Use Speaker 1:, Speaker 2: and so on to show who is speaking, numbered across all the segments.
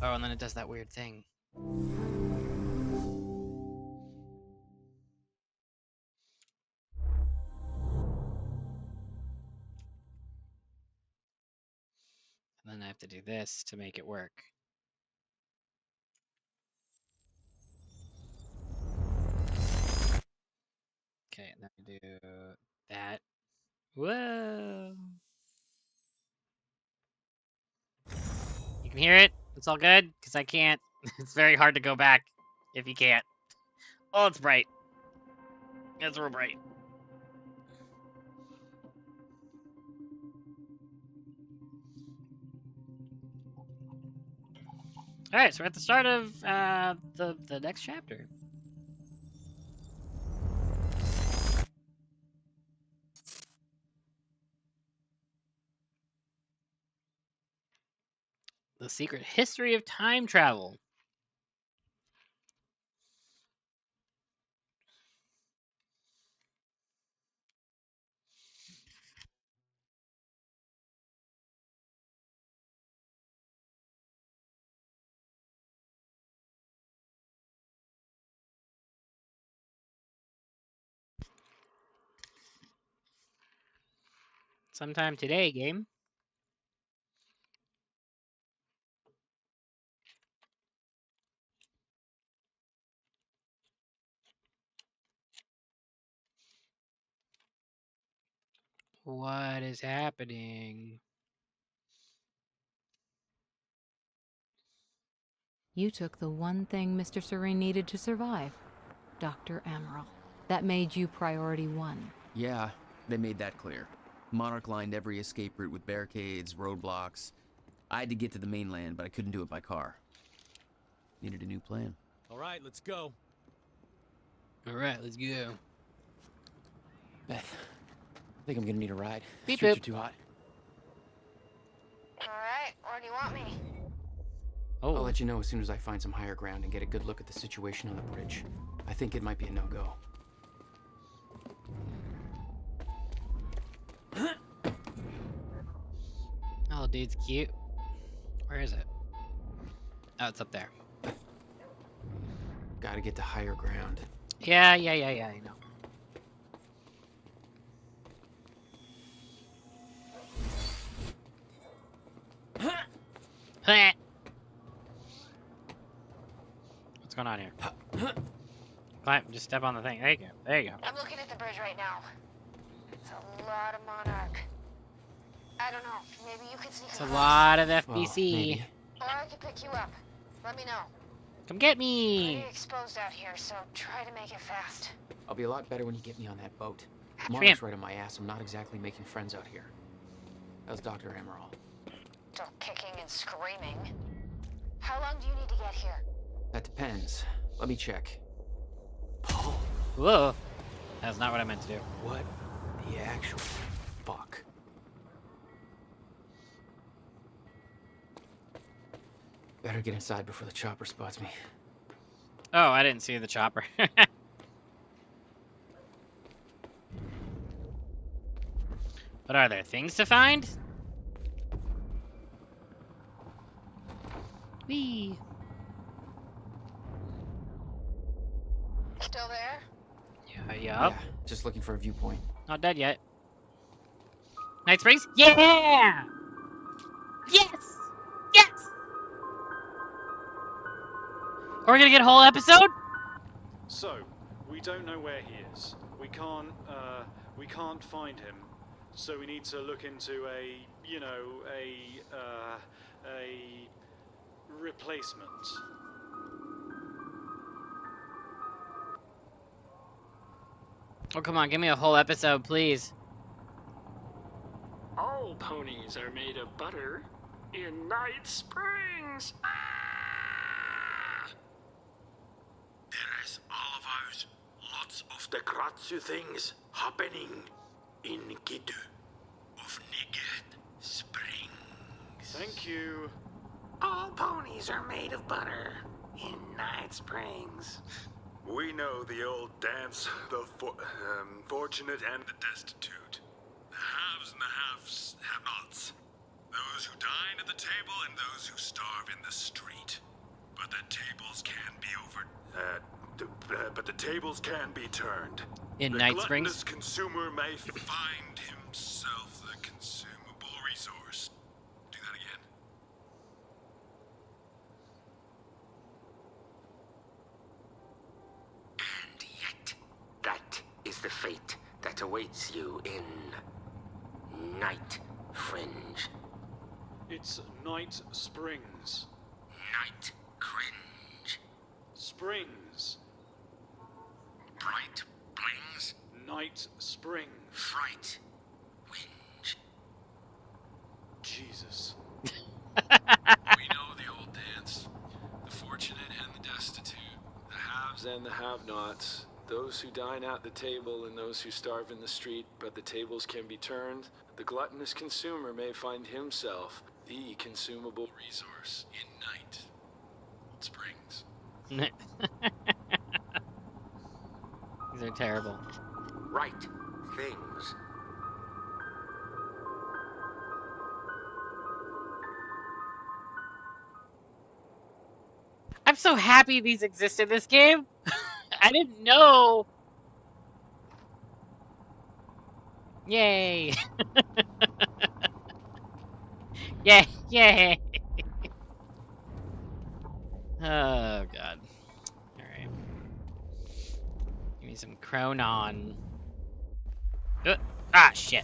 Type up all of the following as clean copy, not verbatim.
Speaker 1: Oh, and then it does that weird thing. And then I have to do this to make it work. Okay, and then I do that. Whoa! You can hear it? It's all good? Because I can't. It's very hard to go back if you can't. Oh, it's bright. It's real bright. Alright, so we're at the start of the next chapter. The Secret History of Time Travel. Sometime today, game. What is happening?
Speaker 2: You took the one thing Mr. Serene needed to survive, Dr. Amaral. That made you priority one.
Speaker 3: Yeah, they made that clear. Monarch lined every escape route with barricades, roadblocks. I had to get to the mainland, but I couldn't do it by car. Needed a new plan.
Speaker 4: All right, let's go.
Speaker 1: All right, let's go.
Speaker 5: Beth, I think I'm gonna need a ride.
Speaker 1: Beep
Speaker 5: Streets
Speaker 1: boop.
Speaker 5: are too hot.
Speaker 6: Alright, where do you want me?
Speaker 1: Oh,
Speaker 5: I'll let you know as soon as I find some higher ground and get a good look at the situation on the bridge. I think it might be a no-go.
Speaker 1: oh, dude's cute. Where is it? Oh, it's up there.
Speaker 5: Gotta get to higher ground.
Speaker 1: Yeah, I know. Heh. What's going on here? Climb, just step on the thing. There you go. There you go.
Speaker 6: I'm looking at the bridge right now. It's a lot of Monarch. I don't know, maybe you could sneak
Speaker 1: It's a
Speaker 6: across.
Speaker 1: lot of
Speaker 5: Well,
Speaker 1: FBC.
Speaker 5: maybe.
Speaker 6: Or I could pick you up. Let me know.
Speaker 1: Come get
Speaker 6: Pretty
Speaker 1: me.
Speaker 6: exposed out here, so try to make it fast.
Speaker 5: I'll be a lot better when you get me on that boat.
Speaker 1: Tramp.
Speaker 5: Monarch's right on my ass. I'm not exactly making friends out here. How's Dr. Amaral?
Speaker 6: Still kicking and screaming. How long do you need to get here?
Speaker 5: That depends. Let me check.
Speaker 1: Whoa. That's not what I meant to do.
Speaker 5: What the actual fuck? Better get inside before the chopper spots me.
Speaker 1: Oh, I didn't see the chopper. But are there things to find? Whee.
Speaker 6: Still there?
Speaker 1: Yup.
Speaker 5: Yeah, just looking for a viewpoint.
Speaker 1: Not dead yet. Night Springs? Yeah! Yes! Yes! Are we gonna get a whole episode?
Speaker 7: So, we don't know where he is. We can't find him. So we need to look into a replacement.
Speaker 1: Oh, come on, give me a whole episode, please.
Speaker 8: All ponies are made of butter in Night Springs. Ah!
Speaker 9: There is all about lots of the Kratsu things happening in Gitu of Unedited Springs.
Speaker 7: Thank you.
Speaker 8: All ponies are made of butter in Night Springs.
Speaker 9: We know the old dance, the fortunate and the destitute. The haves and the have-nots. those who dine at the table and those who starve in the street. But the tables can be but the tables can be turned.
Speaker 1: In
Speaker 9: The
Speaker 1: Night Springs?
Speaker 9: gluttonous consumer may find himself the consumable resource. Do that again.
Speaker 4: And yet, that is the fate that awaits you in Night Fringe.
Speaker 7: It's Night Springs.
Speaker 4: Night Cringe.
Speaker 7: Springs.
Speaker 4: Bright Blings.
Speaker 7: Night Springs.
Speaker 4: Fright. Whinge.
Speaker 7: Jesus.
Speaker 10: We know the old dance. The fortunate and the destitute. The haves and the have-nots. Those who dine at the table and those who starve in the street, but the tables can be turned. The gluttonous consumer may find himself the consumable resource in Night Springs.
Speaker 1: These are terrible.
Speaker 4: Right things.
Speaker 1: I'm so happy these exist in this game. I didn't know. Yay. Yay. Yay. Oh, God. Alright. Give me some Chronon. Ah, shit.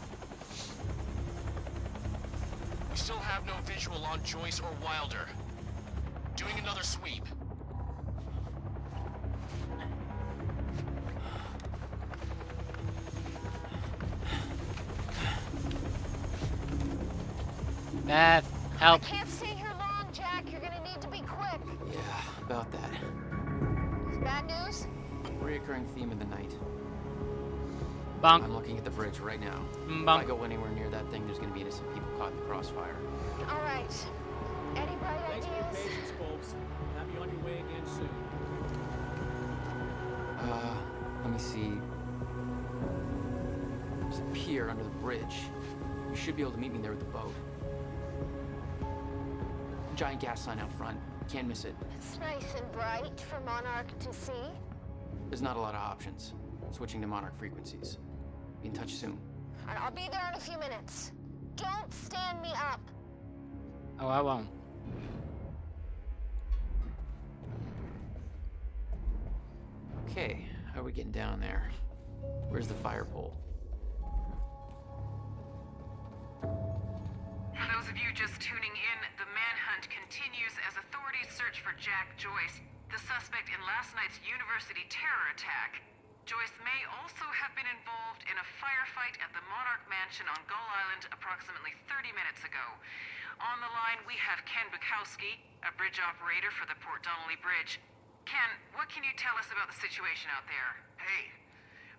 Speaker 11: We still have no visual on Joyce or Wilder. Doing another sweep.
Speaker 1: Beth, help.
Speaker 6: I can't stay here long, Jack. You're gonna need to be quick.
Speaker 5: Yeah, about that.
Speaker 6: Bad news?
Speaker 5: Reoccurring theme of the night.
Speaker 1: Bonk.
Speaker 5: I'm looking at the bridge right now. If I
Speaker 1: Bonk.
Speaker 5: go anywhere near that thing, there's gonna be innocent people caught in the crossfire.
Speaker 6: All right. Any bright
Speaker 12: Thanks for your
Speaker 6: ideas?
Speaker 12: patience, folks. Have you on your way again soon.
Speaker 5: Let me see. There's a pier under the bridge. You should be able to meet me there with the boat. Giant gas sign out front. Can't miss it.
Speaker 6: It's nice and bright for Monarch to see.
Speaker 5: There's not a lot of options. Switching to Monarch frequencies. Be in touch soon.
Speaker 6: And I'll be there in a few minutes. Don't stand me up.
Speaker 1: Oh, I won't.
Speaker 5: Okay, how are we getting down there? Where's the fire pole?
Speaker 13: For those of you just tuning in, the manhunt continues as authorities search for Jack Joyce, the suspect in last night's university terror attack. Joyce may also have been involved in a firefight at the Monarch Mansion on Gull Island approximately 30 minutes ago. On the line, we have Ken Bukowski, a bridge operator for the Port Donnelly Bridge. Ken, what can you tell us about the situation out there?
Speaker 14: Hey,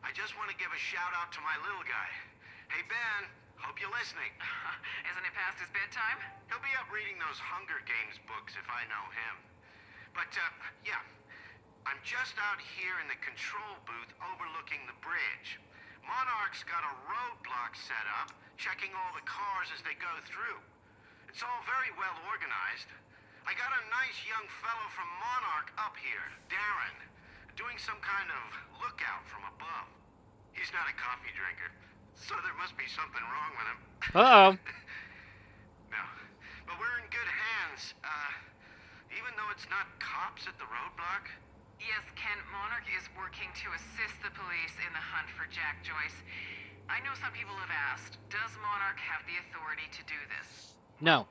Speaker 14: I just want to give a shout out to my little guy. Hey, Ben, hope you're listening.
Speaker 13: Isn't it past his bedtime?
Speaker 14: He'll be up reading those Hunger Games books if I know him. But, yeah. I'm just out here in the control booth overlooking the bridge. Monarch's got a roadblock set up, checking all the cars as they go through. It's all very well organized. I got a nice young fellow from Monarch up here, Darren, doing some kind of lookout from above. He's not a coffee drinker, so there must be something wrong with him.
Speaker 1: Uh-oh.
Speaker 14: No, but we're in good hands. Even though it's not cops at the roadblock.
Speaker 13: Yes, Ken, Monarch is working to assist the police in the hunt for Jack Joyce. I know some people have asked, does Monarch have the authority to do this?
Speaker 1: No.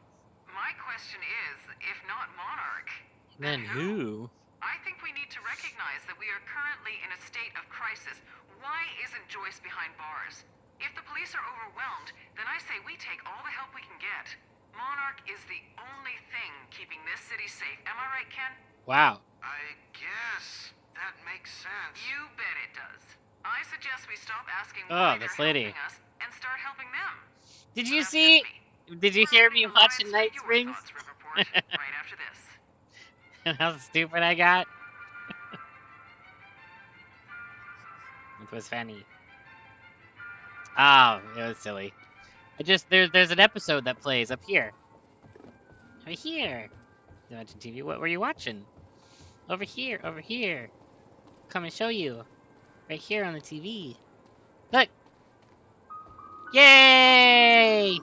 Speaker 13: My question is, if not Monarch,
Speaker 1: Then who?
Speaker 13: I think we need to recognize that we are currently in a state of crisis. Why isn't Joyce behind bars? If the police are overwhelmed, then I say we take all the help we can get. Monarch is the only thing keeping this city safe. Am I right, Ken?
Speaker 1: Wow.
Speaker 14: I guess that makes sense.
Speaker 13: You bet it does. I suggest we stop asking
Speaker 1: Oh,
Speaker 13: why
Speaker 1: this
Speaker 13: they're
Speaker 1: lady.
Speaker 13: helping us and start helping them.
Speaker 1: Did you see? Did you hear me watching Night Springs?
Speaker 13: Right after this.
Speaker 1: How stupid I got. It was funny. Oh, it was silly. There's an episode that plays up here Over here. You're watching TV. What were you watching? Over here. Over here. Come and show you. Right here on the TV. Look. Yay!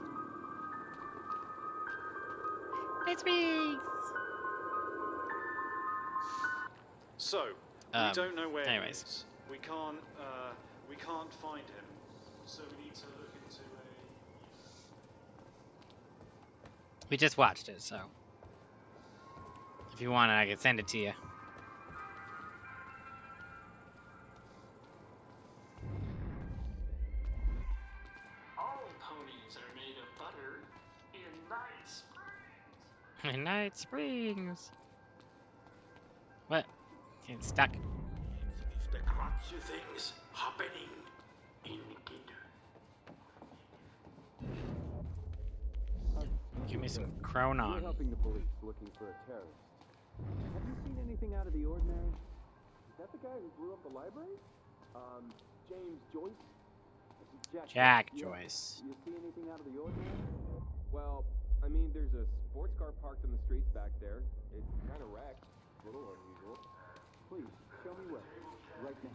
Speaker 1: Night Springs!
Speaker 7: So, we don't know where he is. We can't find him. So we need to look into
Speaker 1: We just watched it, so if you want it, I can send it to you.
Speaker 8: All ponies are made of butter in Night Springs.
Speaker 1: Night Springs. What? Getting stuck.
Speaker 9: The Kratzu things happening in Gidu.
Speaker 1: Give me some Chronon.
Speaker 15: We're helping the police looking for a terrorist. Have you seen anything out of the ordinary? Is that the guy who blew up the library? James Joyce?
Speaker 1: Jack Joyce.
Speaker 15: You see anything out of the ordinary? Well, I mean, there's a sports car parked in the streets back there. It's kind of wrecked. A little unusual. Please, show me where. Right now.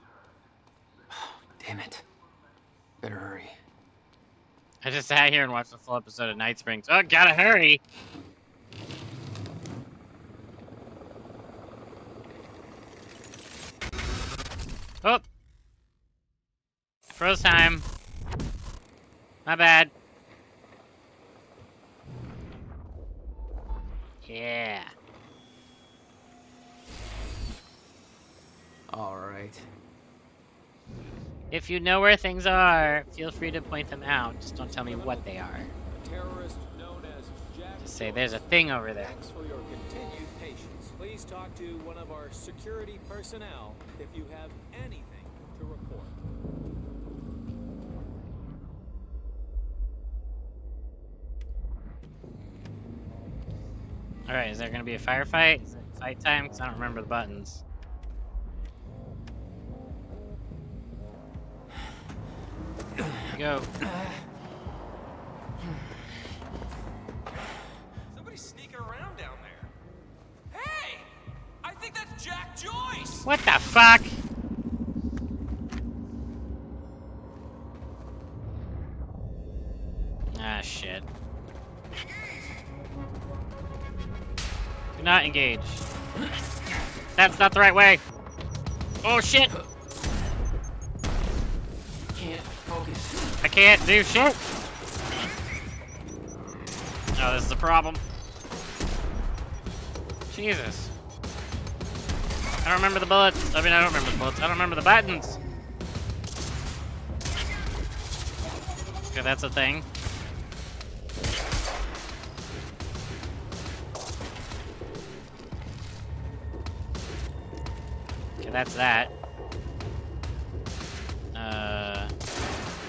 Speaker 5: Damn it. Better hurry.
Speaker 1: I just sat here and watched the full episode of Night Springs. Oh, gotta hurry! Oh! Froze time. My bad. Yeah.
Speaker 5: Alright.
Speaker 1: If you know where things are, feel free to point them out. Just don't tell me what they are.
Speaker 12: A terrorist known as Jack
Speaker 1: Just say there's a thing over there.
Speaker 12: Thanks for your continued patience. Please talk to one of our security personnel if you have anything to report.
Speaker 1: Alright, is there gonna be a firefight? Is it fight time? Because I don't remember the buttons. Go.
Speaker 11: Somebody's sneaking around down there. Hey! I think that's Jack Joyce!
Speaker 1: What the fuck? Ah, shit. Do not engage. That's not the right way. Oh, shit!
Speaker 5: Can't focus.
Speaker 1: I can't do shit! Oh, this is a problem. Jesus. I don't remember the bullets. I mean, I don't remember the bullets. I don't remember the buttons. Okay, that's a thing. Okay, that's that.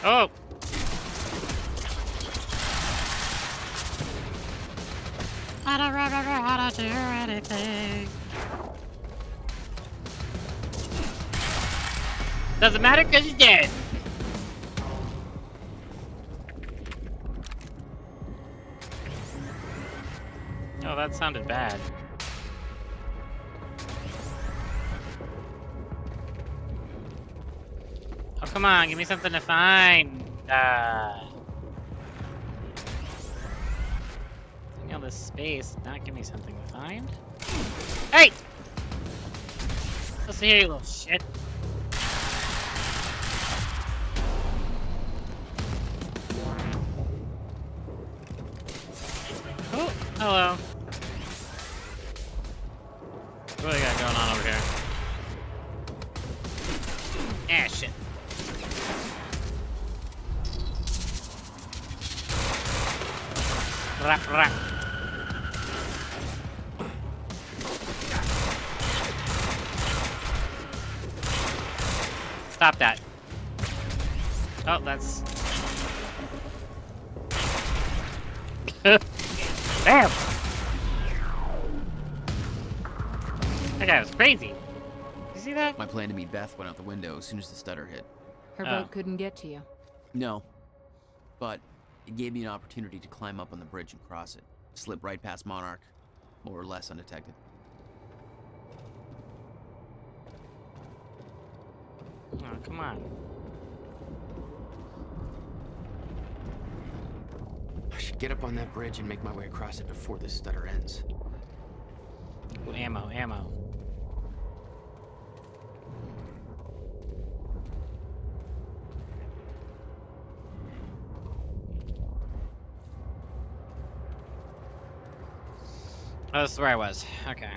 Speaker 1: Oh! I don't remember how to do anything. Doesn't matter because he's dead. Oh, that sounded bad. Oh, come on, give me something to find. All this space, not give me something to find. Hey! Listen here, you little shit. Oh, hello. What do we got going on over here? Ah, shit. Rap, rap. Stop that. Oh, that's... Damn! That guy was crazy. You see that?
Speaker 3: My plan to meet Beth went out the window as soon as the stutter hit.
Speaker 2: Her boat couldn't get to you.
Speaker 3: No. But it gave me an opportunity to climb up on the bridge and cross it. Slip right past Monarch, more or less undetected.
Speaker 1: Oh, come on.
Speaker 5: I should get up on that bridge and make my way across it before this stutter ends.
Speaker 1: Ooh, ammo, ammo. Oh, this is where I was. Okay.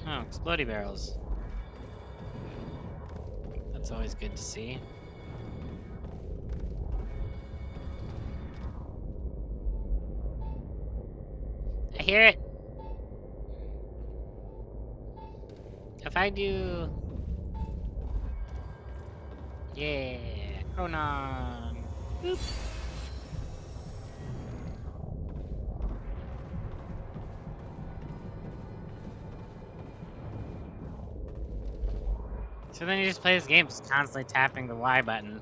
Speaker 1: Oh, explodey barrels. That's always good to see. I hear it. If I do... Yeah, Conan. Boop. So then you just play this game just constantly tapping the Y button.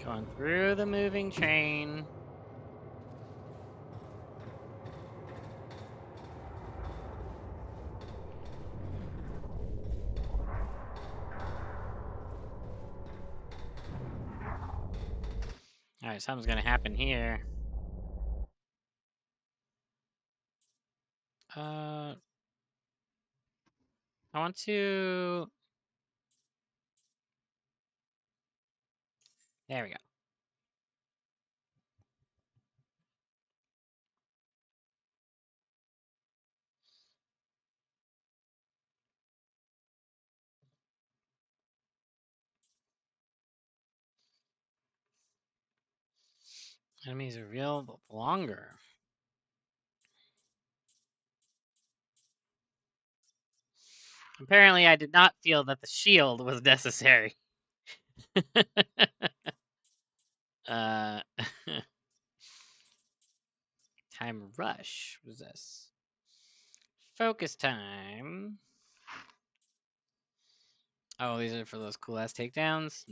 Speaker 1: Going through the moving train. Alright, something's gonna happen here. I want to... There we go. Enemies are real, but longer. Apparently, I did not feel that the shield was necessary. uh, time rush. What is this? Focus time. Oh, these are for those cool ass takedowns.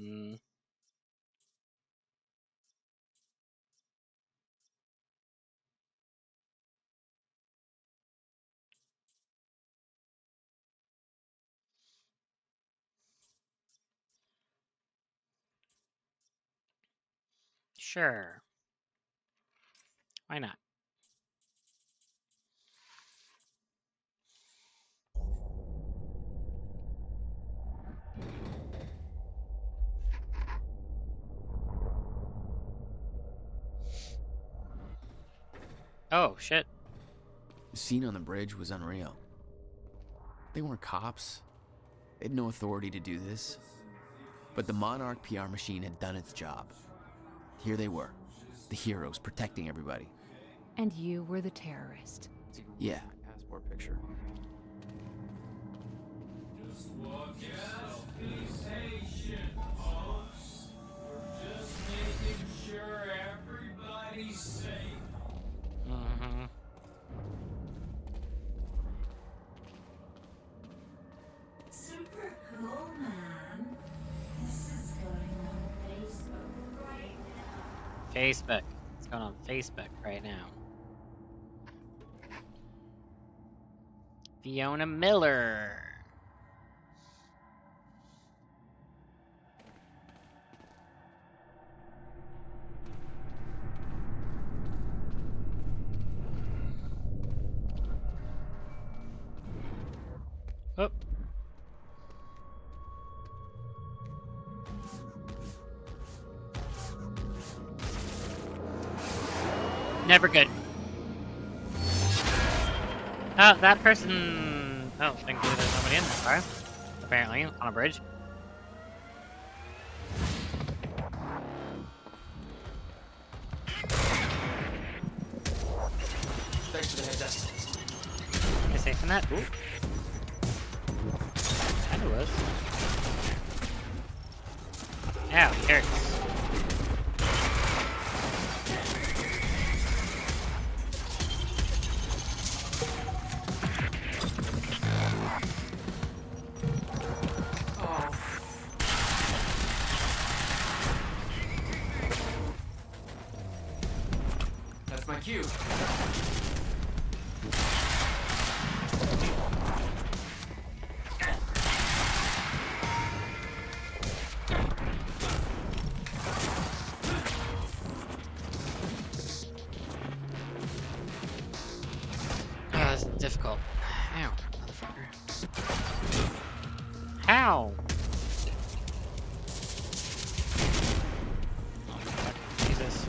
Speaker 1: Sure. Why not? Oh, shit.
Speaker 3: The scene on the bridge was unreal. They weren't cops. They had no authority to do this. But the Monarch PR machine had done its job. Here they were, the heroes protecting everybody.
Speaker 2: And you were the terrorist.
Speaker 3: Yeah.
Speaker 5: My passport picture.
Speaker 16: Just look out, be patient, folks. We're just making sure everybody's safe.
Speaker 1: Mm-hmm.
Speaker 17: Super cool, man. This is going on Facebook right now.
Speaker 1: Facebook. It's going on Facebook right now. Fiona Miller. Oh. Never good. Oh, that person... Oh, thankfully there's nobody in this car. Apparently, on a bridge.
Speaker 5: Thanks for the heads up.
Speaker 1: safe from that? Ooh. Kinda was. Ow, it hurts.
Speaker 5: That's my cue.
Speaker 1: Oh, this is difficult. Ow, motherfucker. How? Oh, fuck. Jesus.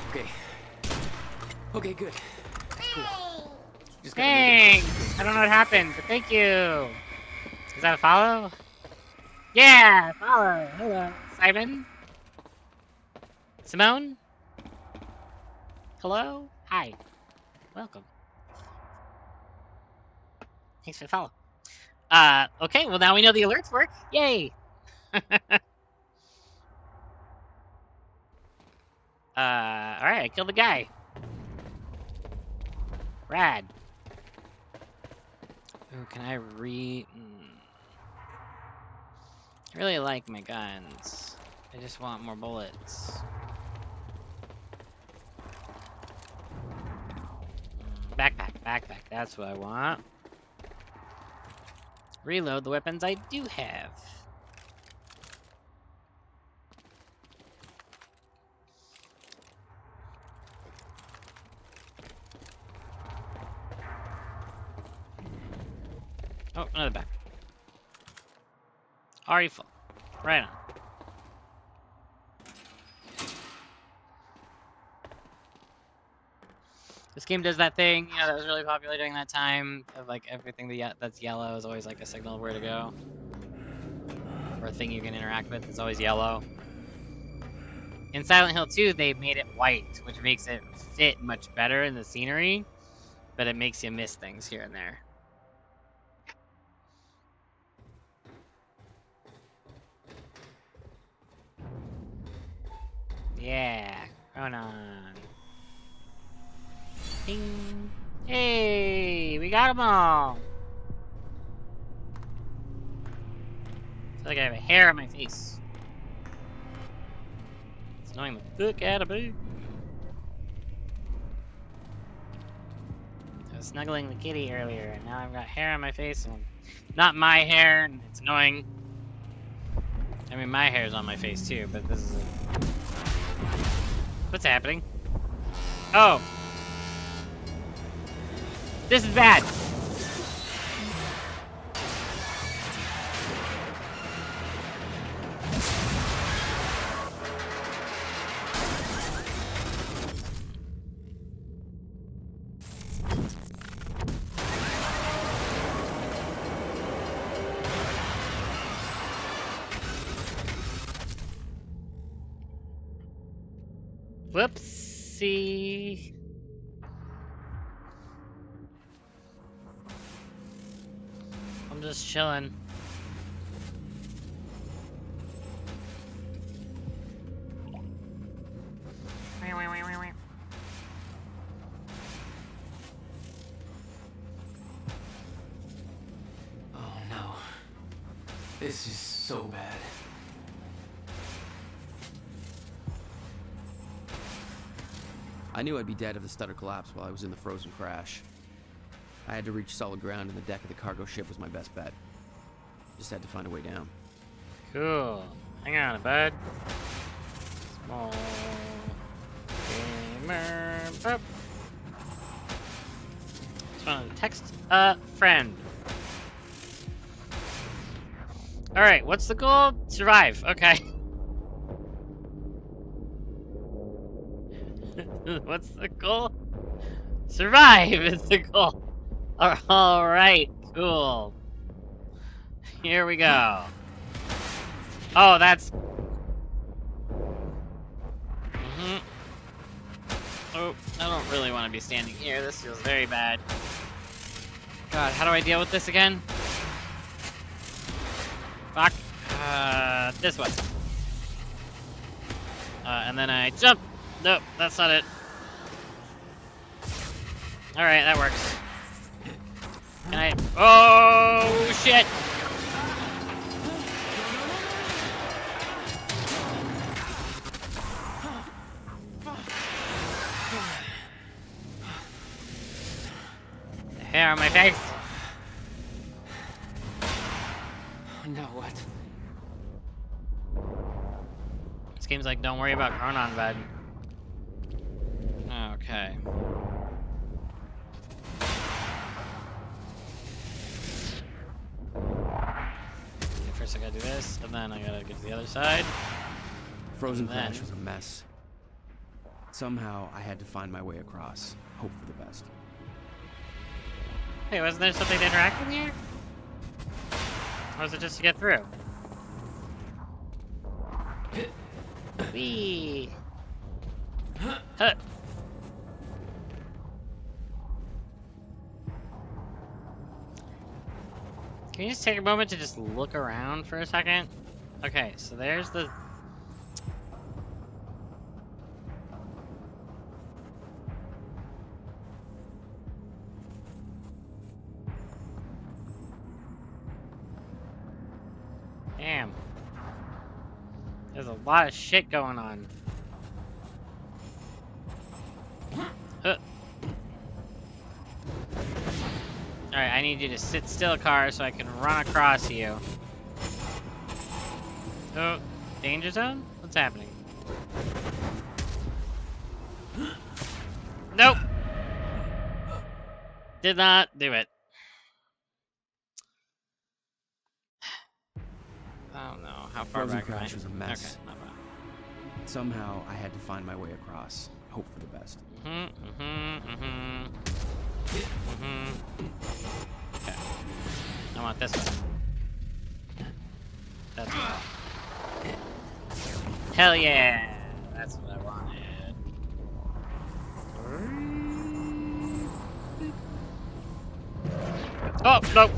Speaker 5: Okay. Okay, good. Cool. Just gotta
Speaker 1: Thanks! I don't know what happened, but thank you! Is that a follow? Yeah! Follow! Hello, Simon? Simone? Hello? Hi. Welcome. Thanks for the follow. Okay, well now we know the alerts work. Yay! Alright, I killed the guy. Rad. Ooh, can I I really like my guns. I just want more bullets. Backpack, backpack, that's what I want. Reload the weapons I do have. Oh, another back. Already full. Right on. This game does that thing, you know, that was really popular during that time, of like everything that's yellow is always like a signal of where to go. Or a thing you can interact with is always yellow. In Silent Hill 2, they made it white, which makes it fit much better in the scenery, but it makes you miss things here and there. Yeah, Ronan. Ding. Hey, we got them all. I feel like I have a hair on my face. It's annoying the fuck out of me. I was snuggling the kitty earlier, and now I've got hair on my face, and not my hair, and it's annoying. I mean, my hair's on my face too, but this is a... What's happening? Oh! This is bad! Whoopsie. I'm just chilling.
Speaker 5: Oh no. This is so bad.
Speaker 3: I knew I'd be dead if the stutter collapsed while I was in the frozen crash. I had to reach solid ground, and the deck of the cargo ship was my best bet. Just had to find a way down.
Speaker 1: Cool. Hang on, bud. Small gamer. Just wanted to text a friend. Alright, what's the goal? Survive. Okay. What's the goal? Survive is the goal. Alright, cool. Here we go. Oh, that's... Oh, I don't really want to be standing here. This feels very bad. God, how do I deal with this again? Fuck. This one. And then I jump. Nope, that's not it. Alright, that works. Can I... Oh, shit! Hair on my face.
Speaker 5: Now what?
Speaker 1: This game's like, don't worry about Chronon, bud. Okay. First I gotta do this, and then I gotta get to the other side.
Speaker 3: Frozen Crash was a mess. Somehow I had to find my way across. Hope for the best.
Speaker 1: Hey, wasn't there something to interact with here? Or was it just to get through? Whee! Huh. Can you just take a moment to just look around for a second? Okay, so there's the... Damn. There's a lot of shit going on. Alright, I need you to sit still, car, so I can run across you. Oh, danger zone? What's happening? Nope! Did not do it. Oh no, how far
Speaker 3: Frozen
Speaker 1: back am I?
Speaker 3: Crash was a mess.
Speaker 1: Okay, not bad.
Speaker 3: Somehow I had to find my way across. Hope for the best.
Speaker 1: Okay. I want this one. That's what Hell yeah! That's what I wanted. Oh, nope!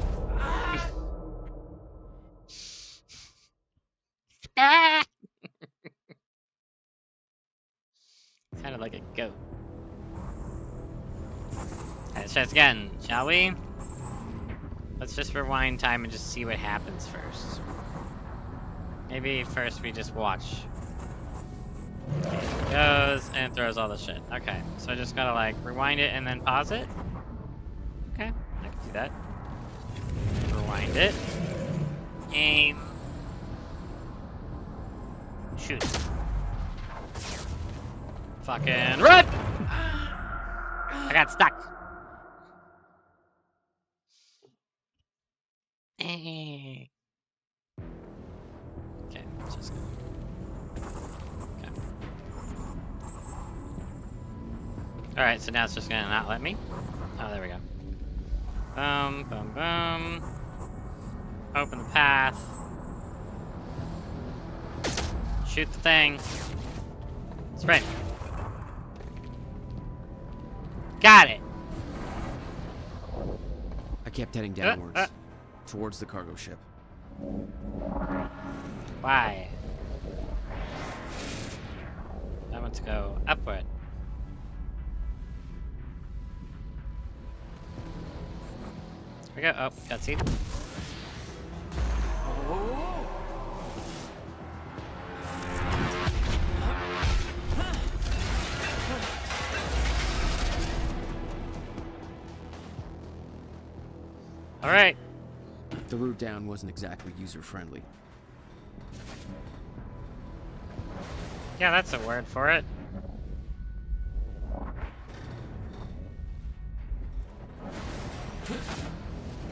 Speaker 1: Ah! Sounded like a goat. Let's try this again, shall we? Let's just rewind time and just see what happens first. Maybe first we just watch. It goes and throws all the shit. Okay, so I just gotta like rewind it and then pause it. Okay, I can do that. Rewind it. Aim. Shoot. Fucking run! I got stuck. Okay, just go. Okay. Alright, so now it's just gonna not let me. Oh, there we go. Boom, boom, boom. Open the path. Shoot the thing. Sprint. Got it.
Speaker 3: I kept heading downwards, towards the cargo ship.
Speaker 1: Why? I want to go upward. Here we go. Oh, cutscene. All right.
Speaker 3: The route down wasn't exactly user-friendly.
Speaker 1: Yeah, that's a word for it.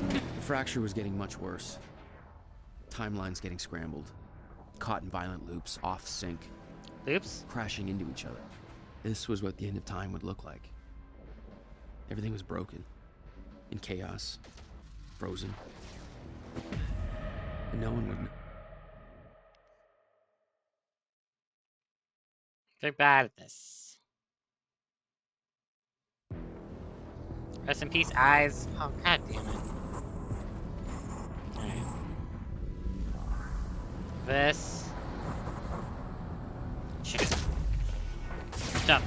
Speaker 3: The fracture was getting much worse. Timelines getting scrambled, caught in violent loops, off sync,
Speaker 1: Loops?
Speaker 3: crashing into each other. This was what the end of time would look like. Everything was broken, in chaos, frozen, and no one would know.
Speaker 1: They're bad at this. Rest in peace, eyes. Oh, god damn it. Alright. This. Shoot it. Jump.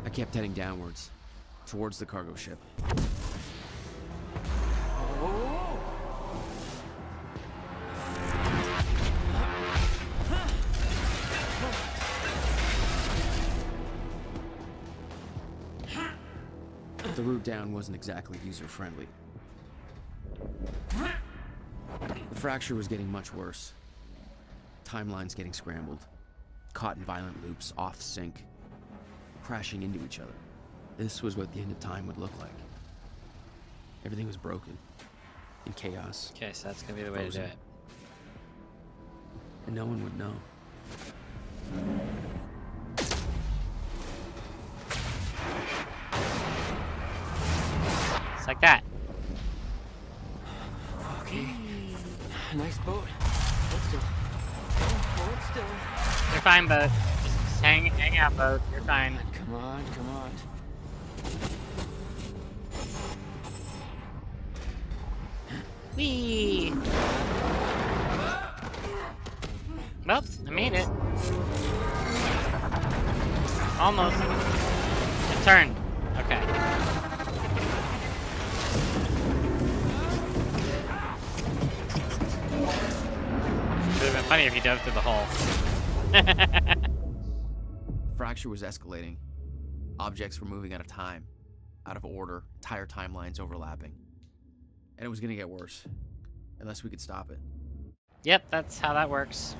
Speaker 3: I kept heading downwards, towards the cargo ship. The route down wasn't exactly user-friendly. The fracture was getting much worse. Timelines getting scrambled, caught in violent loops, off sync, crashing into each other. This was what the end of time would look like. Everything was broken, in chaos.
Speaker 1: Okay, so that's gonna be the way to do it.
Speaker 3: And no one would know.
Speaker 1: It's like that.
Speaker 5: Okay. Nice boat. Hold still. Hold still.
Speaker 1: You're fine, boat. Just hang out, boat. You're fine.
Speaker 5: Come on, come on.
Speaker 1: Whee! Well, I made it. Almost. It turned. Okay. It would have been funny if you dove through the hole.
Speaker 3: Fracture was escalating. Objects were moving out of time, out of order, entire timelines overlapping. And it was gonna get worse, unless we could stop it.
Speaker 1: Yep, that's how that works.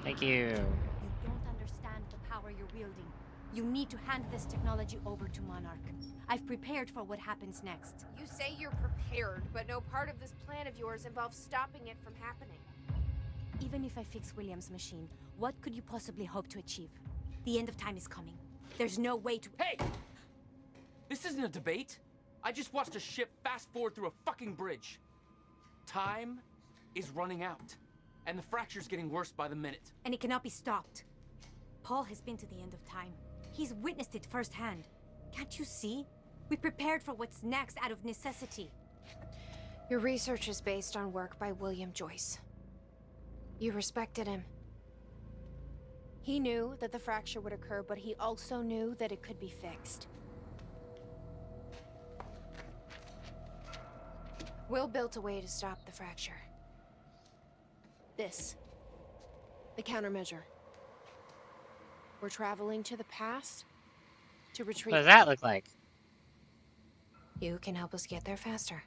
Speaker 1: Thank you.
Speaker 18: You don't understand the power you're wielding. You need to hand this technology over to Monarch. I've prepared for what happens next.
Speaker 6: You say you're prepared, but no part of this plan of yours involves stopping it from happening.
Speaker 18: Even if I fix William's machine, what could you possibly hope to achieve? The end of time is coming. There's no way to—
Speaker 5: Hey! This isn't a debate. I just watched a ship fast forward through a fucking bridge. Time is running out, and the fracture's getting worse by the minute.
Speaker 18: And it cannot be stopped. Paul has been to the end of time. He's witnessed it firsthand. Can't you see? We prepared for what's next out of necessity.
Speaker 6: Your research is based on work by William Joyce. You respected him. He knew that the fracture would occur, but he also knew that it could be fixed. Will built a way to stop the fracture. This. The countermeasure. We're traveling to the past to retrieve—
Speaker 1: What does that look like?
Speaker 6: You can help us get there faster.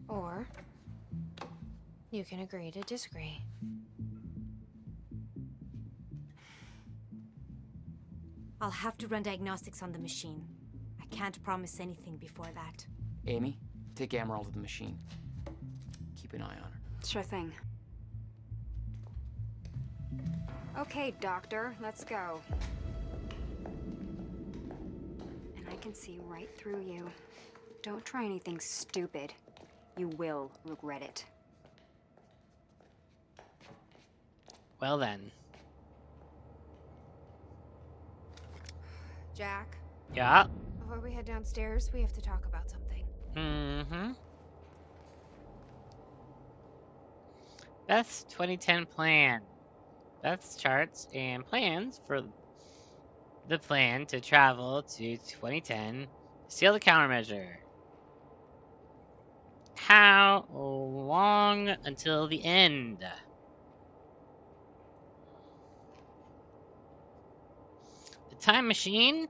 Speaker 6: Or you can agree to disagree.
Speaker 18: I'll have to run diagnostics on the machine. I can't promise anything before that.
Speaker 5: Amy, take Amaral to the machine. Keep an eye on her.
Speaker 19: Sure thing. Okay, Doctor, let's go. And I can see right through you. Don't try anything stupid. You will regret it.
Speaker 1: Well then.
Speaker 6: Jack?
Speaker 1: Yeah?
Speaker 6: Before we head downstairs, we have to talk about something.
Speaker 1: Mm-hmm. Beth's 2010 plan. Beth's charts and plans for the plan to travel to 2010 to steal the countermeasure. How long until the end? The time machine?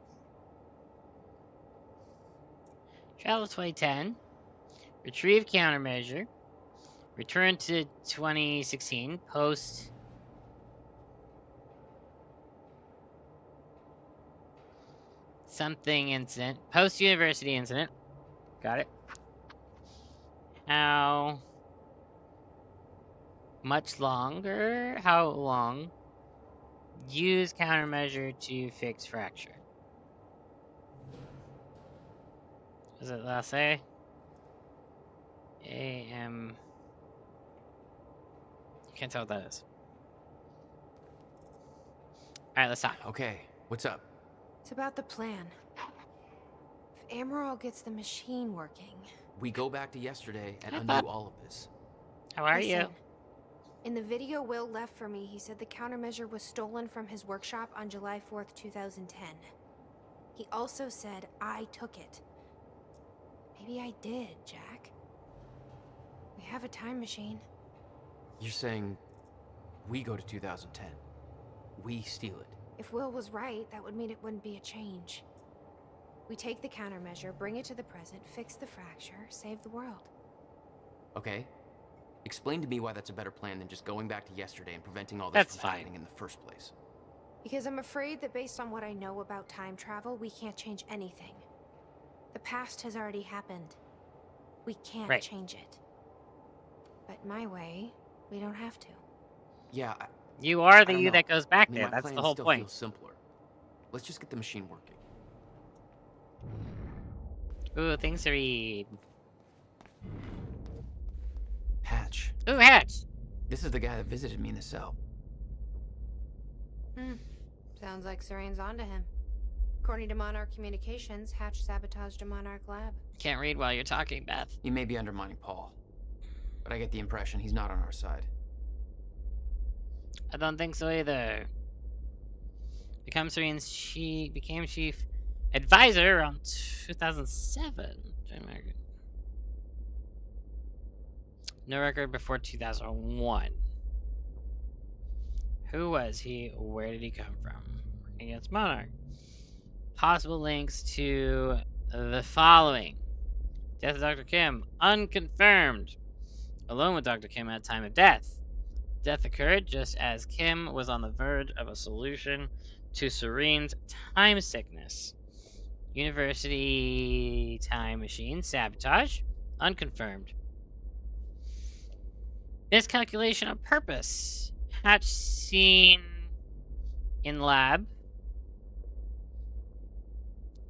Speaker 1: Travel to 2010. Retrieve countermeasure. Return to 2016. Post something incident. Post university incident. Got it. How much longer? How long? Use countermeasure to fix fracture. Is it last A? AM. Can't tell what that is. Alright, let's talk.
Speaker 3: Okay, what's up?
Speaker 6: It's about the plan. If Amaral gets the machine working...
Speaker 3: We go back to yesterday and
Speaker 1: Hi,
Speaker 3: undo
Speaker 1: Bob.
Speaker 3: all of this.
Speaker 1: How are you?
Speaker 6: Listen, in the video Will left for me, he said the countermeasure was stolen from his workshop on July 4th, 2010. He also said I took it. Maybe I did, Jack. We have a time machine.
Speaker 3: You're saying we go to 2010. We steal it.
Speaker 6: If Will was right, that would mean it wouldn't be a change. We take the countermeasure, bring it to the present, fix the fracture, save the world.
Speaker 3: Okay. Explain to me why that's a better plan than just going back to yesterday and preventing all this
Speaker 1: That's
Speaker 3: from
Speaker 1: fine.
Speaker 3: happening in the first place.
Speaker 6: Because I'm afraid that based on what I know about time travel, we can't change anything. The past has already happened. We can't
Speaker 1: Right.
Speaker 6: change it. But my way, we don't have to.
Speaker 3: Yeah,
Speaker 1: You are the
Speaker 3: I don't
Speaker 1: you
Speaker 3: know.
Speaker 1: that goes back
Speaker 3: I mean,
Speaker 1: there.
Speaker 3: my
Speaker 1: That's the
Speaker 3: plan
Speaker 1: whole
Speaker 3: still
Speaker 1: point.
Speaker 3: feels simpler. Let's just get the machine working.
Speaker 1: Ooh, things to read.
Speaker 3: Hatch.
Speaker 1: Ooh, Hatch!
Speaker 3: This is the guy that visited me in the cell.
Speaker 6: Sounds like Serene's onto him. According to Monarch Communications, Hatch sabotaged a Monarch lab.
Speaker 1: Can't read while you're talking, Beth.
Speaker 3: He may be undermining Paul, but I get the impression he's not on our side.
Speaker 1: I don't think so either. Became chief advisor around 2007. No record before 2001. Who was he? Where did he come from? Working against Monarch. Possible links to the following. Death of Dr. Kim. Unconfirmed. Alone with Dr. Kim at time of death. Death occurred just as Kim was on the verge of a solution to Serene's time sickness. University time machine sabotage. Unconfirmed. Miscalculation on purpose. Hatch seen in lab.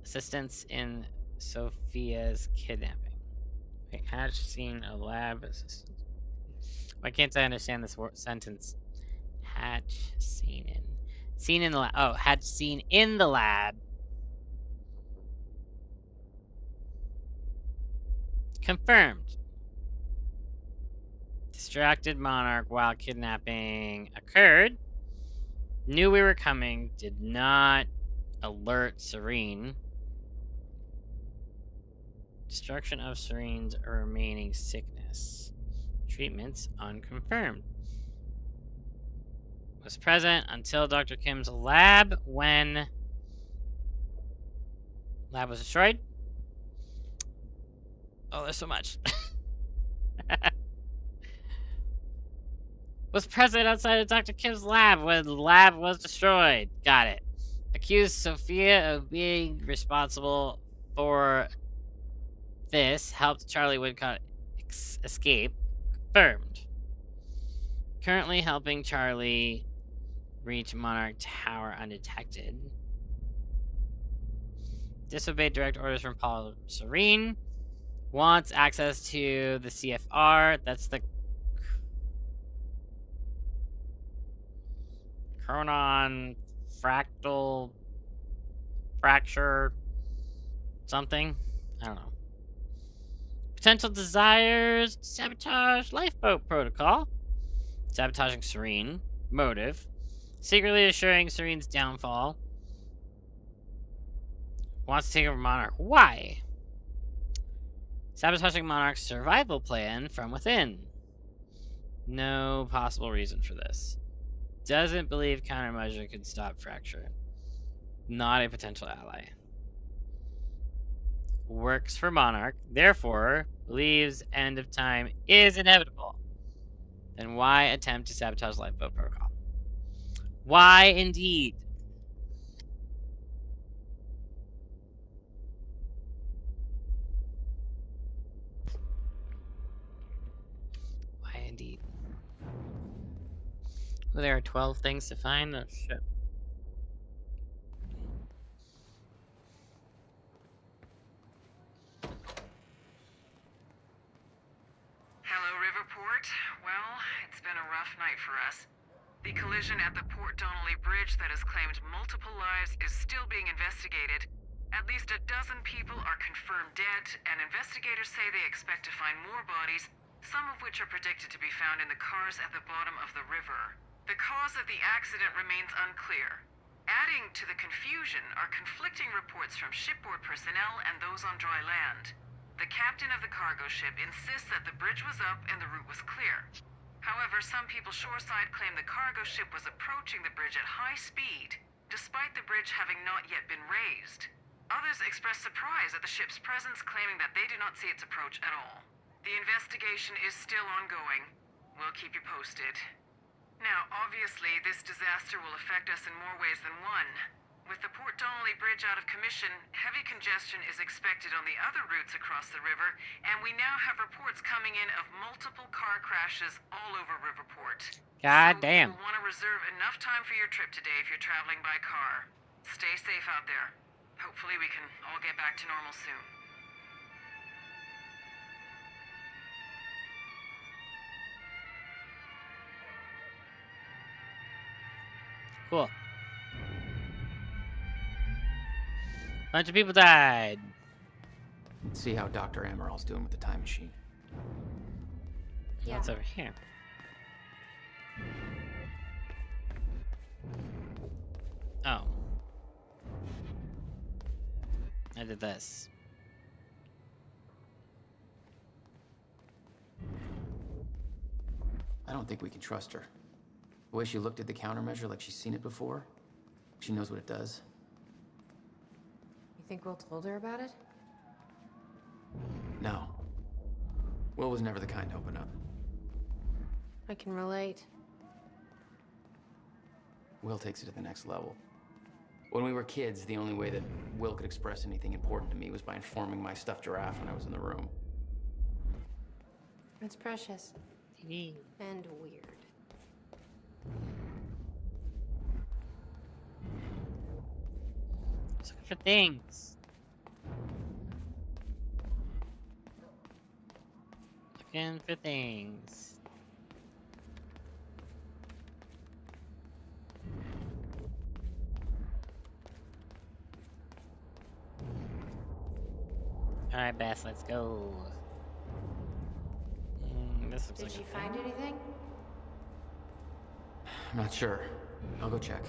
Speaker 1: Assistance in Sophia's kidnapping. Wait, Hatch seen a lab assistant. Why can't I understand this sentence? Hatch seen in the lab. Oh, Hatch seen in the lab. Confirmed. Distracted Monarch while kidnapping occurred. Knew we were coming. Did not alert Serene. Destruction of Serene's remaining sickness. Treatments unconfirmed. Was present until Dr. Kim's lab when lab was destroyed. Oh, there's so much. Was present outside of Dr. Kim's lab when the lab was destroyed. Got it. Accused Sophia of being responsible for this. Helped Charlie Woodcott escape. Confirmed. Currently helping Charlie reach Monarch Tower undetected. Disobeyed direct orders from Paul Serene. Wants access to the CFR. That's the Chronon fractal fracture something. I don't know. Potential desires to sabotage lifeboat protocol. Sabotaging Serene. Motive. Secretly assuring Serene's downfall. Wants to take over Monarch. Why? Sabotaging Monarch's survival plan from within. No possible reason for this. Doesn't believe countermeasure could stop fracture. Not a potential ally. Works for Monarch, therefore believes end of time is inevitable. Then why attempt to sabotage lifeboat protocol? Why indeed? Well, there are 12 things to find? Oh, shit.
Speaker 13: Hello, Riverport. Well, it's been a rough night for us. The collision at the Port Donnelly Bridge that has claimed multiple lives is still being investigated. At least a dozen people are confirmed dead, and investigators say they expect to find more bodies, some of which are predicted to be found in the cars at the bottom of the river. The cause of the accident remains unclear. Adding to the confusion are conflicting reports from shipboard personnel and those on dry land. The captain of the cargo ship insists that the bridge was up and the route was clear. However, some people shoreside claim the cargo ship was approaching the bridge at high speed, despite the bridge having not yet been raised. Others express surprise at the ship's presence, claiming that they do not see its approach at all. The investigation is still ongoing. We'll keep you posted. Now, obviously, this disaster will affect us in more ways than one. With the Port Donnelly Bridge out of commission, heavy congestion is expected on the other routes across the river, and we now have reports coming in of multiple car crashes all over Riverport.
Speaker 1: God damn.
Speaker 13: You'll want to reserve enough time for your trip today if you're traveling by car. Stay safe out there. Hopefully we can all get back to normal soon.
Speaker 1: Cool. Bunch of people died.
Speaker 3: Let's see how Dr. Amaral's doing with the time machine.
Speaker 1: Yeah. What's over here? Oh. I did this.
Speaker 3: I don't think we can trust her. The way she looked at the countermeasure like she's seen it before, she knows what it does.
Speaker 6: You think Will told her about it?
Speaker 3: No. Will was never the kind to open up.
Speaker 6: I can relate.
Speaker 3: Will takes it to the next level. When we were kids, the only way that Will could express anything important to me was by informing my stuffed giraffe when I was in the room.
Speaker 6: It's precious. And weird.
Speaker 1: Just looking for things. Looking for things. Alright, Bass, let's go. This looks
Speaker 6: Did
Speaker 1: like
Speaker 6: she find anything?
Speaker 3: I'm not sure. I'll go check.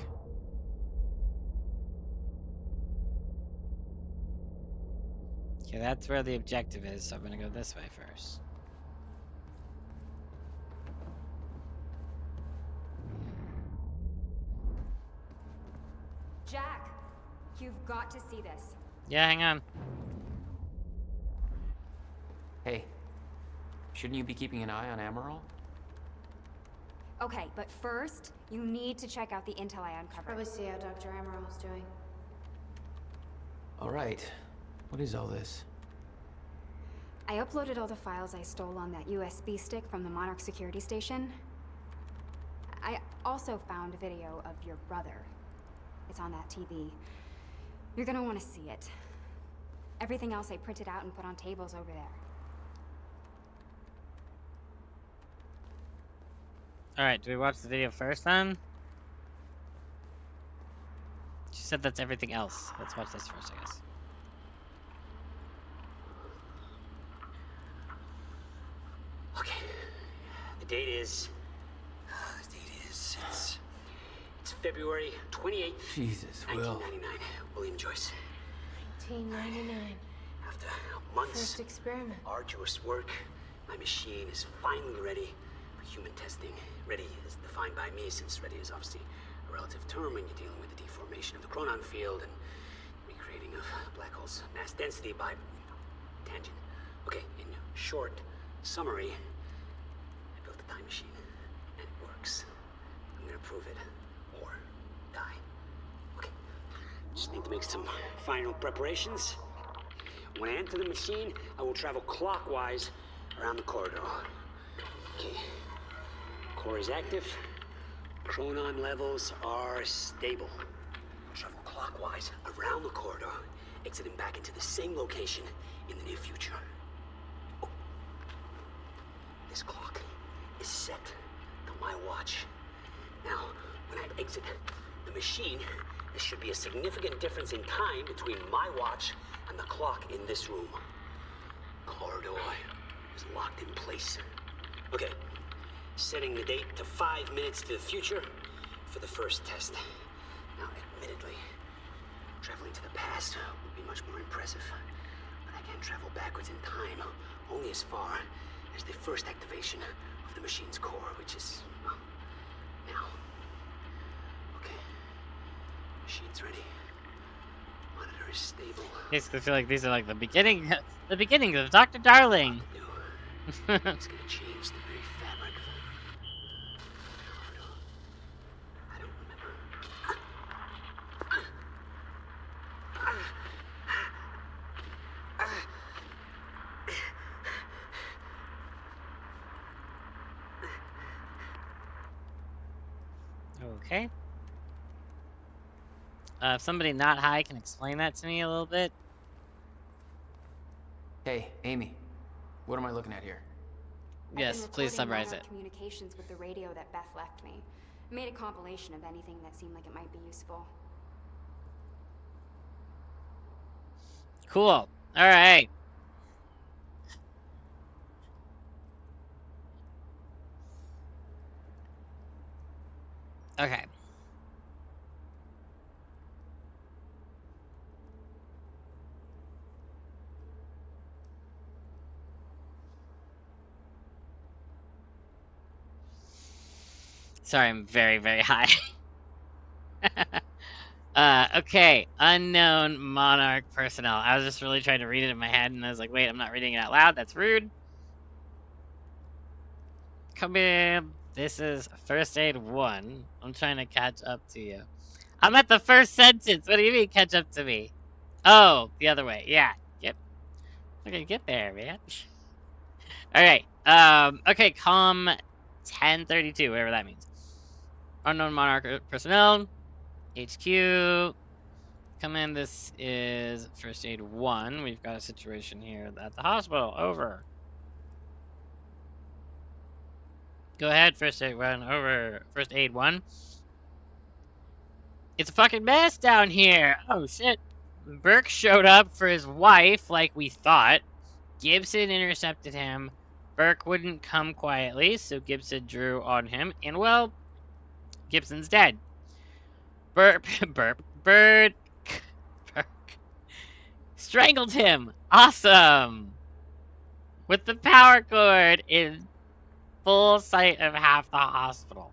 Speaker 1: Okay, that's where the objective is, so I'm gonna go this way first.
Speaker 19: Jack, you've got to see this.
Speaker 1: Yeah, hang on.
Speaker 3: Hey, shouldn't you be keeping an eye on Amaral?
Speaker 19: Okay, but first, you need to check out the intel I uncovered.
Speaker 6: Probably see how Dr. Amaral's doing.
Speaker 3: All right. What is all this?
Speaker 19: I uploaded all the files I stole on that USB stick from the Monarch security station. I also found a video of your brother. It's on that TV. You're gonna want to see it. Everything else I printed out and put on tables over there.
Speaker 1: Alright, do we watch the video first then? She said that's everything else. Let's watch this first, I guess.
Speaker 4: Okay. The date is... It's February 28th,
Speaker 3: Jesus, Will.
Speaker 4: 1999. William Joyce.
Speaker 6: 1999.
Speaker 4: After months
Speaker 6: First experiment.
Speaker 4: arduous work, my machine is finally ready for human testing. Ready is defined by me, since ready is obviously a relative term when you're dealing with the deformation of the chronon field and recreating of black holes' mass density by tangent. Okay, in short summary, I built a time machine, and it works. I'm gonna prove it, or die. Okay, just need to make some final preparations. When I enter the machine, I will travel clockwise around the corridor. Okay. Core is active. Chronon levels are stable. Travel clockwise around the corridor, exiting back into the same location in the near future. Oh. This clock is set to my watch. Now, when I exit the machine, there should be a significant difference in time between my watch and the clock in this room. Corridor is locked in place. Okay, setting the date to 5 minutes to the future for the first test. Now, admittedly, traveling to the past would be much more impressive. But I can travel backwards in time only as far as the first activation of the machine's core, which is, well, now. Okay. Machine's ready. Monitor is stable.
Speaker 1: Basically, I feel like these are like the beginning of Dr. Darling.
Speaker 4: It's gonna change the very fabric of I don't remember.
Speaker 1: Okay. If somebody not high can explain that to me a little bit.
Speaker 3: Hey, Amy. What am I looking at here?
Speaker 1: Yes, please summarize it.
Speaker 19: I've been recording communications with the radio that Beth left me. I made a compilation of anything that seemed like it might be useful.
Speaker 1: Cool. All right. Okay. Sorry, I'm very, very high. Okay. Unknown Monarch personnel. I was just really trying to read it in my head, and I was like, wait, I'm not reading it out loud. That's rude. Come in. This is First Aid 1. I'm trying to catch up to you. I'm at the first sentence. What do you mean, catch up to me? Oh, the other way. Yeah. Yep. I'm gonna get there, man. Alright. Okay, comm 1032, whatever that means. Unknown Monarch personnel. HQ. Come in. This is First Aid 1. We've got a situation here at the hospital. Over. Go ahead, First Aid 1. Over. First Aid 1. It's a fucking mess down here. Oh, shit. Burke showed up for his wife, like we thought. Gibson intercepted him. Burke wouldn't come quietly, so Gibson drew on him. And, well, Gibson's dead. Burke strangled him. Awesome. With the power cord in full sight of half the hospital.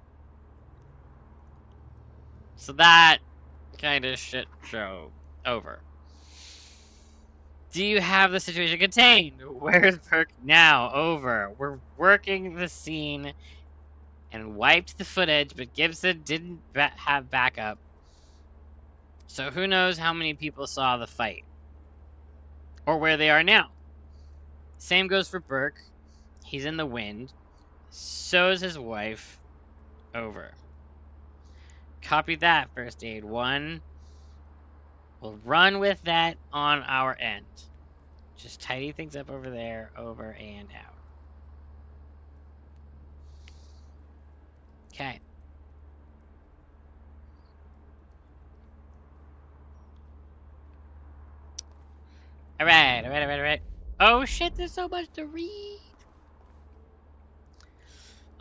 Speaker 1: So that kind of shit show over. Do you have the situation contained? Where's Burke now? Over. We're working the scene and wiped the footage, but Gibson didn't have backup. So who knows how many people saw the fight. Or where they are now. Same goes for Burke. He's in the wind. So is his wife. Over. Copy that, First Aid 1. We'll run with that on our end. Just tidy things up over there, over and out. Okay. Alright. Oh shit, there's so much to read.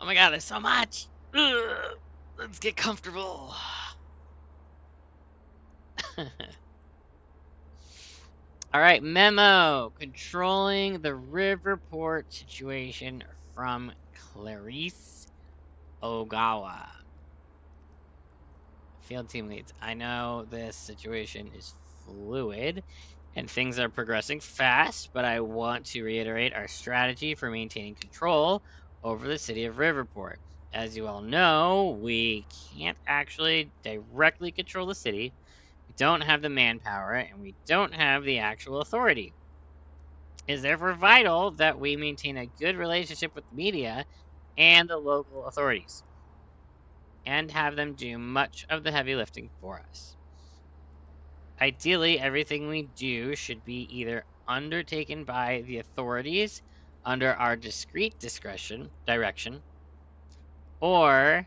Speaker 1: Oh my god, there's so much. Ugh. Let's get comfortable. Alright, memo. Controlling the Riverport situation from Clarice Ogawa. Field team leads. I know this situation is fluid and things are progressing fast, but I want to reiterate our strategy for maintaining control over the city of Riverport. As you all know, we can't actually directly control the city. We don't have the manpower, and we don't have the actual authority. It is therefore vital that we maintain a good relationship with the media and the local authorities. and have them do much of the heavy lifting for us. Ideally, everything we do should be either undertaken by the authorities under our discreet direction, or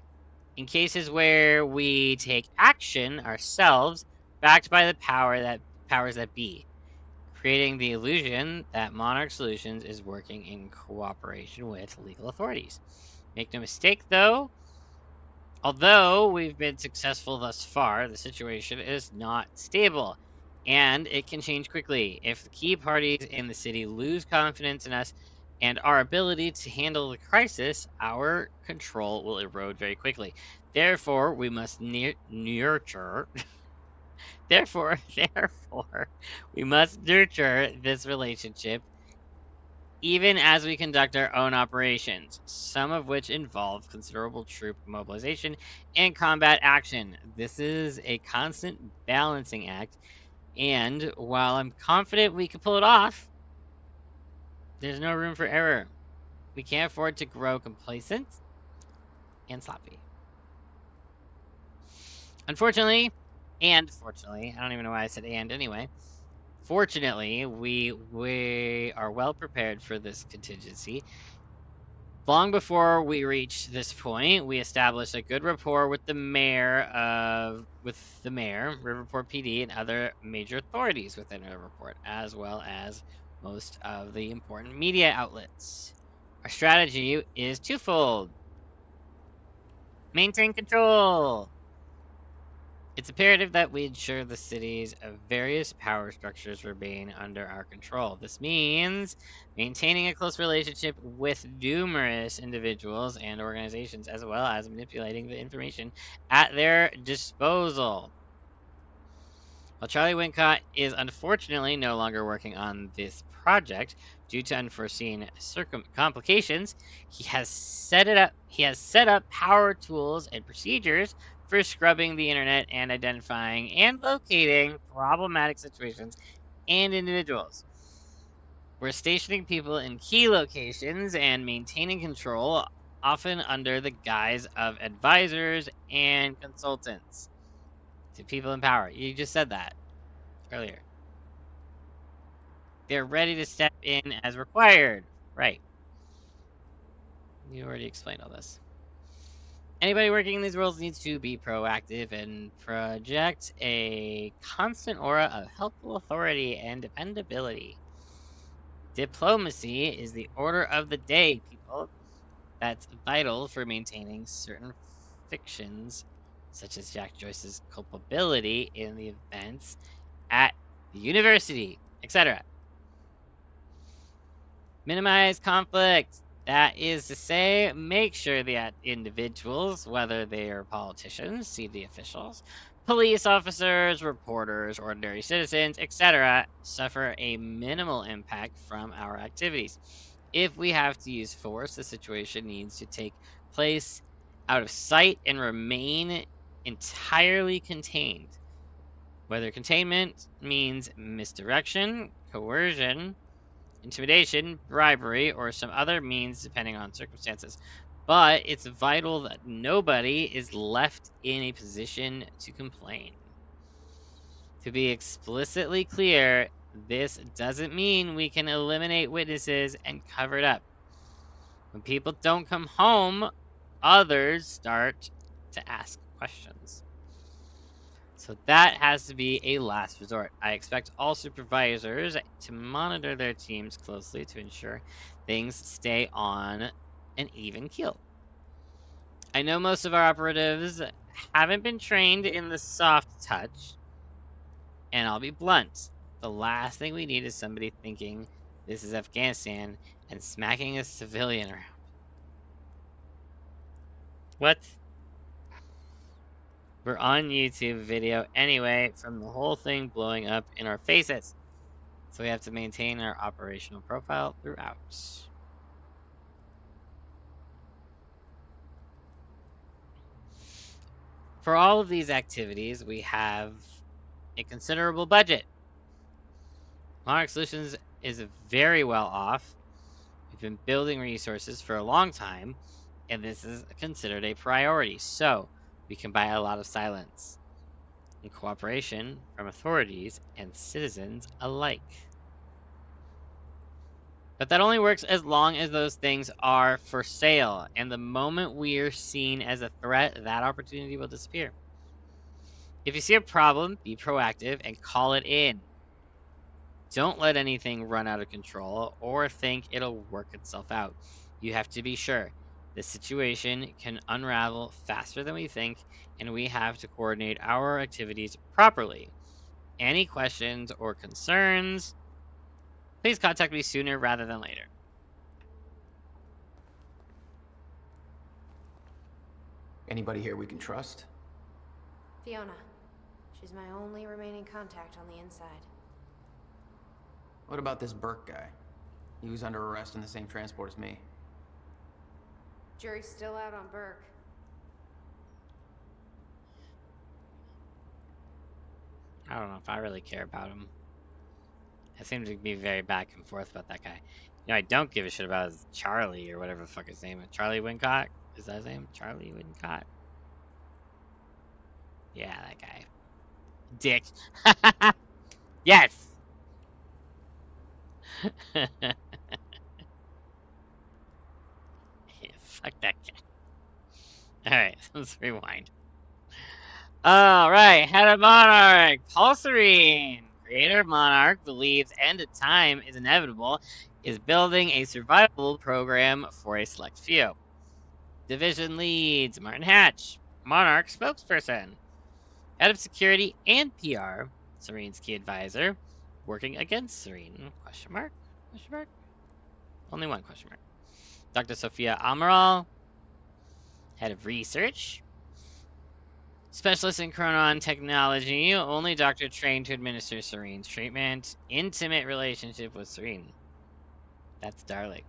Speaker 1: in cases where we take action ourselves, backed by the powers that be, creating the illusion that Monarch Solutions is working in cooperation with legal authorities. Make no mistake, though, although we've been successful thus far, the situation is not stable, and it can change quickly. If the key parties in the city lose confidence in us and our ability to handle the crisis, our control will erode very quickly. Therefore, we must nurture. Therefore, we must nurture this relationship even as we conduct our own operations, some of which involve considerable troop mobilization and combat action. This is a constant balancing act, and while I'm confident we can pull it off, there's no room for error. We can't afford to grow complacent and sloppy. Unfortunately, and fortunately, I don't even know why I said and anyway. Fortunately, we are well prepared for this contingency. Long before we reached this point, we established a good rapport with the mayor, Riverport PD, and other major authorities within Riverport, as well as most of the important media outlets. Our strategy is twofold. Maintain control. It's imperative that we ensure the city's various power structures remain under our control. This means maintaining a close relationship with numerous individuals and organizations, as well as manipulating the information at their disposal. While Charlie Wincott is unfortunately no longer working on this project due to unforeseen complications, he has set up power tools and procedures for scrubbing the internet and identifying and locating problematic situations and individuals. We're stationing people in key locations and maintaining control, often under the guise of advisors and consultants to people in power. You just said that earlier. They're ready to step in as required. Right. You already explained all this. Anybody working in these roles needs to be proactive and project a constant aura of helpful authority and dependability. Diplomacy is the order of the day, people. That's vital for maintaining certain fictions, such as Jack Joyce's culpability in the events at the university, etc. Minimize conflict. That is to say, make sure that individuals, whether they are politicians, city officials, police officers, reporters, ordinary citizens, etc., suffer a minimal impact from our activities. If we have to use force, the situation needs to take place out of sight and remain entirely contained. Whether containment means misdirection, coercion, intimidation, bribery, or some other means depending on circumstances. But it's vital that nobody is left in a position to complain. To be explicitly clear, this doesn't mean we can eliminate witnesses and cover it up. When people don't come home, others start to ask questions. So that has to be a last resort. I expect all supervisors to monitor their teams closely to ensure things stay on an even keel. I know most of our operatives haven't been trained in the soft touch, and I'll be blunt. The last thing we need is somebody thinking this is Afghanistan and smacking a civilian around. What? We're on YouTube video anyway from the whole thing blowing up in our faces. So we have to maintain our operational profile throughout. For all of these activities, we have a considerable budget. Monarch Solutions is very well off. We've been building resources for a long time, and this is considered a priority. So, we can buy a lot of silence and cooperation from authorities and citizens alike. But that only works as long as those things are for sale, and the moment we are seen as a threat, that opportunity will disappear. If you see a problem, be proactive and call it in. Don't let anything run out of control or think it'll work itself out. You have to be sure. The situation can unravel faster than we think, and we have to coordinate our activities properly. Any questions or concerns, please contact me sooner rather than later.
Speaker 3: Anybody here we can trust?
Speaker 6: Fiona. She's my only remaining contact on the inside.
Speaker 3: What about this Burke guy? He was under arrest in the same transport as me.
Speaker 6: Jury's still out on Burke.
Speaker 1: I don't know if I really care about him. I seem to be very back and forth about that guy. You know, I don't give a shit about is Charlie or whatever the fuck his name is. Charlie Wincott? Is that his name? Charlie Wincott? Yeah, that guy. Dick. Yes! Yeah, fuck that guy. Alright, let's rewind. Alright, head of Monarch, Paul Serene, creator of Monarch, believes end of time is inevitable, is building a survival program for a select few. Division leads, Martin Hatch, Monarch spokesperson. Head of security and PR, Serene's key advisor, working against Serene, question mark, question mark? Only one question mark. Dr. Sophia Amaral, head of research, specialist in chronon technology, only doctor trained to administer Serene's treatment, intimate relationship with Serene. That's darling.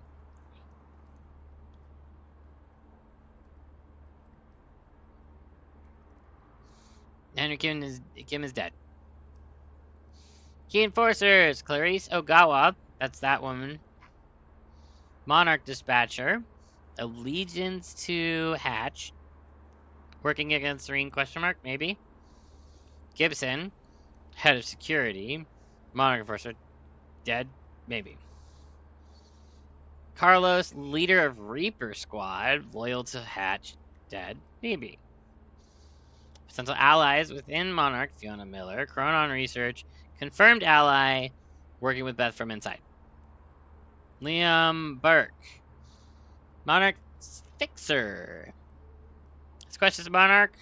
Speaker 1: Henry Kim is dead. Key enforcers, Clarice Ogawa, that's that woman. Monarch dispatcher, allegiance to Hatch, working against Serene, question mark, maybe. Gibson, head of security, Monarch enforcer, dead, maybe. Carlos, leader of Reaper Squad, loyal to Hatch, dead, maybe. Potential allies within Monarch, Fiona Miller, Chronon Research, confirmed ally, working with Beth from inside. Liam Burke, Monarch fixer. Has questions Monarch.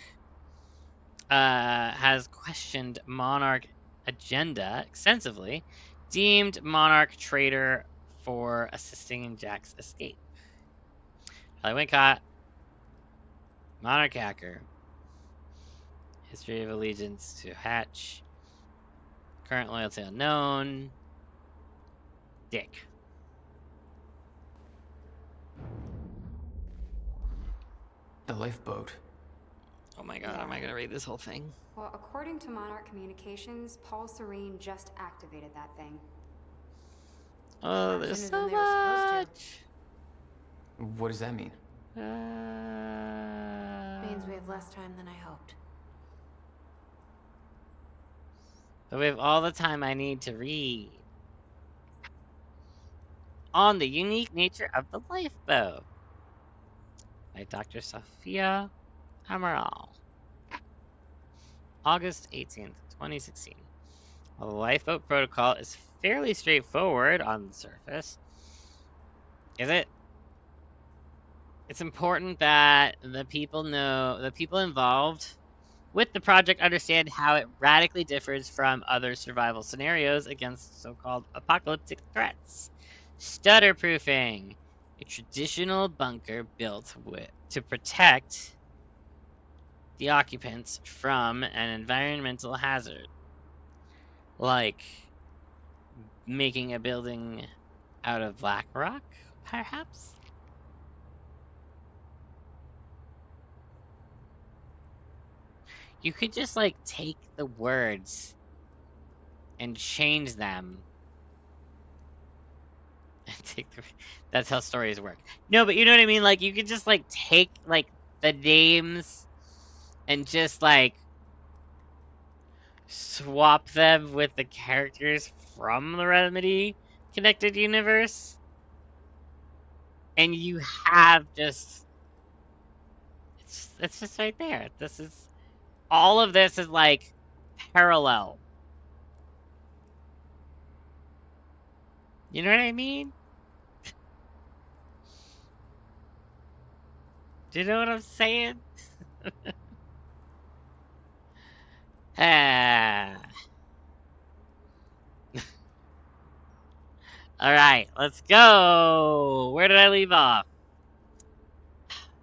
Speaker 1: Has questioned Monarch agenda extensively. Deemed Monarch traitor for assisting in Jack's escape. Charlie Wincott, Monarch hacker. History of allegiance to Hatch. Current loyalty unknown. Dick.
Speaker 3: The lifeboat.
Speaker 1: Oh my god, am I gonna read this whole thing?
Speaker 19: Well, according to Monarch Communications, Paul Serene just activated that thing.
Speaker 1: Oh, there's so much.
Speaker 3: What does that mean?
Speaker 6: Means we have less time than I hoped.
Speaker 1: But we have all the time I need to read. On the unique nature of the lifeboat. By Dr. Sophia Amaral. August 18th, 2016. While the lifeboat protocol is fairly straightforward on the surface, is it? It's important that the people involved with the project understand how it radically differs from other survival scenarios against so-called apocalyptic threats. Stutter-proofing, a traditional bunker built to protect the occupants from an environmental hazard, like making a building out of black rock, perhaps? You could just, like, take the words and change them. That's how stories work. No, but you know what I mean? Like, you could just, like, take, like, the names and just like swap them with the characters from the Remedy connected universe, and you have just it's just right there. This is all of this is like parallel. You know what I mean? Do you know what I'm saying? Ah. All right, let's go. Where did I leave off?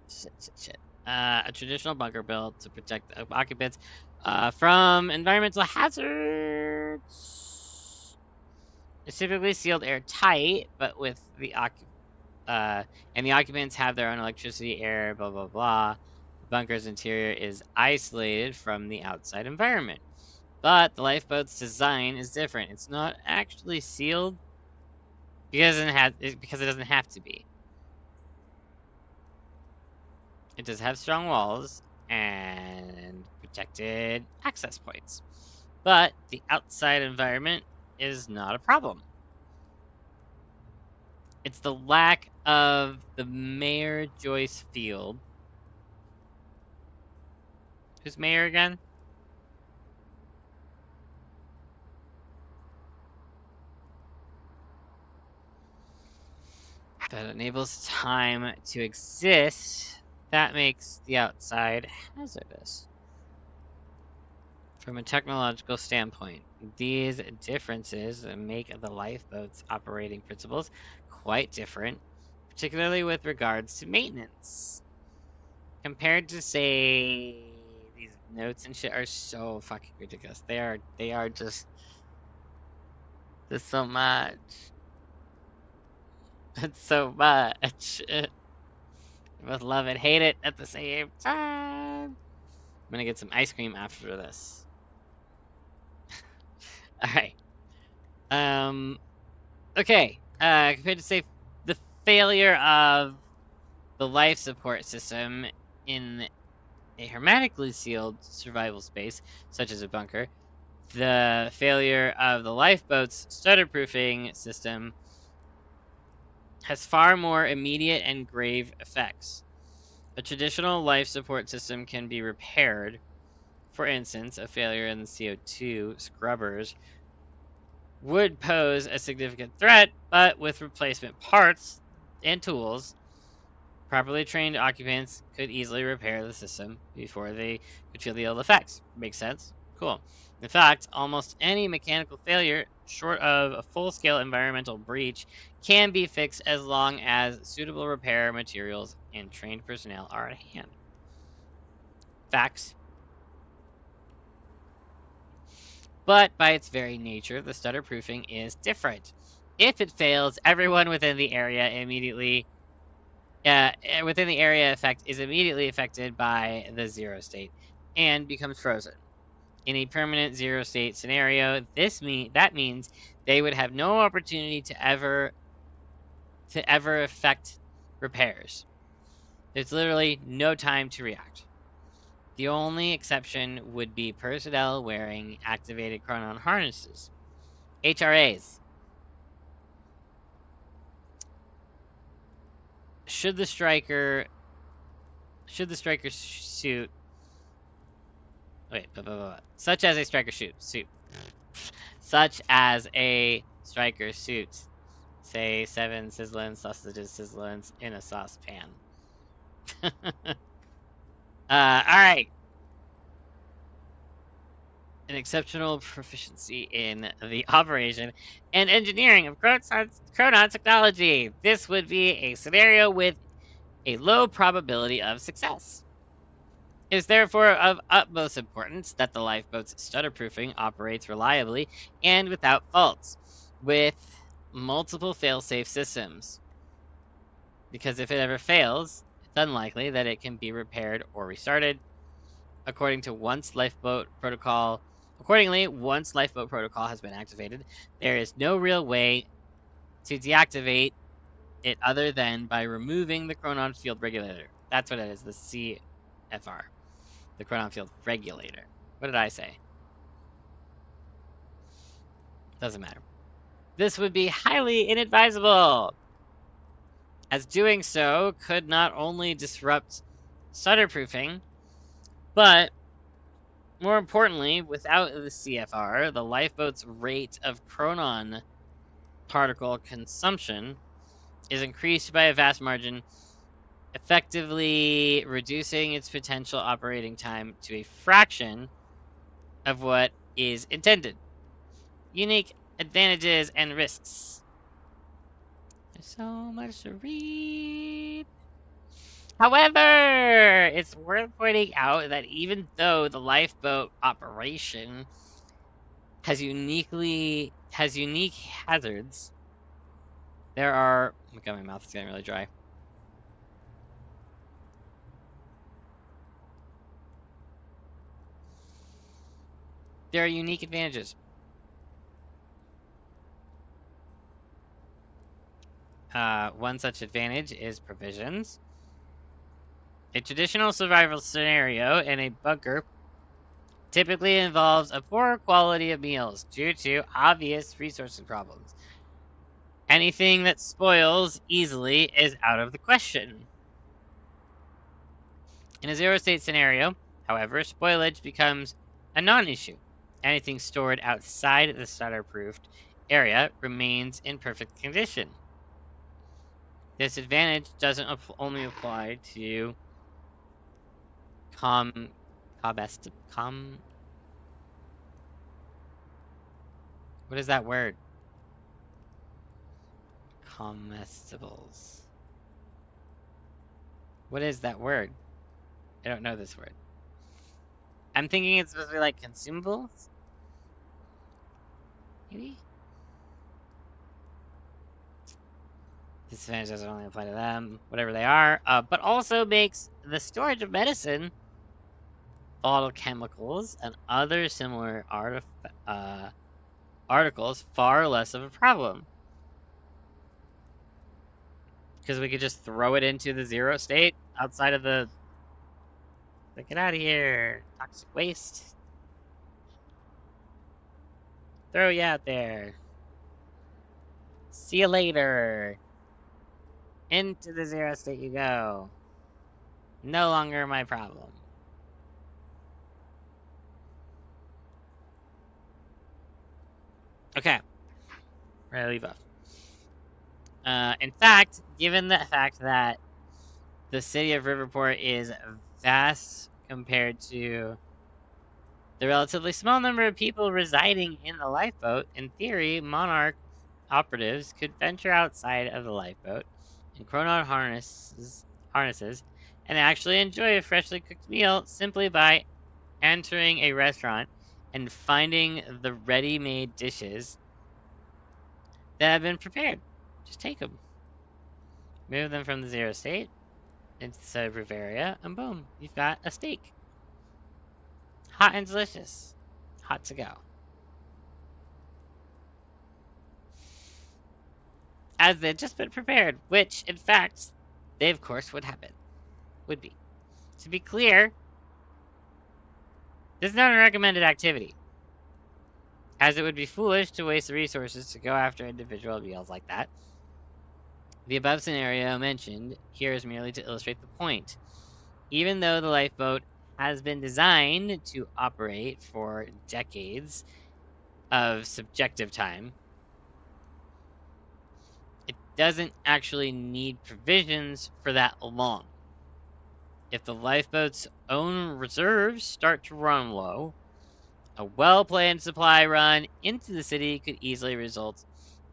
Speaker 1: Shit. A traditional bunker built to protect occupants from environmental hazards. It's typically sealed airtight, but with the and the occupants have their own electricity, air, blah blah blah. The bunker's interior is isolated from the outside environment, but the lifeboat's design is different. It's not actually sealed because it doesn't have to be. It does have strong walls and protected access points, but the outside environment is not a problem. It's the lack of the Mayor Joyce field. Who's Mayor again? That enables time to exist. That makes the outside hazardous. From a technological standpoint, these differences make the lifeboat's operating principles quite different, particularly with regards to maintenance. Compared to, say, these notes and shit are so fucking ridiculous. They are just so much. It's so much. I both love and hate it at the same time. I'm gonna get some ice cream after this. Alright. Okay. Compared to, say, the failure of the life support system in a hermetically sealed survival space, such as a bunker, the failure of the lifeboat's stutter-proofing system has far more immediate and grave effects. A traditional life support system can be repaired. For instance, a failure in the CO2 scrubbers would pose a significant threat, but with replacement parts and tools, properly trained occupants could easily repair the system before they could feel the ill effects. Makes sense? Cool. In fact, almost any mechanical failure, short of a full-scale environmental breach, can be fixed as long as suitable repair materials and trained personnel are at hand. Facts. But by its very nature, the stutter proofing is different. If it fails, everyone within the area effect is immediately affected by the zero state and becomes frozen. In a permanent zero state scenario, that means they would have no opportunity to ever effect repairs. There's literally no time to react. The only exception would be personnel wearing activated chronon harnesses, HRAs. Should the striker suit such as a striker suit, say 7 sizzling sausages sizzling in a saucepan. Alright. An exceptional proficiency in the operation and engineering of chronon technology. This would be a scenario with a low probability of success. It is therefore of utmost importance that the lifeboat's stutterproofing operates reliably and without faults, with multiple fail-safe systems. Because if it ever fails, it's unlikely that it can be repaired or restarted. Accordingly, once lifeboat protocol has been activated, there is no real way to deactivate it other than by removing the chronon field regulator. That's what it is, the CFR. the chronon field regulator. What did I say? Doesn't matter. This would be highly inadvisable, as doing so could not only disrupt stutter-proofing, but more importantly, without the CFR, the lifeboat's rate of chronon particle consumption is increased by a vast margin, effectively reducing its potential operating time to a fraction of what is intended. Unique advantages and risks. There's so much to read. However, it's worth pointing out that even though the lifeboat operation has unique hazards, there are... Oh my god, my mouth is getting really dry. There are unique advantages. One such advantage is provisions. A traditional survival scenario in a bunker typically involves a poor quality of meals due to obvious resourcing problems. Anything that spoils easily is out of the question. In a zero-state scenario, however, spoilage becomes a non-issue. Anything stored outside the stutter-proofed area remains in perfect condition. This advantage doesn't only apply to what is that word? Comestibles. What is that word? I don't know this word. I'm thinking it's supposed to be like consumables? Maybe? Disadvantage doesn't only apply to them, whatever they are, but also makes the storage of medicine, volatile chemicals, and other similar articles far less of a problem. Because we could just throw it into the zero state outside of the... Like, get out of here, toxic waste. Throw you out there. See you later. Into the zero state you go. No longer my problem. Okay. Where did I leave off? In fact, given the fact that the city of Riverport is vast compared to the relatively small number of people residing in the lifeboat, in theory, Monarch operatives could venture outside of the lifeboat in chronon harnesses and actually enjoy a freshly cooked meal simply by entering a restaurant and finding the ready-made dishes that have been prepared. Just take them. Move them from the zero state into the stutter-proof area, and boom, you've got a steak. Hot and delicious. Hot to go. As they'd just been prepared, which, in fact, they of course would be. To be clear, this is not a recommended activity, as it would be foolish to waste the resources to go after individual meals like that. The above scenario mentioned here is merely to illustrate the point. Even though the lifeboat has been designed to operate for decades of subjective time, it doesn't actually need provisions for that long. If the lifeboat's own reserves start to run low, a well-planned supply run into the city could easily result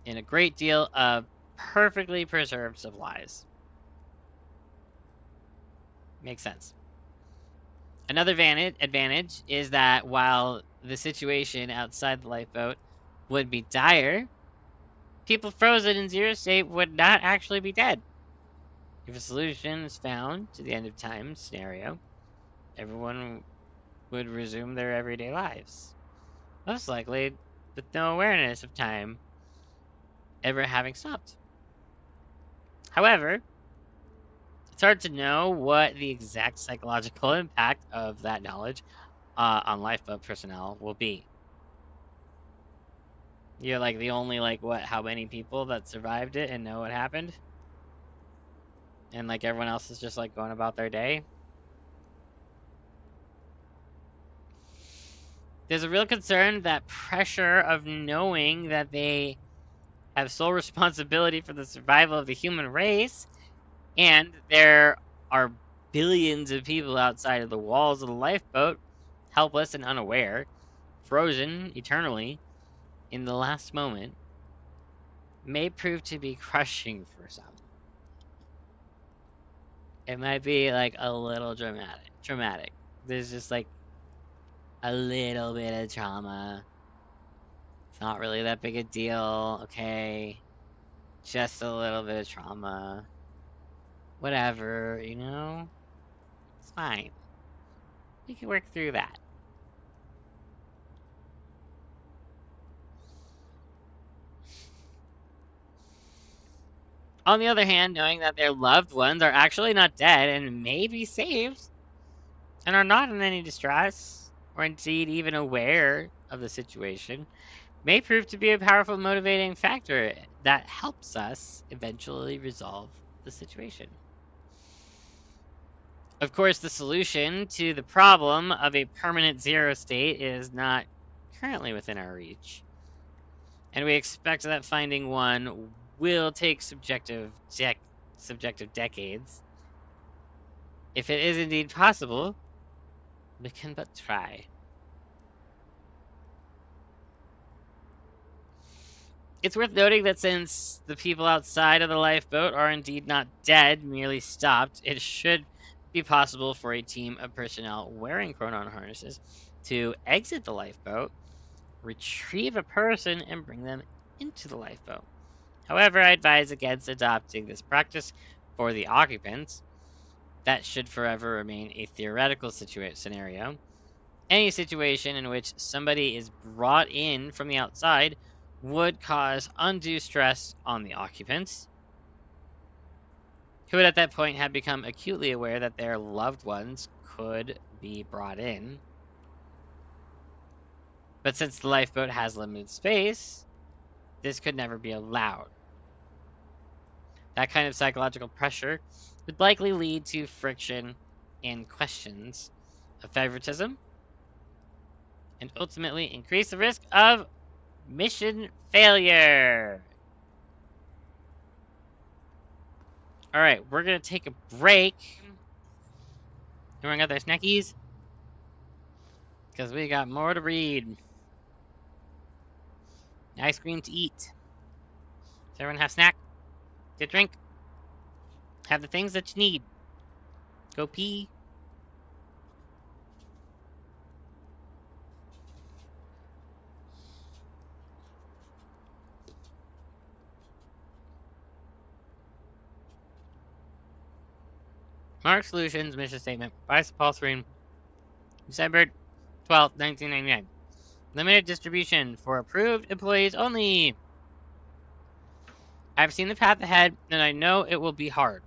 Speaker 1: in a great deal of perfectly preserved supplies. Makes sense. Another advantage is that while the situation outside the lifeboat would be dire, people frozen in zero state would not actually be dead. If a solution is found to the end of time scenario, everyone would resume their everyday lives. Most likely with no awareness of time ever having stopped. However, It's hard to know what the exact psychological impact of that knowledge on lifeboat personnel will be. You're like the only how many people that survived it and know what happened? And like everyone else is just like going about their day? There's a real concern that pressure of knowing that they have sole responsibility for the survival of the human race, and there are billions of people outside of the walls of the lifeboat, helpless and unaware, frozen eternally in the last moment, may prove to be crushing for some. It might be like a little dramatic. There's just like a little bit of trauma. It's not really that big a deal, okay? Just a little bit of trauma. Whatever, you know? It's fine. We can work through that. On the other hand, knowing that their loved ones are actually not dead and may be saved, and are not in any distress, or indeed even aware of the situation, may prove to be a powerful motivating factor that helps us eventually resolve the situation. Of course, the solution to the problem of a permanent zero state is not currently within our reach, and we expect that finding one will take subjective decades. If it is indeed possible, we can but try. It's worth noting that since the people outside of the lifeboat are indeed not dead, merely stopped, it should be possible for a team of personnel wearing chronon harnesses to exit the lifeboat, retrieve a person, and bring them into the lifeboat. However, I advise against adopting this practice for the occupants. That should forever remain a theoretical scenario. Any situation in which somebody is brought in from the outside would cause undue stress on the occupants, who would at that point have become acutely aware that their loved ones could be brought in. But since the lifeboat has limited space, this could never be allowed. That kind of psychological pressure would likely lead to friction and questions of favoritism, and ultimately increase the risk of mission failure. Alright, we're going to take a break. Everyone got their snackies? Because we got more to read. Ice cream to eat. Does everyone have snack? Get drink? Have the things that you need. Go pee. Mark Solutions mission statement by Paul Serene, December 12th, 1999. Limited distribution for approved employees only. I've seen the path ahead, and I know it will be hard.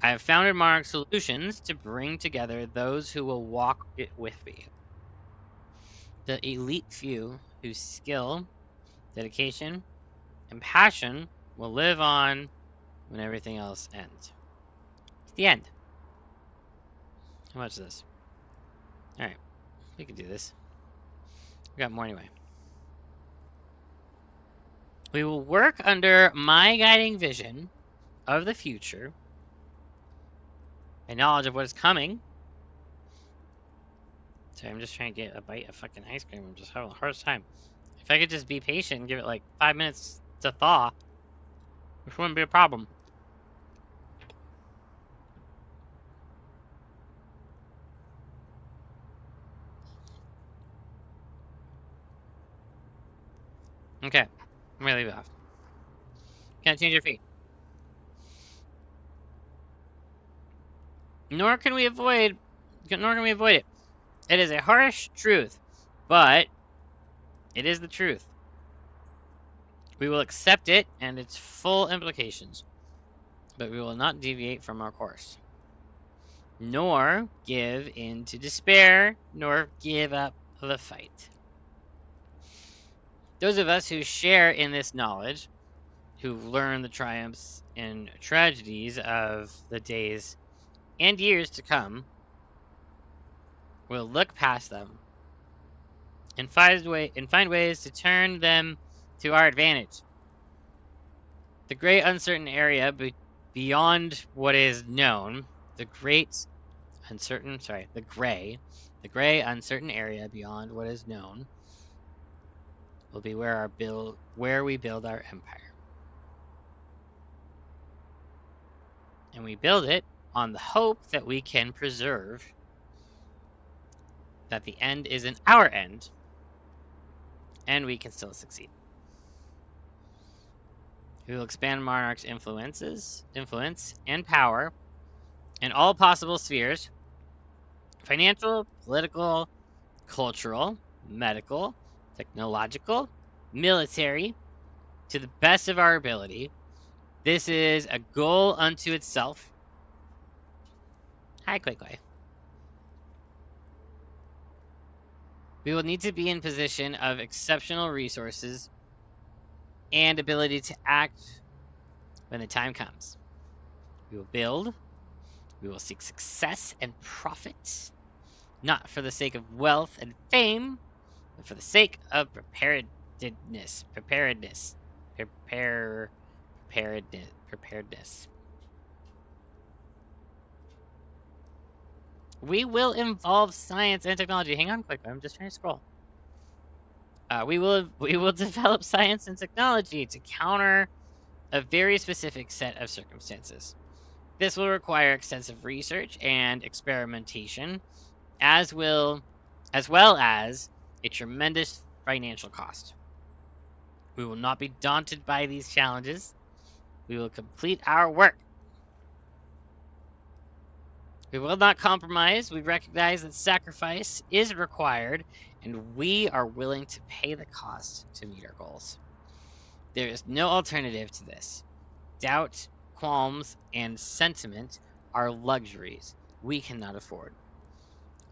Speaker 1: I have founded Monarch Solutions to bring together those who will walk it with me. The elite few whose skill, dedication, and passion will live on when everything else ends. It's the end. How much is this? Alright, we can do this. We got more anyway. We will work under my guiding vision of the future and knowledge of what is coming. Sorry, I'm just trying to get a bite of fucking ice cream. I'm just having the hardest time. If I could just be patient and give it like 5 minutes to thaw, this wouldn't be a problem. Okay, I'm gonna leave it off. Can't change your feet. Nor can we avoid it. It is a harsh truth, but it is the truth. We will accept it and its full implications. but we will not deviate from our course, nor give in to despair, nor give up the fight. Those of us who share in this knowledge, who learn the triumphs and tragedies of the days and years to come, will look past them and find ways to turn them to our advantage. The great uncertain area beyond what is known, the gray uncertain area beyond what is known will be where we build our empire. And we build it on the hope that we can preserve that the end isn't our end, and we can still succeed. We will expand Monarch's influence and power in all possible spheres: financial, political, cultural, medical, technological, military, to the best of our ability. This is a goal unto itself. Hi, Quay. We will need to be in position of exceptional resources and ability to act when the time comes. We will build. We will seek success and profit, not for the sake of wealth and fame, but for the sake of preparedness. We will involve science and technology. Hang on quick, I'm just trying to scroll. We will develop science and technology to counter a very specific set of circumstances. This will require extensive research and experimentation, as well as a tremendous financial cost. We will not be daunted by these challenges. We will complete our work. We will not compromise. We recognize that sacrifice is required, and we are willing to pay the cost to meet our goals. There is no alternative to this. Doubt, qualms, and sentiment are luxuries we cannot afford.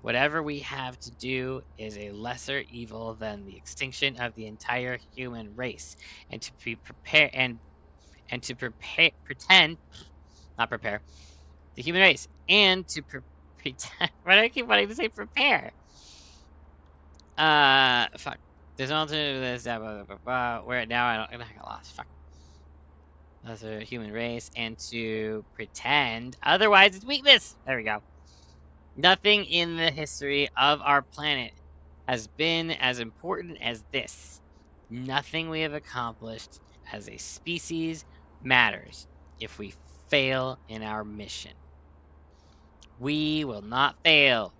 Speaker 1: Whatever we have to do is a lesser evil than the extinction of the entire human race, and to be prepared the human race, and to pretend. Why do I keep wanting to say prepare? Fuck. There's an alternative to this. Where now I got lost. Fuck. As a human race, and to pretend otherwise it's weakness. There we go. Nothing in the history of our planet has been as important as this. Nothing we have accomplished as a species matters if we fail in our mission. We will not fail.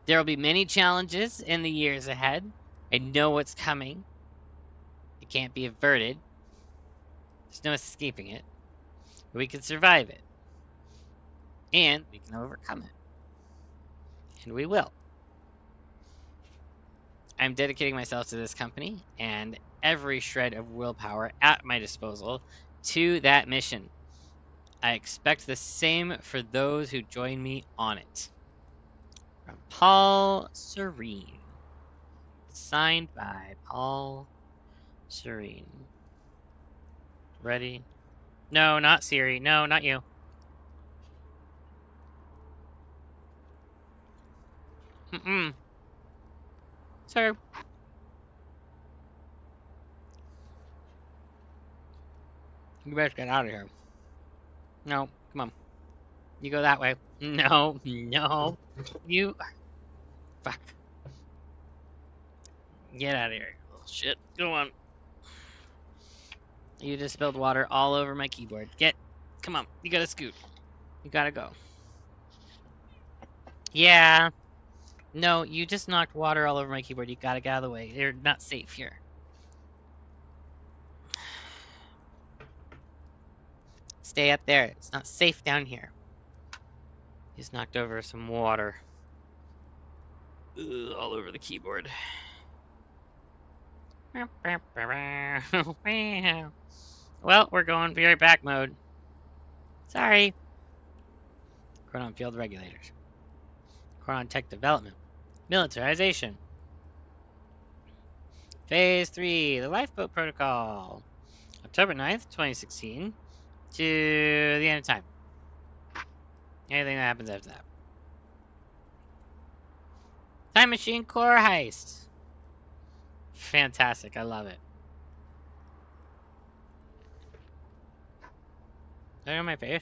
Speaker 1: There will be many challenges in the years ahead. I know what's coming. It can't be averted. There's no escaping it. But we can survive it. And we can overcome it. And we will. I'm dedicating myself to this company and every shred of willpower at my disposal to that mission. I expect the same for those who join me on it. From Paul Serene. Signed by Paul Serene. Ready? No, not Siri. No, not you. Sir. You better get out of here. No, come on. You go that way. No. You. Fuck. Get out of here, you little shit. Go on. You just spilled water all over my keyboard. Come on. You gotta scoot. You gotta go. Yeah. No, you just knocked water all over my keyboard. You gotta get out of the way. You're not safe here. Stay up there. It's not safe down here. You just knocked over some water. Ugh, all over the keyboard. Well, we're going be right back mode. Sorry. Chronon field regulators. Chronon tech development. Militarization. Phase 3, the lifeboat protocol. October 9th, 2016 to the end of time. Anything that happens after that. Time machine core heist. Fantastic, I love it. Look at my face.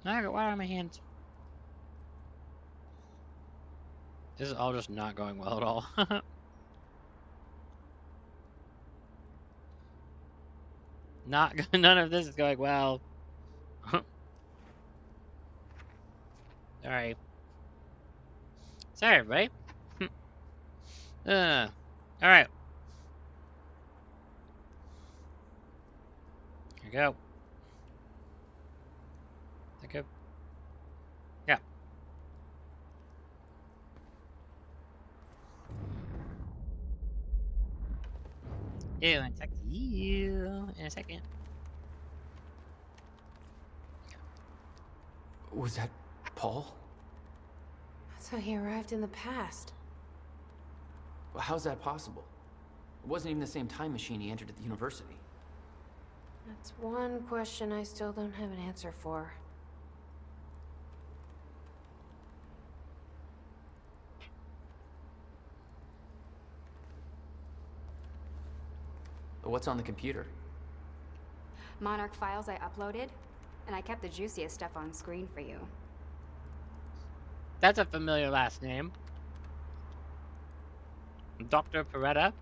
Speaker 1: I got water on my hands. This is all just not going well at all. None of this is going well. Sorry. Sorry, everybody. Alright. Here we go. Okay. Yeah. Ew, and text you in a second.
Speaker 5: Was that Paul?
Speaker 6: So he arrived in the past.
Speaker 5: How's that possible? It wasn't even the same time machine he entered at the university.
Speaker 6: That's one question I still don't have an answer for.
Speaker 5: What's on the computer?
Speaker 19: Monarch files I uploaded, and I kept the juiciest stuff on screen for you.
Speaker 1: That's a familiar last name. Dr. Peretta.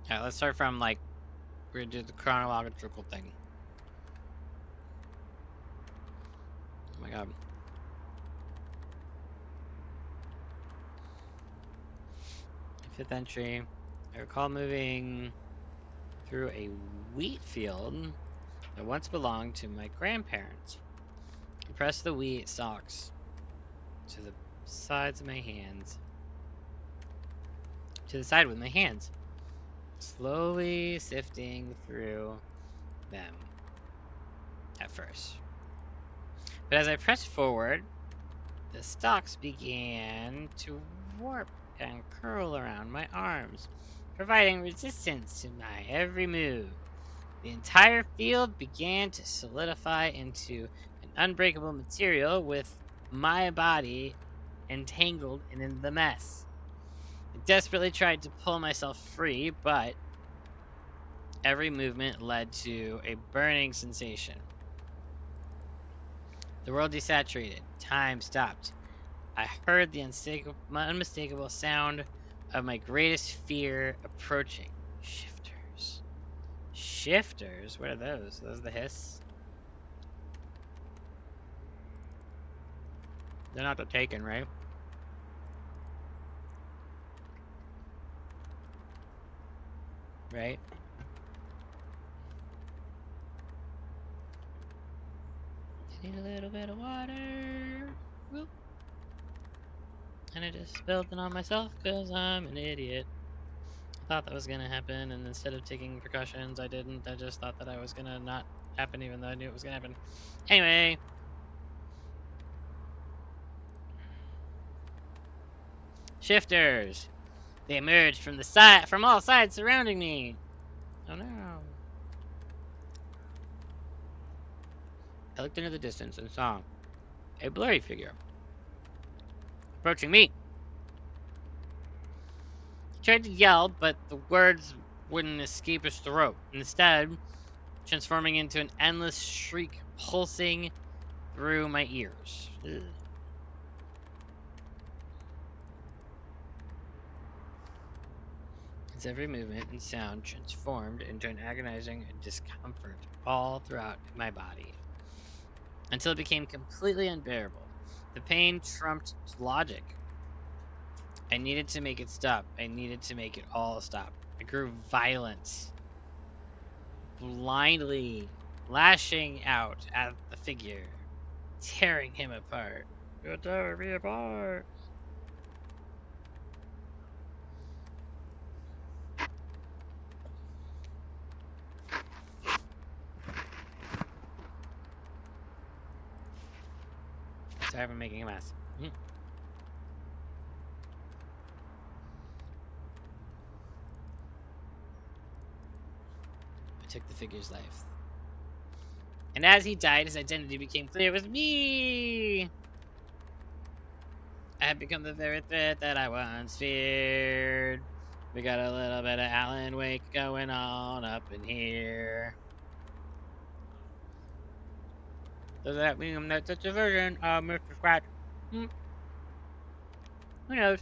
Speaker 1: Alright, let's start from, like, we're gonna do the chronological thing. Oh my god. Fifth entry. I recall moving through a wheat field that once belonged to my grandparents. I pressed the wheat stalks to the sides of my hands. To the side with my hands. Slowly sifting through them at first. But as I pressed forward, the stalks began to warp and curl around my arms, providing resistance to my every move. The entire field began to solidify into an unbreakable material with my body entangled in the mess. I desperately tried to pull myself free, but every movement led to a burning sensation. The world desaturated. Time stopped. I heard the unmistakable sound of my greatest fear approaching. Shifters. Shifters? What are those? Those are the hiss? They're not the Taken, right? Right? Need a little bit of water. Whoop. And I just spilled it on myself because I'm an idiot. I thought that was gonna happen, and instead of taking precautions, I didn't. I just thought that I was gonna not happen, even though I knew it was gonna happen. Anyway. Shifters. They emerged from the side, from all sides surrounding me. Oh no. I looked into the distance and saw a blurry figure approaching me. He tried to yell, but the words wouldn't escape his throat. Instead, transforming into an endless shriek pulsing through my ears. Ugh. His every movement and sound transformed into an agonizing discomfort all throughout my body, until it became completely unbearable. The pain trumped logic. I needed to make it stop. I needed to make it all stop. I grew violent, blindly lashing out at the figure, tearing him apart. You're tearing me apart. Sorry for making a mess. I took the figure's life. And as he died, his identity became clear. It was me! I had become the very threat that I once feared. We got a little bit of Alan Wake going on up in here. Does that mean I'm not such a version of Mr. Scratch? Who knows?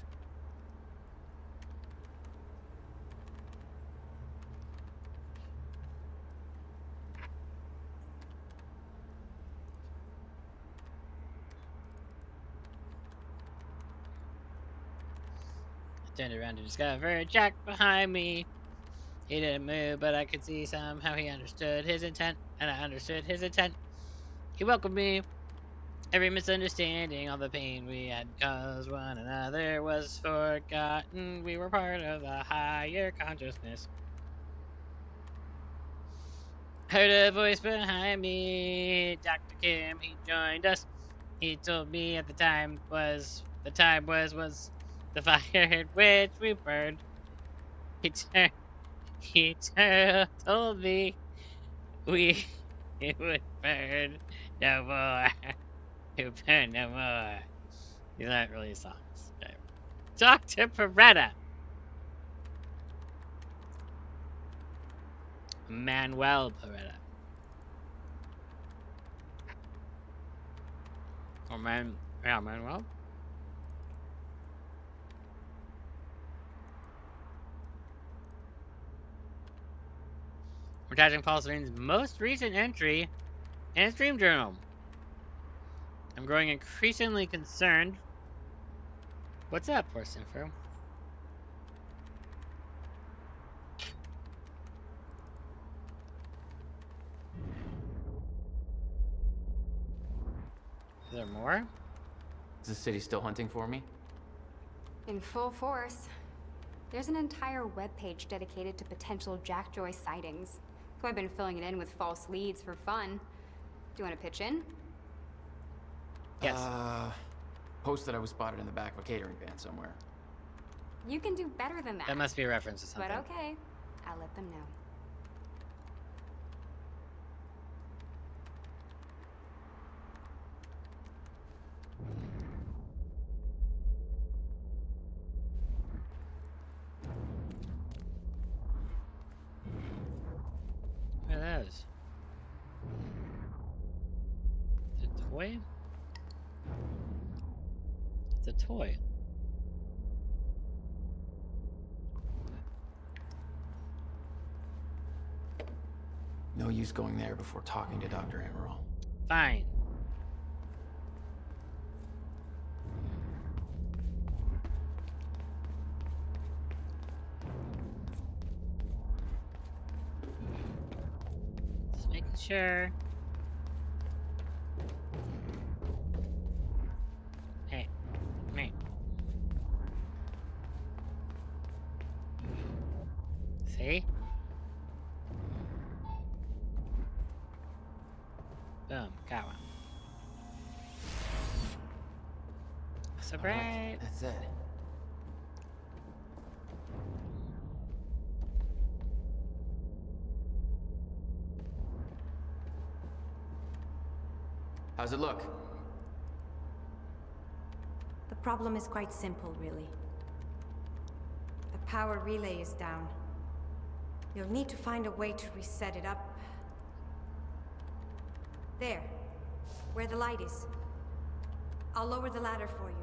Speaker 1: I turned around to discover Jack behind me. He didn't move, but I could see somehow he understood his intent, and I understood his intent. He welcomed me. Every misunderstanding, all the pain we had caused one another was forgotten. We were part of the higher consciousness. Heard a voice behind me. Dr. Kim, he joined us. He told me at the time was the fire in which we burned. He told me it would burn no more. It would burn no more. These aren't really songs. Okay. Dr. Peretta. Manuel Peretta. Or Manuel? We're attaching Paul Serene's most recent entry in his dream journal. I'm growing increasingly concerned. What's up, poor Sinfro? Is there more?
Speaker 5: Is the city still hunting for me?
Speaker 19: In full force. There's an entire webpage dedicated to potential Jack Joyce sightings. So I've been filling it in with false leads for fun. Do you want to pitch in?
Speaker 3: Yes. Post that I was spotted in the back of a catering van somewhere.
Speaker 19: You can do better than that.
Speaker 1: That must be a reference to something.
Speaker 19: But okay, I'll let them know.
Speaker 1: What are those? Is it a toy? It's a toy.
Speaker 3: No use going there before talking to Dr. Amaral.
Speaker 1: Fine. Just making sure. Hey, me. See? Boom, got one. So bright.
Speaker 3: That's it. How's it look?
Speaker 18: The problem is quite simple, really. The power relay is down. You'll need to find a way to reset it up. There, where the light is. I'll lower the ladder for you.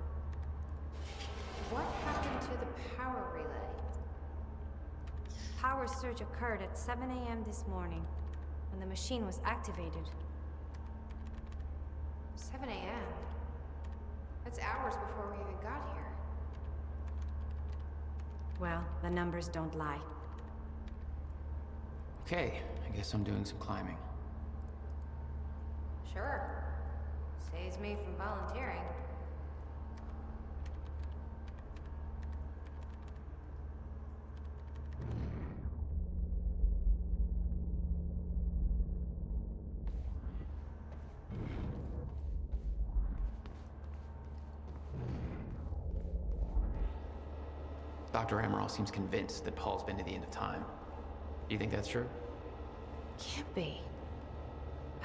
Speaker 6: What happened to the power relay?
Speaker 18: Power surge occurred at 7 a.m. this morning, when the machine was activated.
Speaker 6: 7 a.m.? That's hours before we even got here.
Speaker 18: Well, the numbers don't lie.
Speaker 3: Okay, I guess I'm doing some climbing.
Speaker 6: Sure. Saves me from volunteering.
Speaker 3: Dr. Amaral seems convinced that Paul's been to the end of time. Do you think that's true?
Speaker 6: Can't be.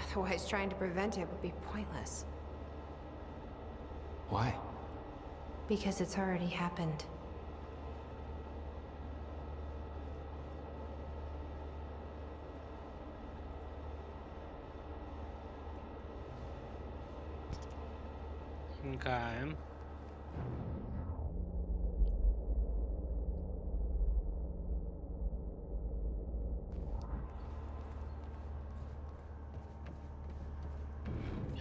Speaker 6: Otherwise, trying to prevent it would be pointless.
Speaker 3: Why?
Speaker 6: Because it's already happened.
Speaker 1: Okay.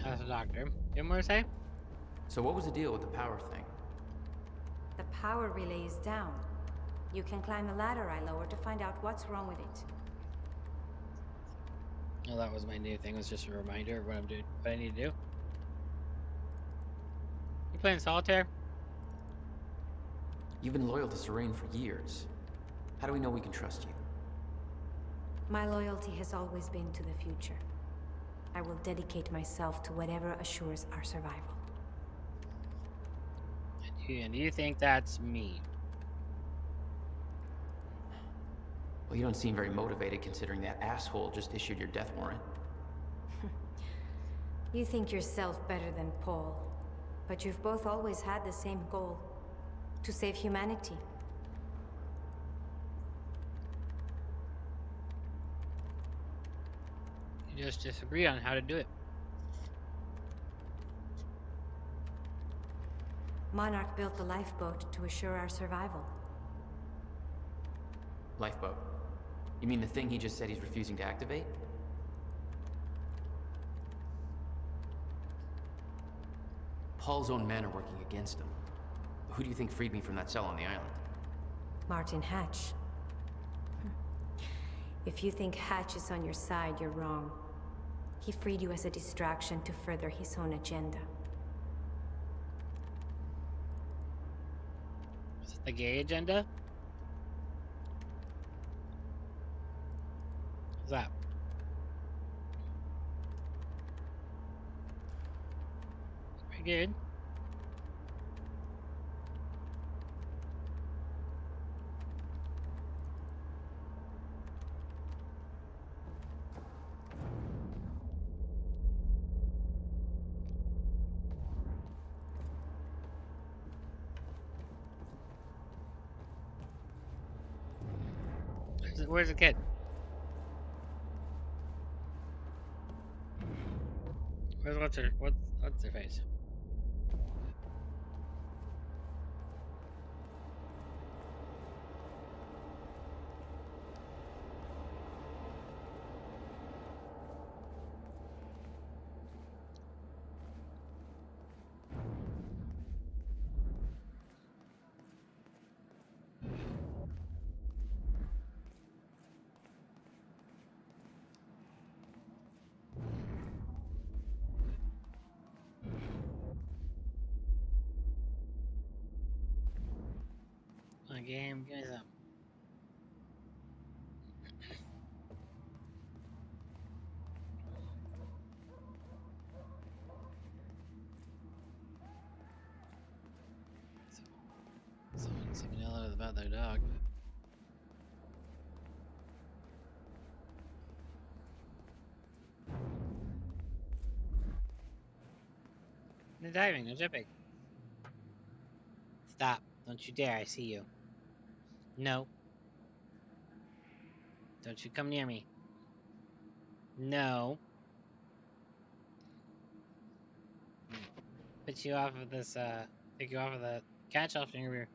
Speaker 1: How's the doctor? You have more to say?
Speaker 3: So what was the deal with the power thing?
Speaker 18: The power relay is down. You can climb the ladder I lowered to find out what's wrong with it.
Speaker 1: Oh, that was my new thing. It was just a reminder of what I'm doing, what I need to do. You playing solitaire?
Speaker 3: You've been loyal to Serene for years. How do we know we can trust you?
Speaker 18: My loyalty has always been to the future. I will dedicate myself to whatever assures our survival.
Speaker 1: And do you think that's me?
Speaker 3: Well, you don't seem very motivated considering that asshole just issued your death warrant.
Speaker 18: You think yourself better than Paul, but you've both always had the same goal: to save humanity.
Speaker 1: You just disagree on how to do it.
Speaker 18: Monarch built the lifeboat to assure our survival.
Speaker 3: Lifeboat? You mean the thing he just said he's refusing to activate? Paul's own men are working against him. Who do you think freed me from that cell on the island?
Speaker 18: Martin Hatch. If you think Hatch is on your side, you're wrong. He freed you as a distraction to further his own agenda.
Speaker 1: Is it the gay agenda? What's that? Pretty good. Where's the kid? What's her face? My game, give me some. Someone yell about their dog. No diving, no jumping. Stop. Don't you dare, I see you. No. Don't you come near me. No. Put you off of this, take you off of the cat shelf and you're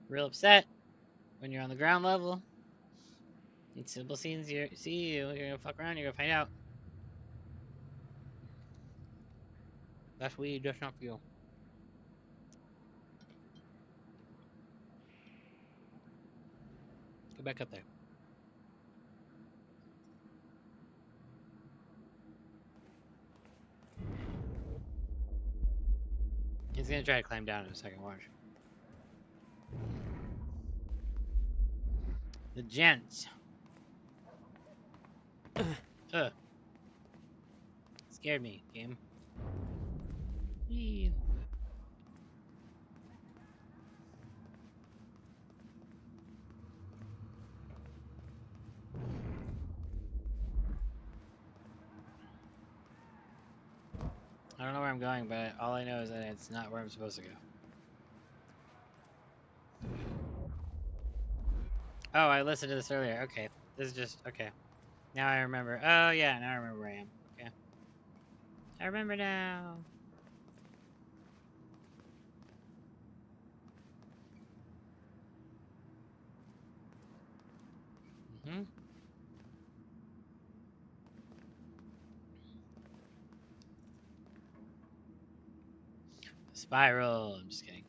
Speaker 1: real upset when you're on the ground level. And simple scenes you see you, you're gonna fuck around, you're gonna find out. That's weed, that's not for you. Go back up there. He's gonna try to climb down in a second, watch. The gents. Scared me, game. Eee. I don't know where I'm going, but all I know is that it's not where I'm supposed to go. Oh, I listened to this earlier. Okay. This is just... Okay. Now I remember. Oh, yeah. Now I remember where I am. Okay. I remember now. Mm-hmm. Spiral. I'm just kidding.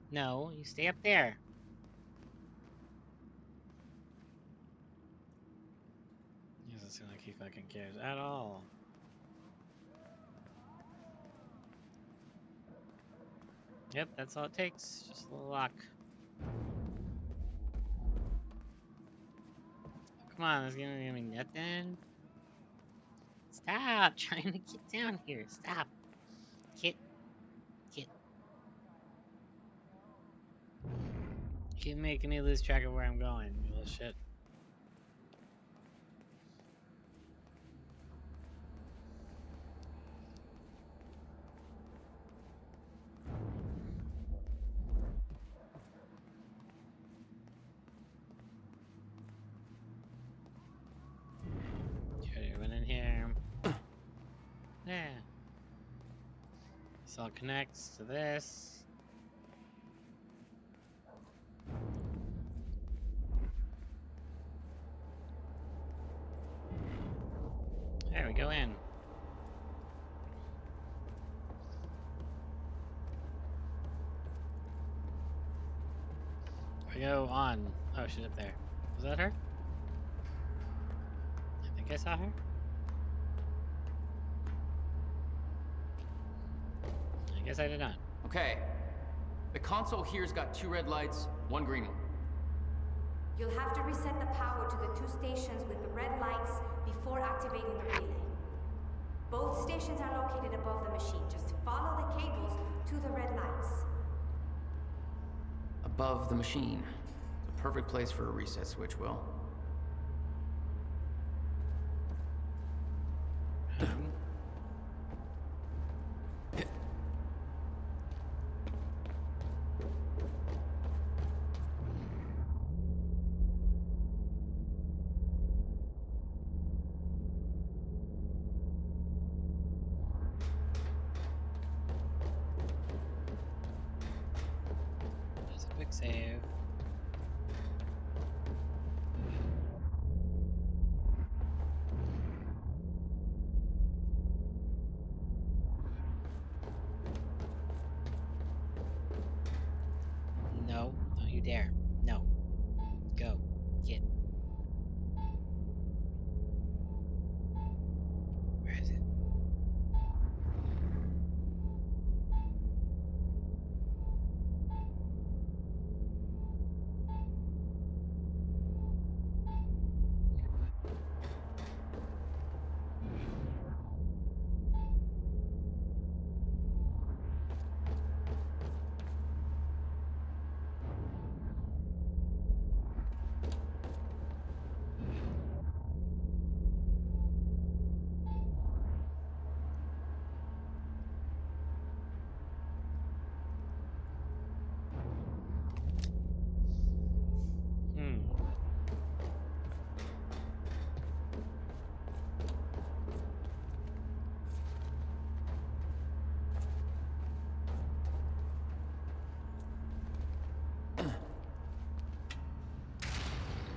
Speaker 1: No, you stay up there. He doesn't seem like he fucking cares at all. Yep, that's all it takes. Just a little lock. Come on, there's gonna be nothing. Stop trying to get down here. Stop. Get. Keep making me lose track of where I'm going, you little shit. Went in here. Yeah. This all connects to this. There we go in. We go on. Oh, she's up there. Was that her? I think I saw her. I guess I did not.
Speaker 5: Okay. The console here's got 2 red lights, 1 green one.
Speaker 18: You'll have to reset the power to the 2 stations with the red lights before activating the relay. Both stations are located above the machine. Just follow the cables to the red lights.
Speaker 5: Above the machine. The perfect place for a reset switch, Will.
Speaker 1: Quick save. No, don't you dare. No. Go. Get. Where is it?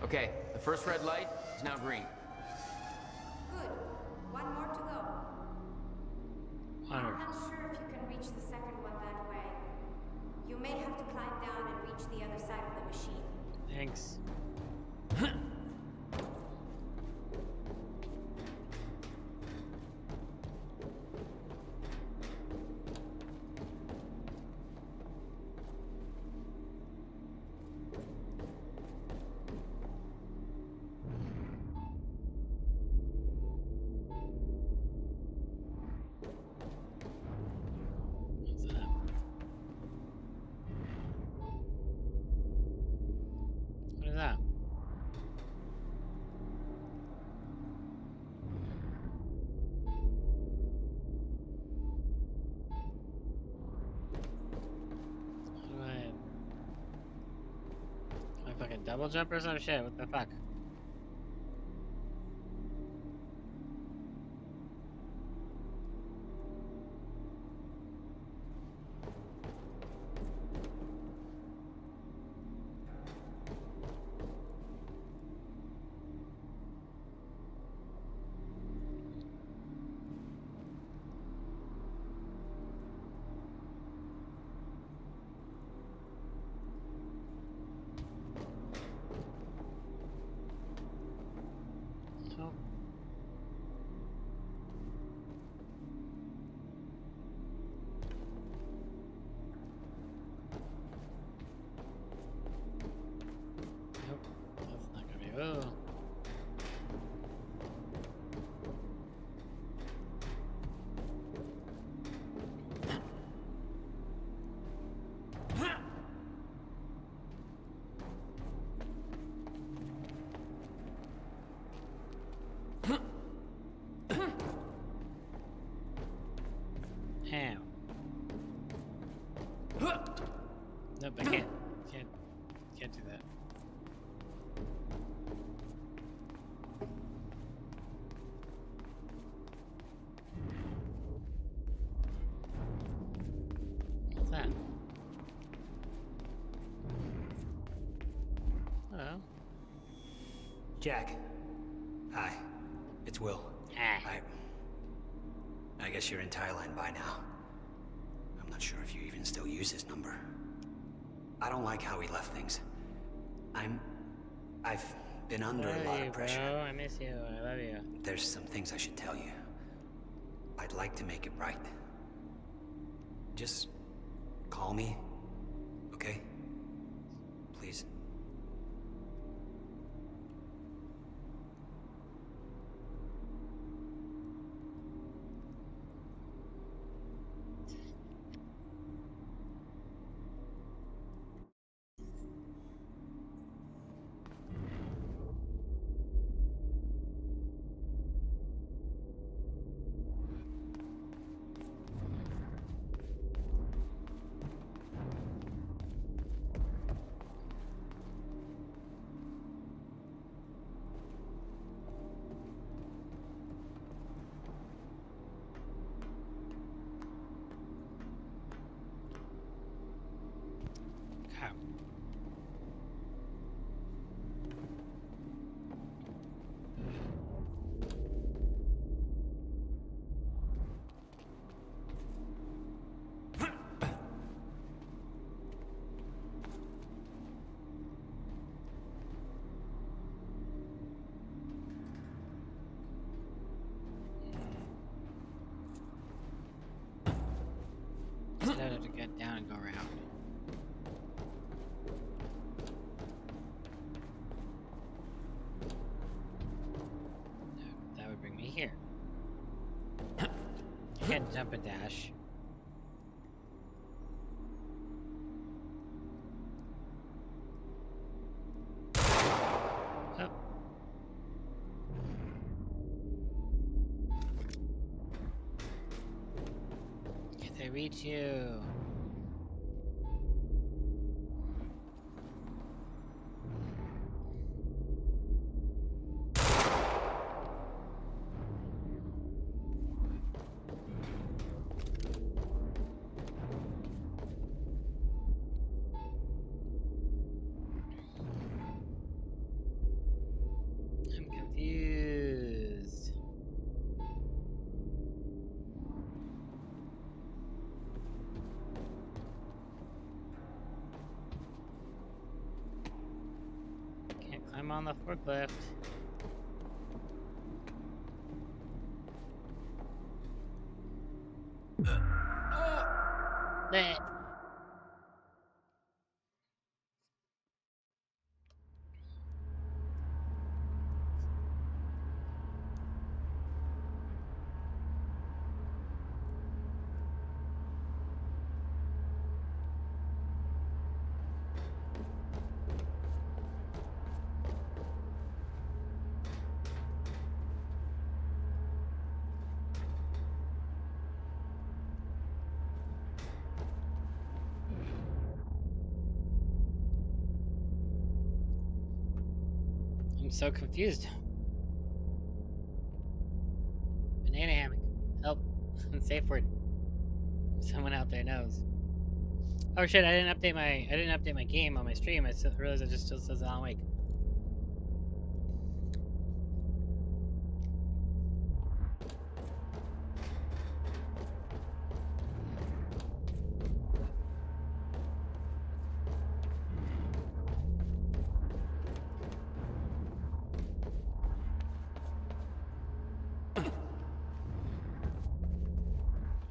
Speaker 5: Okay, the first red light is now green.
Speaker 18: Good. 1 more to go. I'm not sure if you can reach the second one that way. You may have to climb down and reach the other side of the machine.
Speaker 1: Thanks. Fucking double jump or some shit. What the fuck? Oh. Damn. Nope, I can't do that. What's that? Hello.
Speaker 4: Jack. Hi. It's Will. I guess you're in Thailand by now. I'm not sure if you even still use his number. I don't like how he left things. I've been under a lot of pressure.
Speaker 1: Bro, I miss you. I love you.
Speaker 4: There's some things I should tell you. I'd like to make it right. Just call me, okay? Please. Better to get down and go around. That would bring me here. Can't jump and dash. Oh. Can they reach you? I'm confused. Can't climb on the forklift. Bleh.
Speaker 1: I'm so confused. Banana hammock. Help. Safe word. Someone out there knows. Oh shit! I didn't update my game on my stream. I realized it just still says Alan Wake.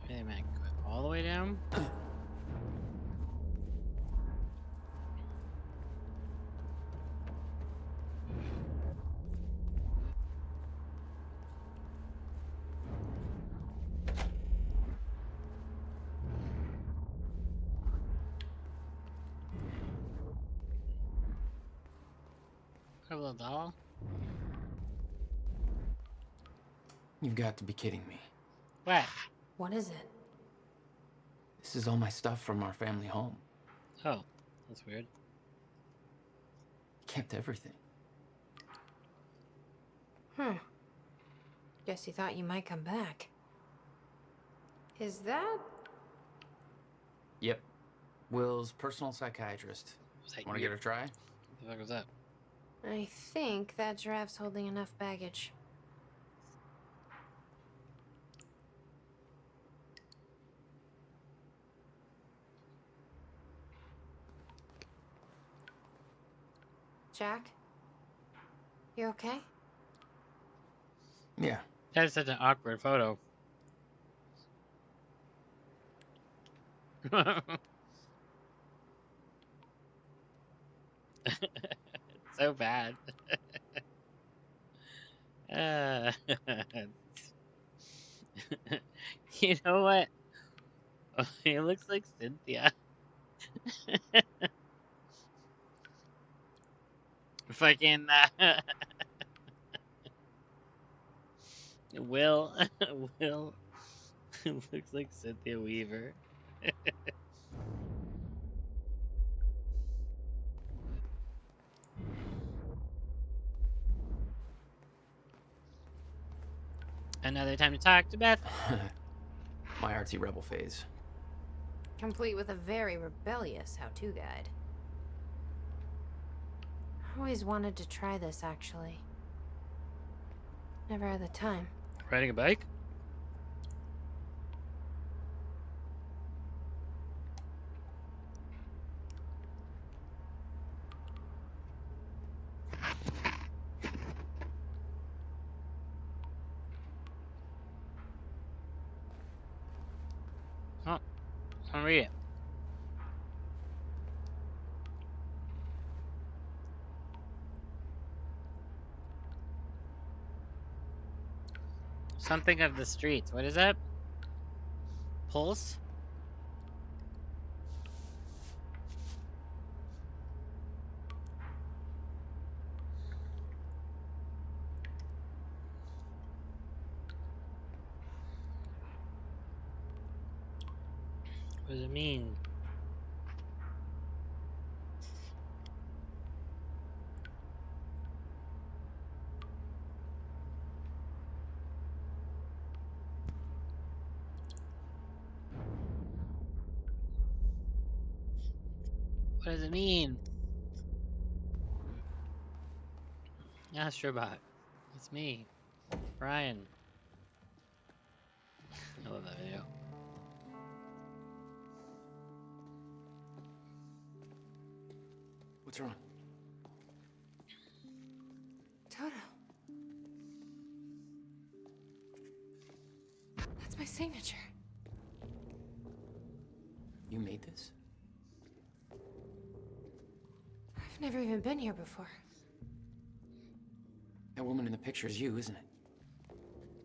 Speaker 1: Hey man, go all the way down. A little doll.
Speaker 3: You've got to be kidding me.
Speaker 1: What?
Speaker 6: What is it?
Speaker 3: This is all my stuff from our family home.
Speaker 1: Oh, that's weird.
Speaker 3: Kept everything.
Speaker 6: Guess he thought you might come back. Is that...
Speaker 3: Yep. Will's personal psychiatrist. Want to give it a try?
Speaker 1: What the fuck was that?
Speaker 6: I think that giraffe's holding enough baggage. Jack? You okay?
Speaker 3: Yeah.
Speaker 1: That is such an awkward photo. So bad. You know what? He looks like Cynthia. Fucking Will looks like Cynthia Weaver. Another time to talk to Beth.
Speaker 3: My artsy rebel phase.
Speaker 6: Complete with a very rebellious how-to guide. Always wanted to try this, actually. Never had the time.
Speaker 1: Riding a bike? Oh, I'll read it. Something of the streets. What is that? Pulse? What does it mean? What does it mean? Astrobot. It's me, Brian. I love that video.
Speaker 3: What's wrong?
Speaker 6: Toto. That's my signature.
Speaker 3: You made this?
Speaker 6: I've never even been here before.
Speaker 3: That woman in the picture is you, isn't it?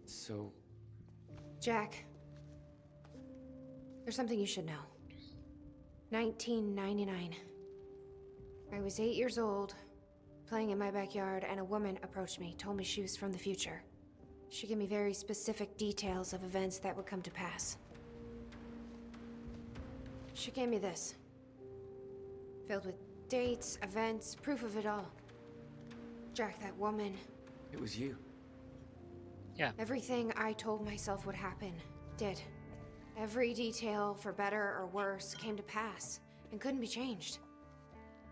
Speaker 3: So...
Speaker 6: Jack. There's something you should know. 1999. I was 8 years old, playing in my backyard, and a woman approached me, told me she was from the future. She gave me very specific details of events that would come to pass. She gave me this. Filled with dates, events, proof of it all. Jack, that woman.
Speaker 3: It was you.
Speaker 1: Yeah.
Speaker 6: Everything I told myself would happen did. Every detail, for better or worse, came to pass and couldn't be changed.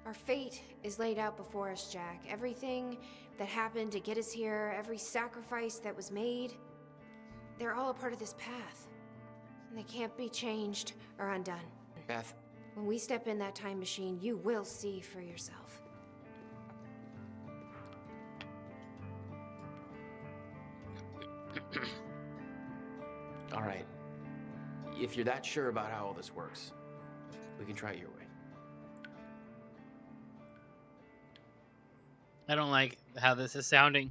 Speaker 6: Our fate is laid out before us, Jack. Everything that happened to get us here, every sacrifice that was made, they're all a part of this path. And they can't be changed or undone.
Speaker 3: Beth.
Speaker 6: When we step in that time machine, you will see for yourself.
Speaker 3: All right. If you're that sure about how all this works, we can try it your way.
Speaker 1: I don't like how this is sounding.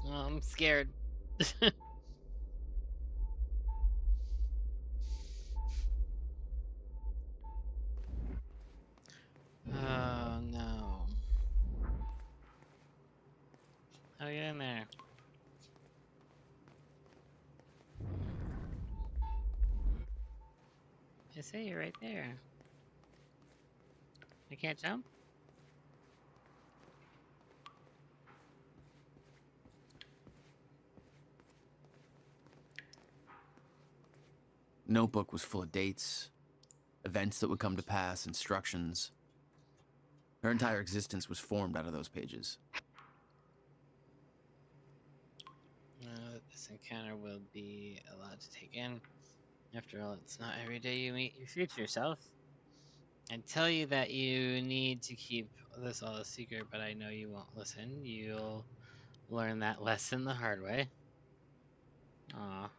Speaker 1: Oh, I'm scared. Oh no. How do I get in there? I say you're right there. I can't jump?
Speaker 3: Notebook was full of dates, events that would come to pass, instructions. Her entire existence was formed out of those pages.
Speaker 1: This encounter will be a lot to take in. After all, it's not every day you meet your future self. I tell you that you need to keep this all a secret, but I know you won't listen. You'll learn that lesson the hard way. Aw.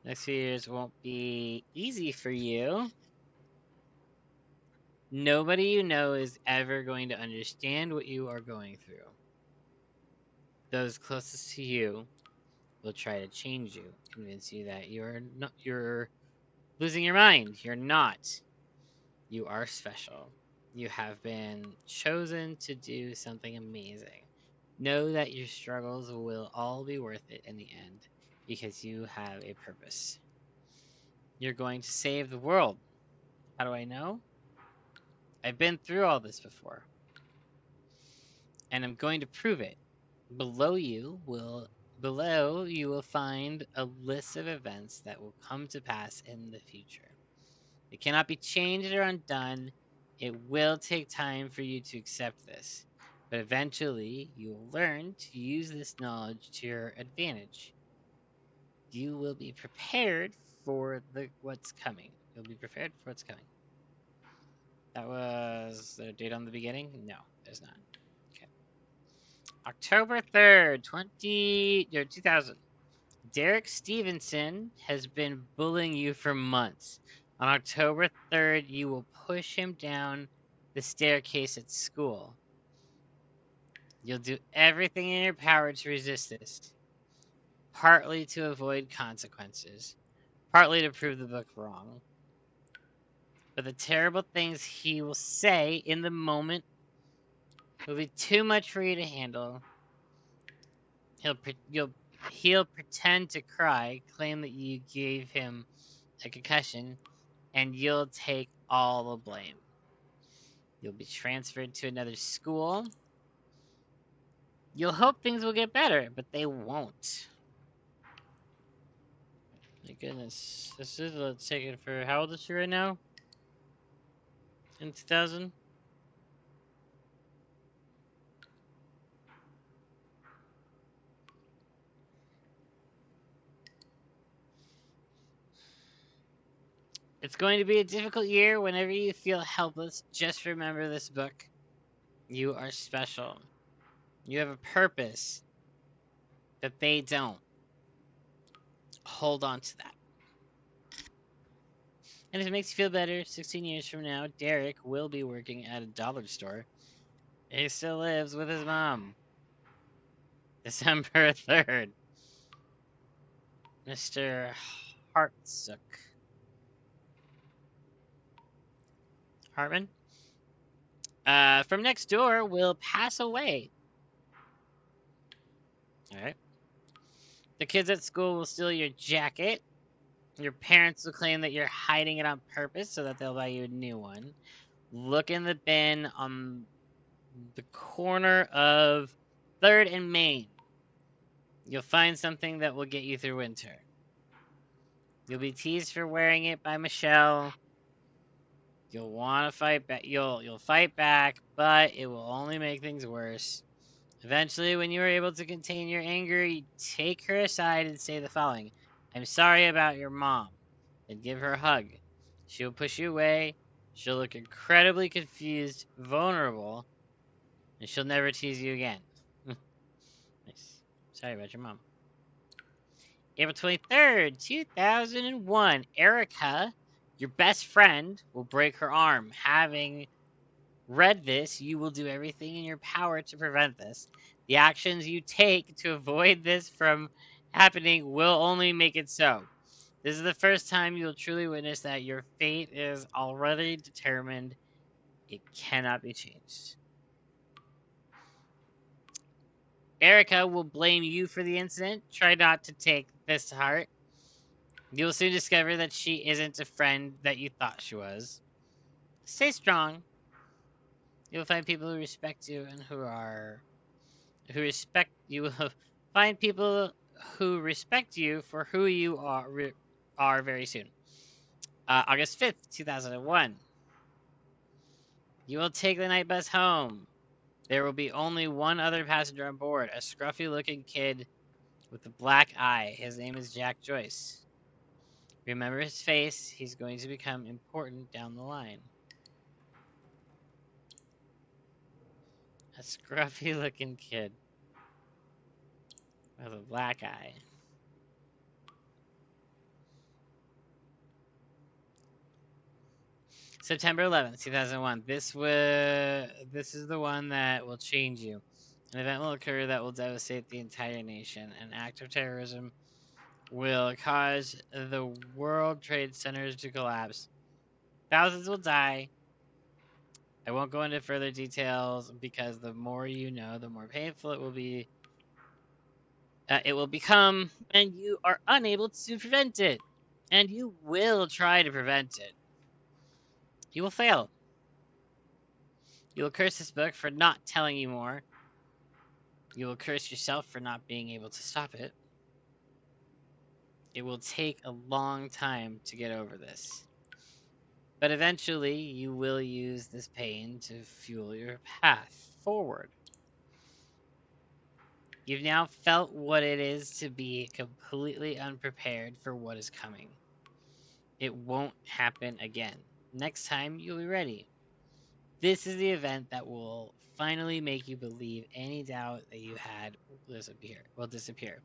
Speaker 1: Next few years won't be easy for you. Nobody you know is ever going to understand what you are going through. Those closest to you will try to change you, convince you that you're losing your mind. You're not. You are special. You have been chosen to do something amazing. Know that your struggles will all be worth it in the end because you have a purpose. You're going to save the world. How do I know? I've been through all this before. And I'm going to prove it. Below you will find a list of events that will come to pass in the future. It cannot be changed or undone. It will take time for you to accept this, but eventually you will learn to use this knowledge to your advantage. You will be prepared for what's coming. You'll be prepared for what's coming. That was the date on the beginning? No, there's not. Okay. October 3rd, 2000. Derek Stevenson has been bullying you for months. On October 3rd, you will push him down the staircase at school. You'll do everything in your power to resist this, partly to avoid consequences, partly to prove the book wrong. But the terrible things he will say in the moment will be too much for you to handle. He'll pretend to cry, claim that you gave him a concussion, and you'll take all the blame. You'll be transferred to another school. You'll hope things will get better, but they won't. My goodness. This is taken for, how old is she right now? In 2000? It's going to be a difficult year. Whenever you feel helpless, just remember this book. You are special. You have a purpose that they don't. Hold on to that. And if it makes you feel better, 16 years from now, Derek will be working at a dollar store. He still lives with his mom. December 3rd. Mr. Hartsook. Hartman? From next door will pass away. Alright. The kids at school will steal your jacket. Your parents will claim that you're hiding it on purpose so that they'll buy you a new one. Look in the bin on the corner of 3rd and Main. You'll find something that will get you through winter. You'll be teased for wearing it by Michelle. You'll want to fight back. You'll fight back, but it will only make things worse. Eventually, when you are able to contain your anger, you take her aside and say the following: "I'm sorry about your mom." Then give her a hug. She'll push you away. She'll look incredibly confused, vulnerable, and she'll never tease you again. Nice. Sorry about your mom. April 23rd, 2001. Erica, your best friend, will break her arm. Having read this, you will do everything in your power to prevent this. The actions you take to avoid this from happening will only make it so. This is the first time you'll truly witness that your fate is already determined. It cannot be changed. Erica will blame you for the incident. Try not to take this to heart. You'll soon discover that she isn't a friend that you thought she was. Stay strong. You'll find people who respect you and who respect you will find people who respect you for who you are very soon. August 5th, 2001. You will take the night bus home. There will be only one other passenger on board, a scruffy-looking kid with a black eye. His name is Jack Joyce. Remember his face. He's going to become important down the line. A scruffy-looking kid with a black eye. September 11th, 2001. This is the one that will change you. An event will occur that will devastate the entire nation. An act of terrorism will cause the World Trade Centers to collapse. Thousands will die. I won't go into further details because the more you know, the more painful it will be. It will become, and you are unable to prevent it. And you will try to prevent it. You will fail. You will curse this book for not telling you more. You will curse yourself for not being able to stop it. It will take a long time to get over this. But eventually, you will use this pain to fuel your path forward. You've now felt what it is to be completely unprepared for what is coming. It won't happen again. Next time, you'll be ready. This is the event that will finally make you believe any doubt that you had will disappear.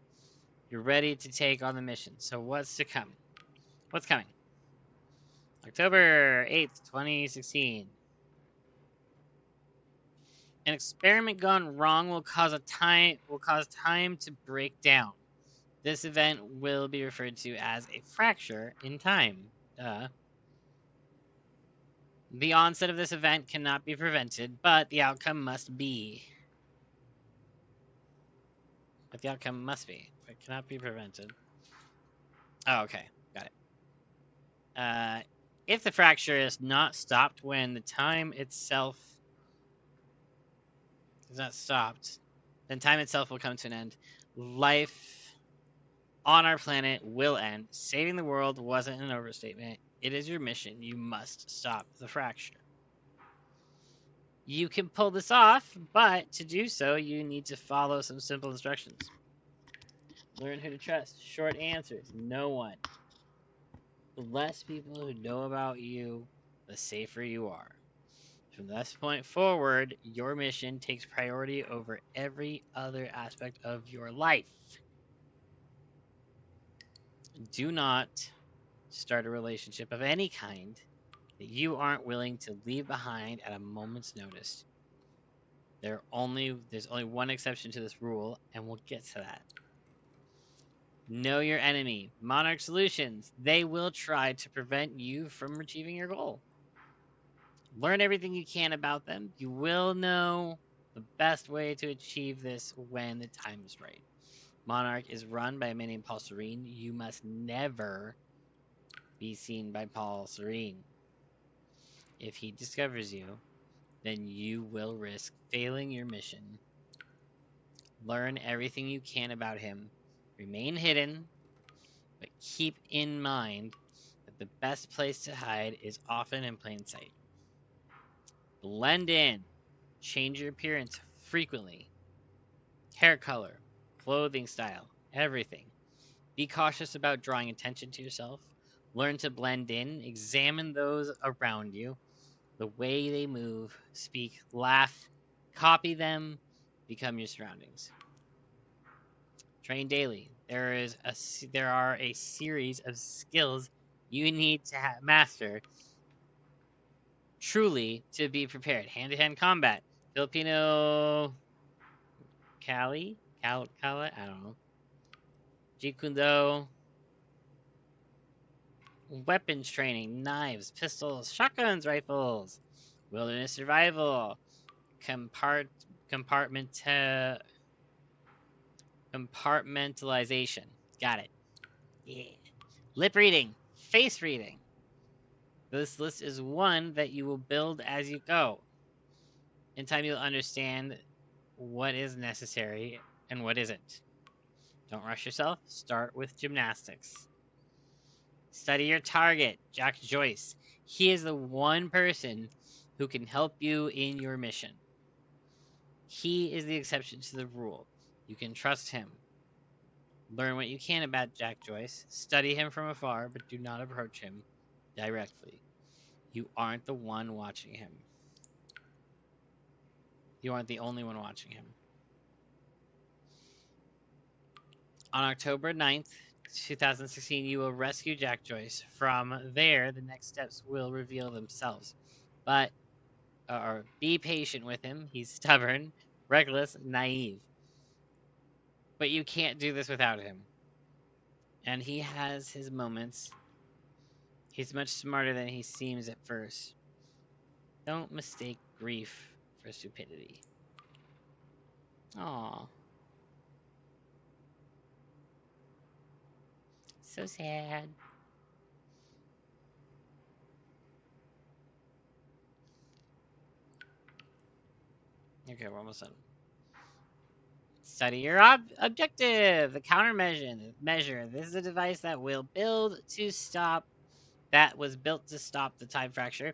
Speaker 1: You're ready to take on the mission. So what's to come? What's coming? October 8th, 2016. An experiment gone wrong will cause time to break down. This event will be referred to as a fracture in time. The onset of this event cannot be prevented, but the outcome must be. But the outcome must be. It cannot be prevented. Oh, okay. Got it. If the fracture is not stopped when the time itself is not stopped, then time itself will come to an end. Life on our planet will end. Saving the world wasn't an overstatement. It is your mission. You must stop the fracture. You can pull this off, but to do so, you need to follow some simple instructions. Learn who to trust. Short answers. No one. The less people who know about you, the safer you are. From this point forward, your mission takes priority over every other aspect of your life. Do not start a relationship of any kind that you aren't willing to leave behind at a moment's notice. There's only one exception to this rule, and we'll get to that. Know your enemy. Monarch Solutions. They will try to prevent you from achieving your goal. Learn everything you can about them. You will know the best way to achieve this when the time is right. Monarch is run by a man named Paul Serene. You must never Be seen by Paul Serene. If he discovers you, then you will risk failing your mission. Learn everything you can about him. Remain hidden, but keep in mind that the best place to hide is often in plain sight. Blend in. Change your appearance frequently. Hair color, clothing style, everything. Be cautious about drawing attention to yourself. Learn to blend in. Examine those around you. The way they move, speak, laugh, copy them, become your surroundings. Train daily. There are a series of skills you need to master truly to be prepared. Hand-to-hand combat, Filipino Kali, I don't know. Jeet Kune Do, weapons training, knives, pistols, shotguns, rifles, wilderness survival, compartmentalization. Got it. Yeah. Lip reading, face reading. This list is one that you will build as you go. In time, you'll understand what is necessary and what isn't. Don't rush yourself. Start with gymnastics. Study your target, Jack Joyce. He is the one person who can help you in your mission. He is the exception to the rule. You can trust him. Learn what you can about Jack Joyce. Study him from afar, but do not approach him directly. You aren't the one watching him. You aren't the only one watching him. On October 9th, 2016, you will rescue Jack Joyce. From there, the next steps will reveal themselves. But be patient with him. He's stubborn, reckless, naive. But you can't do this without him. And he has his moments. He's much smarter than he seems at first. Don't mistake grief for stupidity. Aww. So sad. Okay, we're almost done. Study your objective. The countermeasure. This is a device that will that was built to stop the time fracture.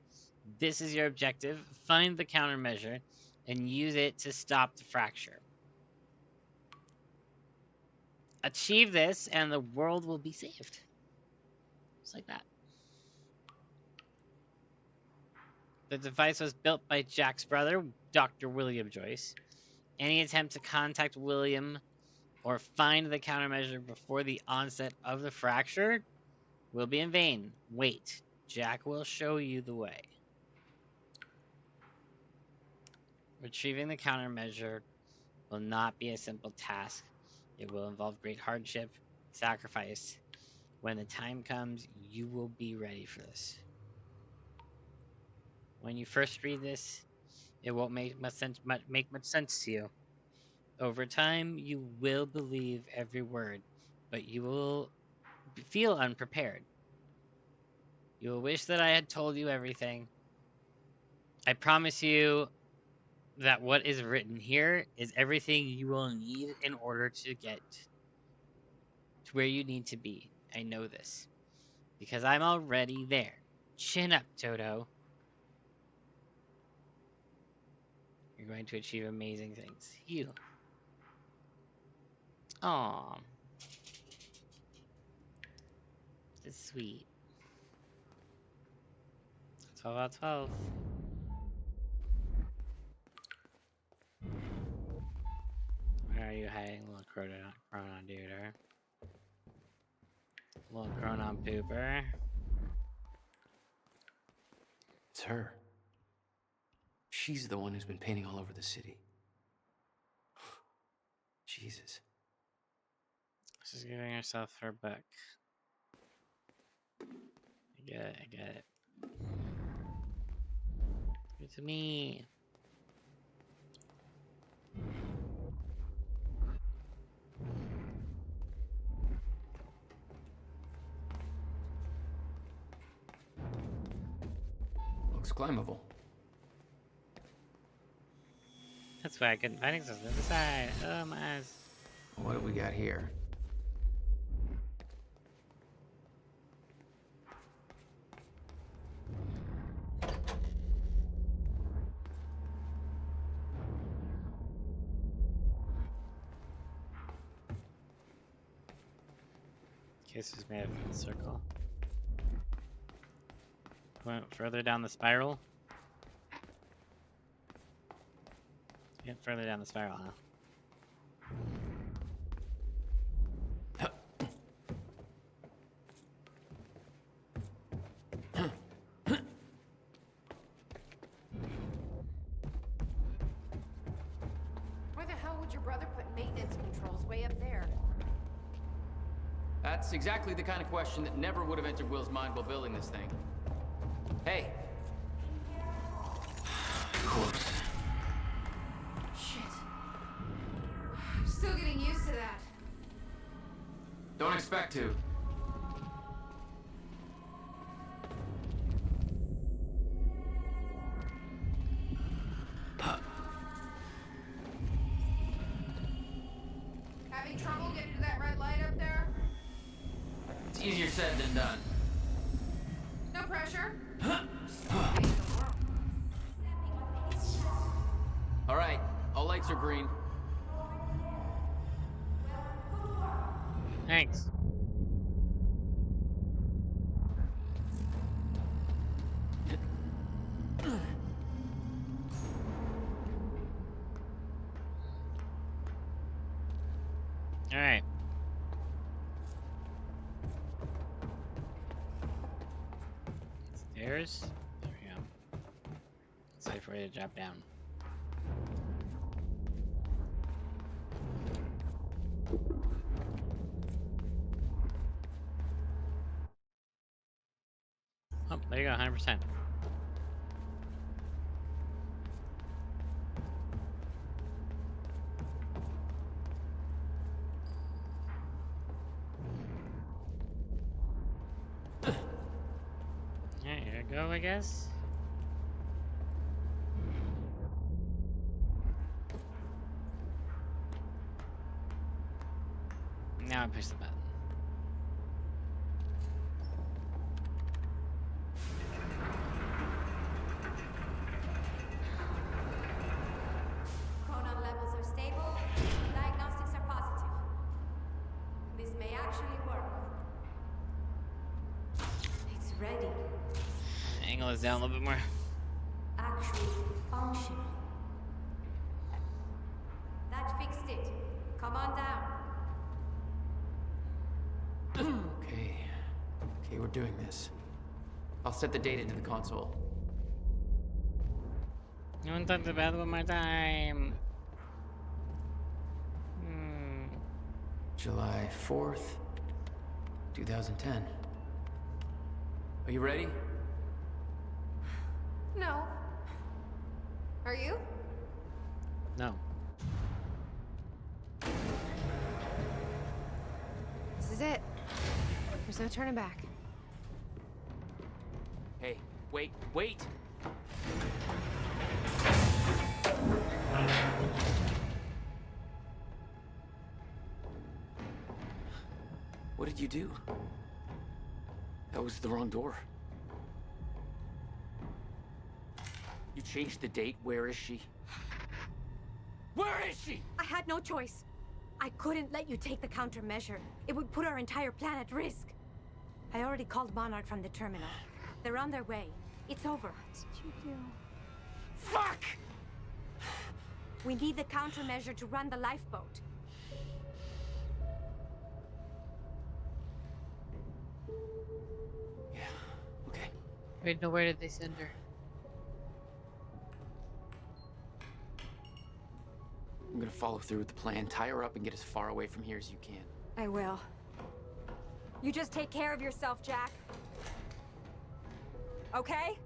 Speaker 1: This is your objective. Find the countermeasure and use it to stop the fracture. Achieve this and the world will be saved. Just like that. The device was built by Jack's brother, Dr. William Joyce. Any attempt to contact William or find the countermeasure before the onset of the fracture will be in vain. Wait, Jack will show you the way. Retrieving the countermeasure will not be a simple task. It will involve great hardship, sacrifice. When the time comes, you will be ready for this. When you first read this, it won't make much sense to you. Over time, you will believe every word, but you will feel unprepared. You will wish that I had told you everything. I promise you that what is written here is everything you will need in order to get to where you need to be. I know this because I'm already there. Chin up, Toto. You're going to achieve amazing things. You. Aww. This is sweet. 12 out of 12. Where are you hiding, little Chronon duder? Little Chronon pooper.
Speaker 4: It's her. She's the one who's been painting all over the city. Jesus.
Speaker 1: She's giving herself her book. I get it. Give it to me.
Speaker 5: climbable.
Speaker 1: That's why I couldn't find access to the other side. Oh my eyes.
Speaker 3: What do we got here?
Speaker 1: Case was made of the circle. Went further down the spiral. Get further down the spiral, huh?
Speaker 6: Why the hell would your brother put maintenance controls way up there?
Speaker 5: That's exactly the kind of question that never would have entered Will's mind while building this thing. Hey.
Speaker 3: Corpse.
Speaker 6: Shit. I'm still getting used to that.
Speaker 5: Don't expect to.
Speaker 6: Having trouble getting to that red light up there?
Speaker 5: It's easier said than done.
Speaker 6: No pressure.
Speaker 5: All right, all lights are green.
Speaker 1: Thanks. All right. Stairs. There we go. Safe way to drop down. Oh, there you go, 100%. Alright, here we go, I guess. Now I push the button.
Speaker 18: Chronon levels are stable. Diagnostics are positive. This may actually work. It's ready.
Speaker 1: Angle is down a little bit more.
Speaker 18: Actually functional. That fixed it. Come on down.
Speaker 5: Okay, we're doing this. I'll set the date into the console.
Speaker 1: No one talked about it one more time.
Speaker 5: July 4th, 2010. Are you ready?
Speaker 6: No. Are you?
Speaker 1: No.
Speaker 6: This is it. There's no turning back.
Speaker 5: Hey, wait, wait! What did you do? That was the wrong door. You changed the date. Where is she? Where is she?
Speaker 18: I had no choice. I couldn't let you take the countermeasure. It would put our entire plan at risk. I already called Monarch from the terminal. They're on their way. It's over. What did you do?
Speaker 5: Fuck!
Speaker 18: We need the countermeasure to run the lifeboat.
Speaker 5: Yeah, okay.
Speaker 1: Wait, no, where did they send her?
Speaker 5: I'm gonna follow through with the plan. Tie her up and get as far away from here as you can.
Speaker 18: I will. You just take care of yourself, Jack. Okay?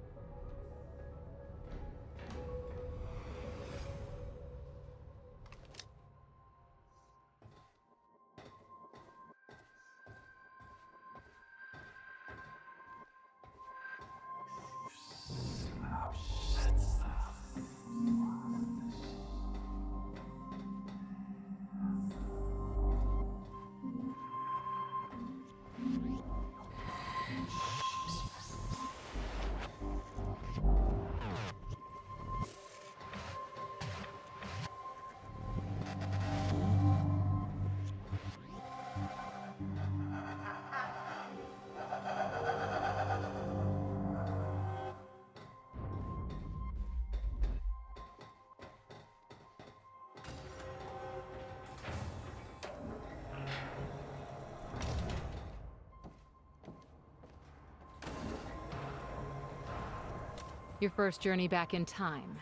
Speaker 2: Your first journey back in time,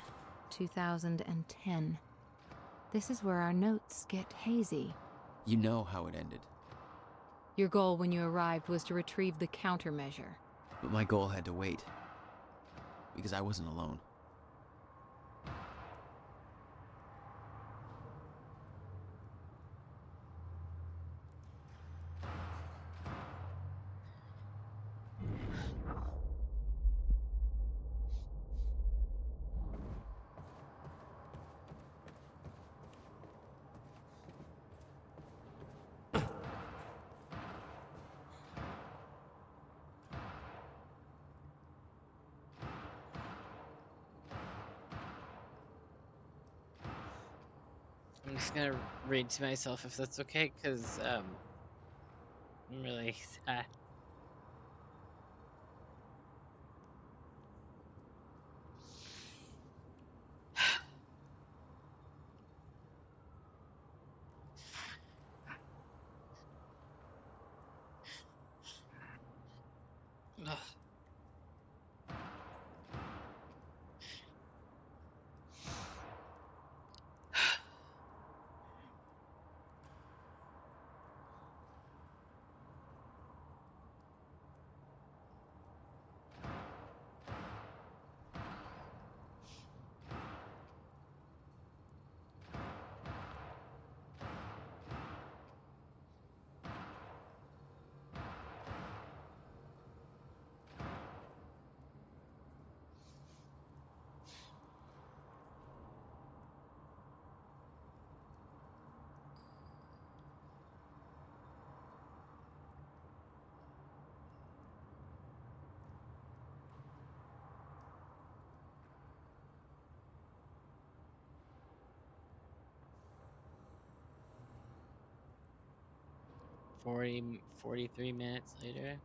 Speaker 2: 2010. This is where our notes get hazy.
Speaker 3: You know how it ended.
Speaker 2: Your goal when you arrived was to retrieve the countermeasure.
Speaker 3: But my goal had to wait. Because I wasn't alone.
Speaker 1: I'm just gonna read to myself if that's okay, because I'm really sad. Ugh. 43 minutes later.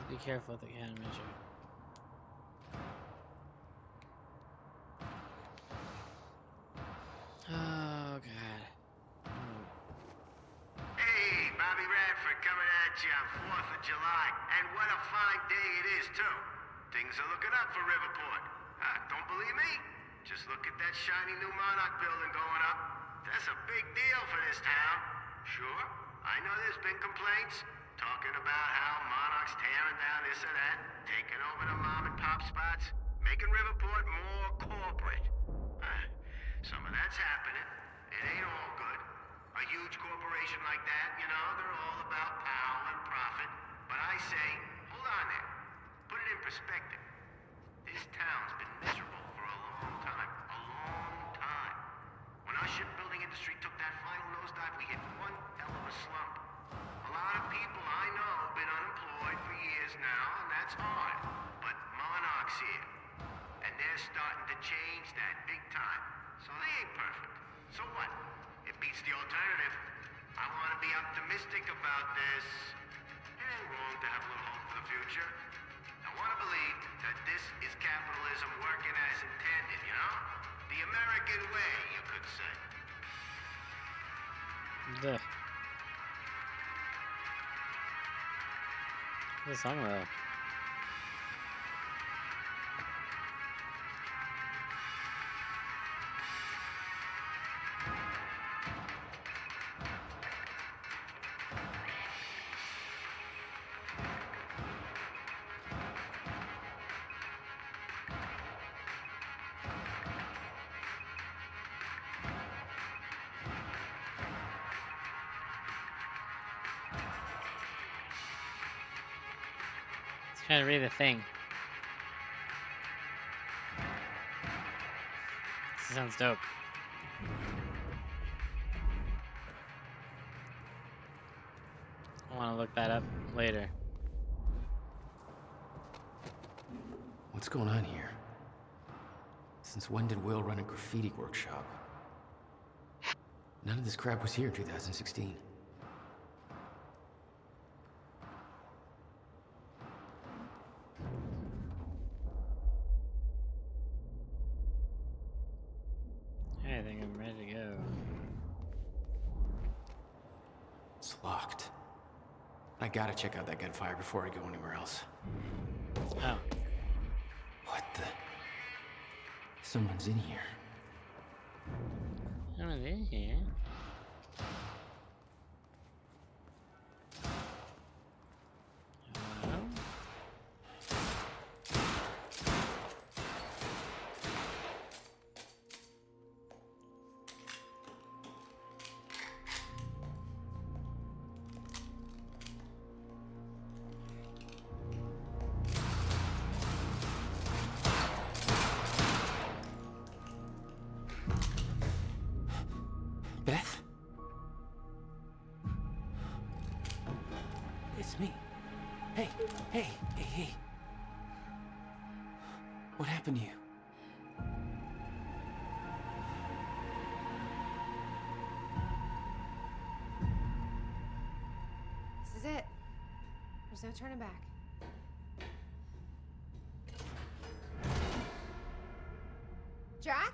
Speaker 1: Be careful with the countermeasure. Oh god.
Speaker 14: Hey, Bobby Radford coming at you on 4th of July. And what a fine day it is, too. Things are looking up for Riverport. Don't believe me? Just look at that shiny new Monarch building going up. That's a big deal for this town. Sure, I know there's been complaints. Talking about how Monarch's tearing down this or that, taking over the mom and pop spots, making Riverport more corporate. Some of that's happening. It ain't all good. A huge corporation like that, you know, they're all about power and profit. But I say, hold on there. Put it in perspective. This town's been miserable for a long time. A long time. When our shipbuilding industry took that final nosedive, we hit one hell of a slump. A lot of people I know have been unemployed for years now, and that's hard. But Monarch's here. And they're starting to change that big time. So they ain't perfect. So what? It beats the alternative. I want to be optimistic about this. It ain't wrong to have a little hope for the future. I want to believe that this is capitalism working as intended, you know? The American way, you could say.
Speaker 1: Ugh. What's the song about? Trying to read the thing. sounds dope. I want to look that up later.
Speaker 3: What's going on here? Since when did Will run a graffiti workshop? None of this crap was here in 2016.
Speaker 1: I think I'm ready to go.
Speaker 3: It's locked. I gotta check out that gunfire before I go anywhere else.
Speaker 1: Oh.
Speaker 3: What the? Someone's in here.
Speaker 1: Someone's in here? Hello?
Speaker 3: Beth?
Speaker 5: It's me. Hey, hey, hey, hey.
Speaker 3: What happened to you?
Speaker 6: This is it. There's no turning back. Jack?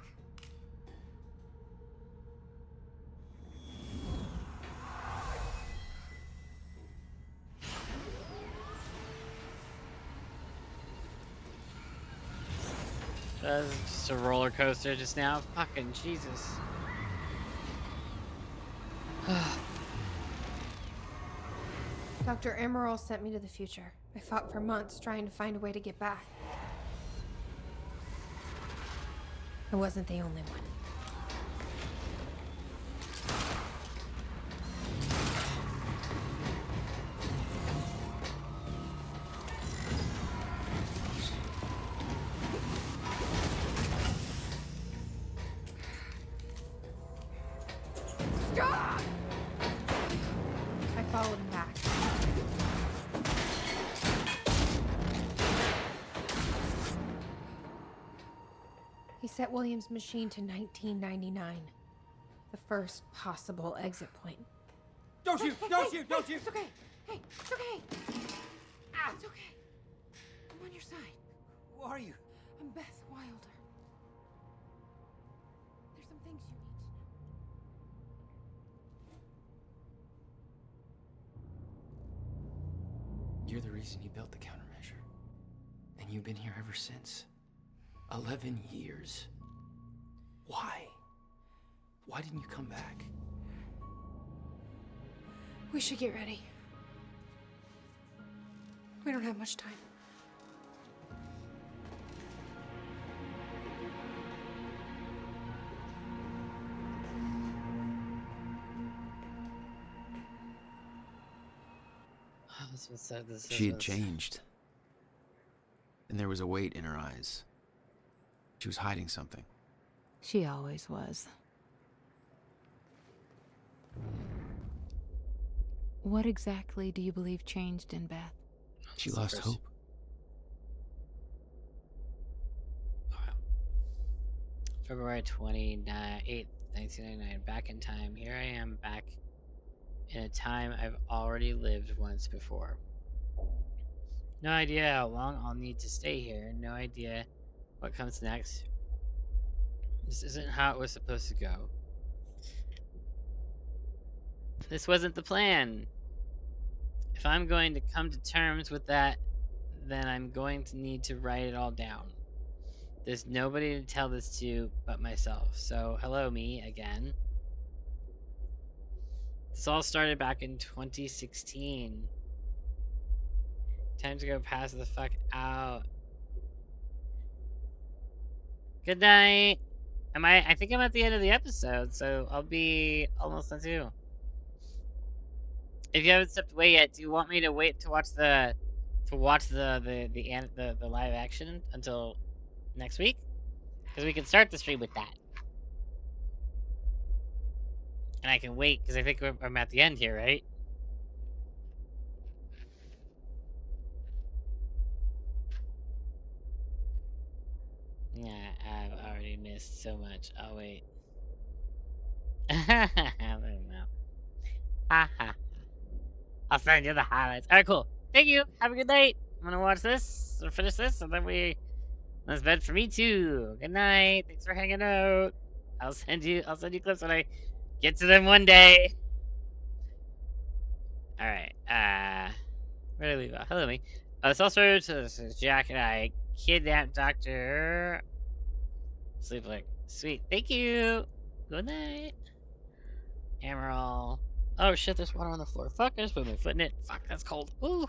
Speaker 1: That was just a roller coaster just now. Fucking Jesus.
Speaker 6: Dr. Emerald sent me to the future. I fought for months trying to find a way to get back. I wasn't the only one. Stop! I followed him back. He set William's machine to 1999. The first possible exit point.
Speaker 5: Don't shoot! Don't shoot! Don't shoot!
Speaker 6: It's okay. Hey, it's okay. Ah, it's okay. I'm on your side.
Speaker 5: Who are you?
Speaker 6: I'm Beth Wilder. There's some things you need to know.
Speaker 3: You're the reason he built the countermeasure. And you've been here ever since. 11 years. Why? Why didn't you come back?
Speaker 6: We should get ready. We don't have much time.
Speaker 3: She had changed. And there was a weight in her eyes. She was hiding something.
Speaker 2: She always was. What exactly do you believe changed in Beth?
Speaker 3: She lost hope.
Speaker 1: February 28th, 1999. Back in time. Here I am back in a time I've already lived once before. No idea how long I'll need to stay here. No idea what comes next. This isn't how it was supposed to go. This wasn't the plan. If I'm going to come to terms with that, then I'm going to need to write it all down. There's nobody to tell this to but myself. So, hello me again. This all started back in 2016. Time to go pass the fuck out. Good night. I think I'm at the end of the episode, so I'll be almost done too. If you haven't stepped away yet, do you want me to wait to watch the live action until next week? Because we can start the stream with that. And I can wait, because I think I'm at the end here, right? Yeah, I've already missed so much. I'll wait. I don't know. Haha. I'll send you the highlights. Alright, cool. Thank you. Have a good night. I'm gonna watch this, or finish this, and then that's bed for me too. Good night. Thanks for hanging out. I'll send you clips when I get to them one day. Alright, where did I leave off? Hello, me. This also says Jack and I kidnapped Dr. Sleepwalker. Sweet. Thank you. Good night. Emerald. Oh shit, there's water on the floor. Fuck, I just put my foot in it. Fuck, that's cold. Ooh.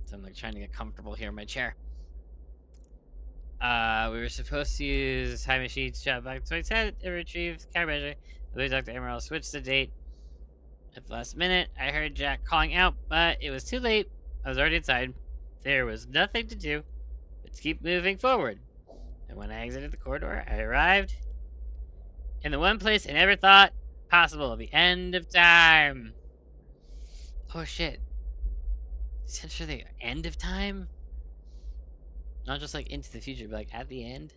Speaker 1: So I'm like trying to get comfortable here in my chair. We were supposed to use time machine to travel back to 2010 and retrieve the countermeasure. I believe Dr. Emerald switched the date at the last minute. I heard Jack calling out, but it was too late. I was already inside. There was nothing to do but to keep moving forward. And when I exited the corridor, I arrived in the one place I never thought possible, the end of time. Oh shit. Essentially the end of time? Not just like into the future, but like at the end?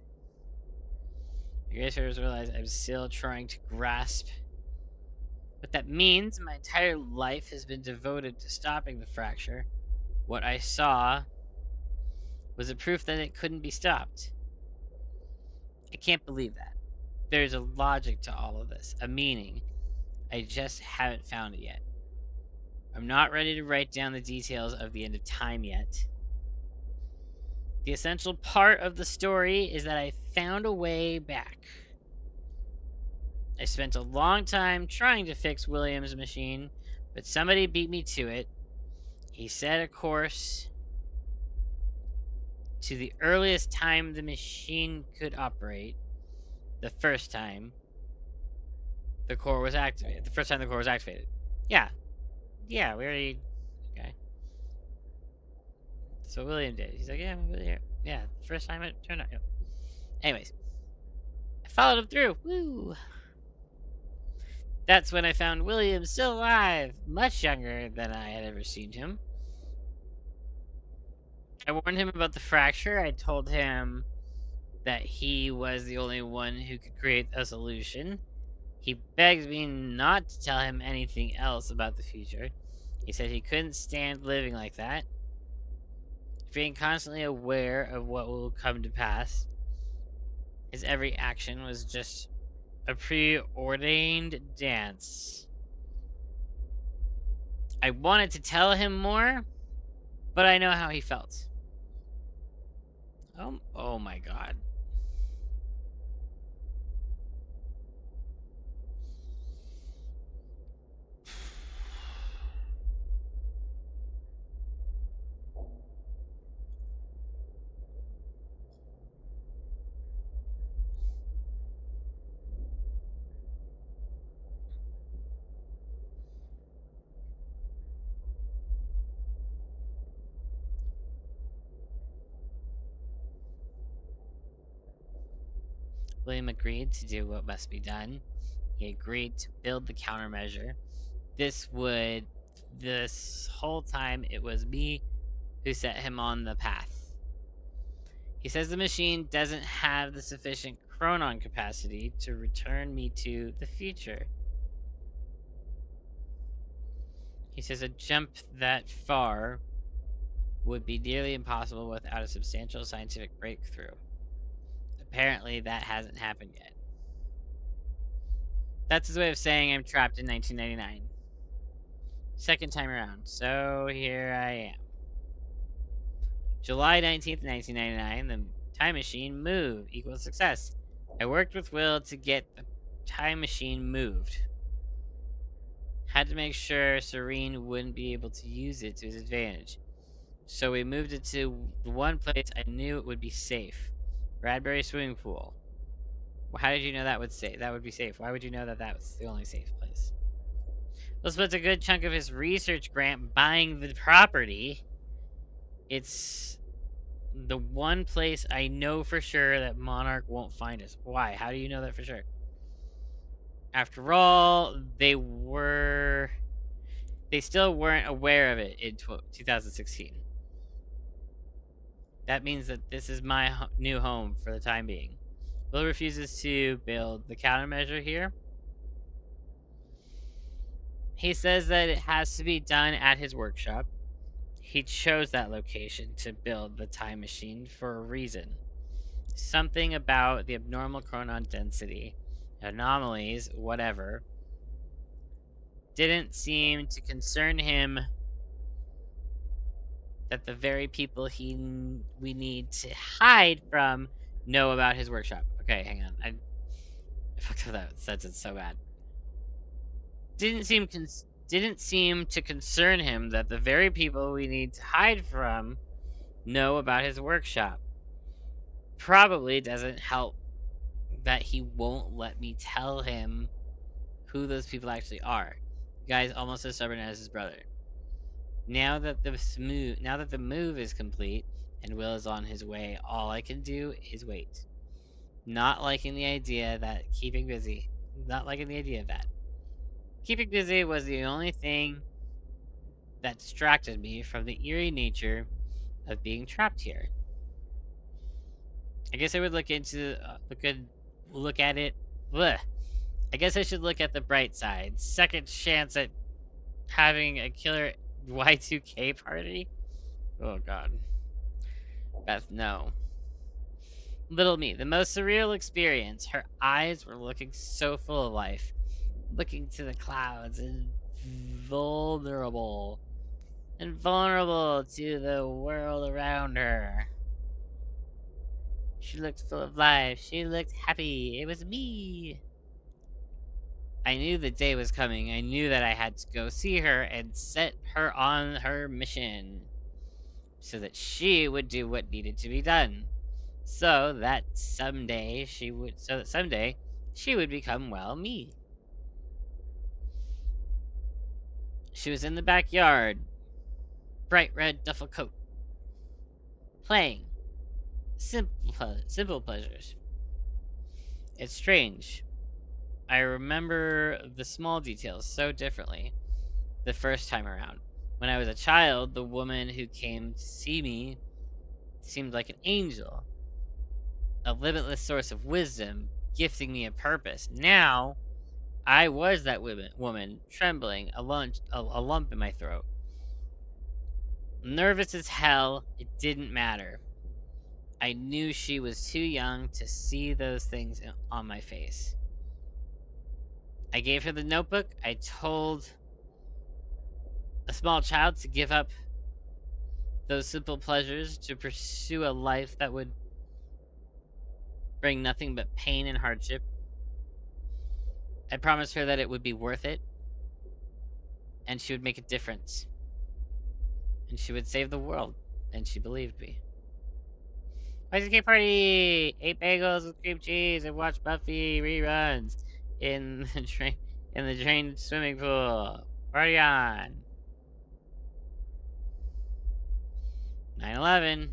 Speaker 1: I guess I just realized I'm still trying to grasp what that means. My entire life has been devoted to stopping the fracture. What I saw was a proof that it couldn't be stopped. I can't believe that. There's a logic to all of this, a meaning. I just haven't found it yet. I'm not ready to write down the details of the end of time yet. The essential part of the story is that I found a way back. I spent a long time trying to fix William's machine, but somebody beat me to it. He set a course to the earliest time the machine could operate. The first time the core was activated. The first time the core was activated. Yeah. Yeah, we already... Okay. So William did. He's like, yeah, the first time it turned out. Yep. Anyways. I followed him through. Woo! That's when I found William still alive. Much younger than I had ever seen him. I warned him about the fracture. I told him that he was the only one who could create a solution. He begged me not to tell him anything else about the future. He said he couldn't stand living like that. Being constantly aware of what will come to pass. His every action was just a preordained dance. I wanted to tell him more, but I know how he felt. Oh my god. William agreed to do what must be done. He agreed to build the countermeasure. This whole time, it was me who set him on the path. He says the machine doesn't have the sufficient chronon capacity to return me to the future. He says a jump that far would be nearly impossible without a substantial scientific breakthrough. Apparently, that hasn't happened yet. That's his way of saying I'm trapped in 1999. Second time around, so here I am. July 19th, 1999, the time machine moved equals success. I worked with Will to get the time machine moved. Had to make sure Serene wouldn't be able to use it to his advantage. So we moved it to the one place I knew it would be safe. Bradbury swimming pool. Well, how did you know that would be safe? Why would you know that that was the only safe place? Will spent a good chunk of his research grant buying the property. It's The one place I know for sure that Monarch won't find us. Why? How do you know that for sure? After all, they still weren't aware of it in 2016. That means that this is my new home for the time being. Will refuses to build the countermeasure here. He says that it has to be done at his workshop. He chose that location to build the time machine for a reason. Something about the abnormal chronon density, anomalies, whatever, didn't seem to concern him that the very people we need to hide from know about his workshop. Okay, hang on. I fucked up that sentence so bad. Didn't seem to concern him that the very people we need to hide from know about his workshop. Probably doesn't help that he won't let me tell him who those people actually are. The guy's almost as stubborn as his brother. Now that the move is complete and Will is on his way, all I can do is wait. Not liking the idea of that. Keeping busy was the only thing that distracted me from the eerie nature of being trapped here. I guess I would look at it. Blech. I guess I should look at the bright side. Second chance at having a killer Y2K party? Oh god. Beth, no. Little me, the most surreal experience. Her eyes were looking so full of life, looking to the clouds and vulnerable to the world around her. She looked full of life. She looked happy. It was me. I knew the day was coming. I knew that I had to go see her and set her on her mission so that she would do what needed to be done. So that someday she would become, well, me. She was in the backyard, bright red duffel coat, playing. Simple pleasures. It's strange. I remember the small details so differently the first time around. When I was a child, the woman who came to see me seemed like an angel, a limitless source of wisdom, gifting me a purpose. Now, I was that woman, trembling, a lump in my throat. Nervous as hell, it didn't matter. I knew she was too young to see those things on my face. I gave her the notebook. I told a small child to give up those simple pleasures to pursue a life that would bring nothing but pain and hardship. I promised her that it would be worth it, and she would make a difference, and she would save the world, and she believed me. Y2K party! 8 bagels with cream cheese and watch Buffy reruns in the drained swimming pool. Party on! 9/11.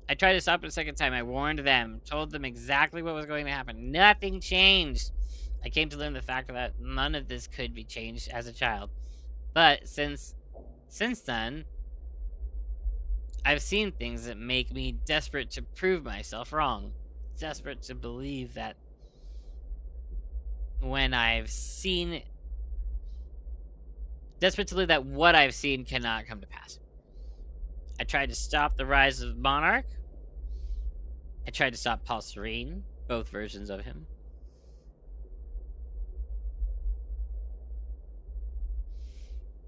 Speaker 1: I tried to stop it a second time. I warned them, told them exactly what was going to happen. Nothing changed. I came to learn the fact that none of this could be changed as a child. But since then, I've seen things that make me desperate to prove myself wrong. Desperate to believe that what I've seen cannot come to pass. I tried to stop the rise of Monarch. I tried to stop Paul Serene, both versions of him.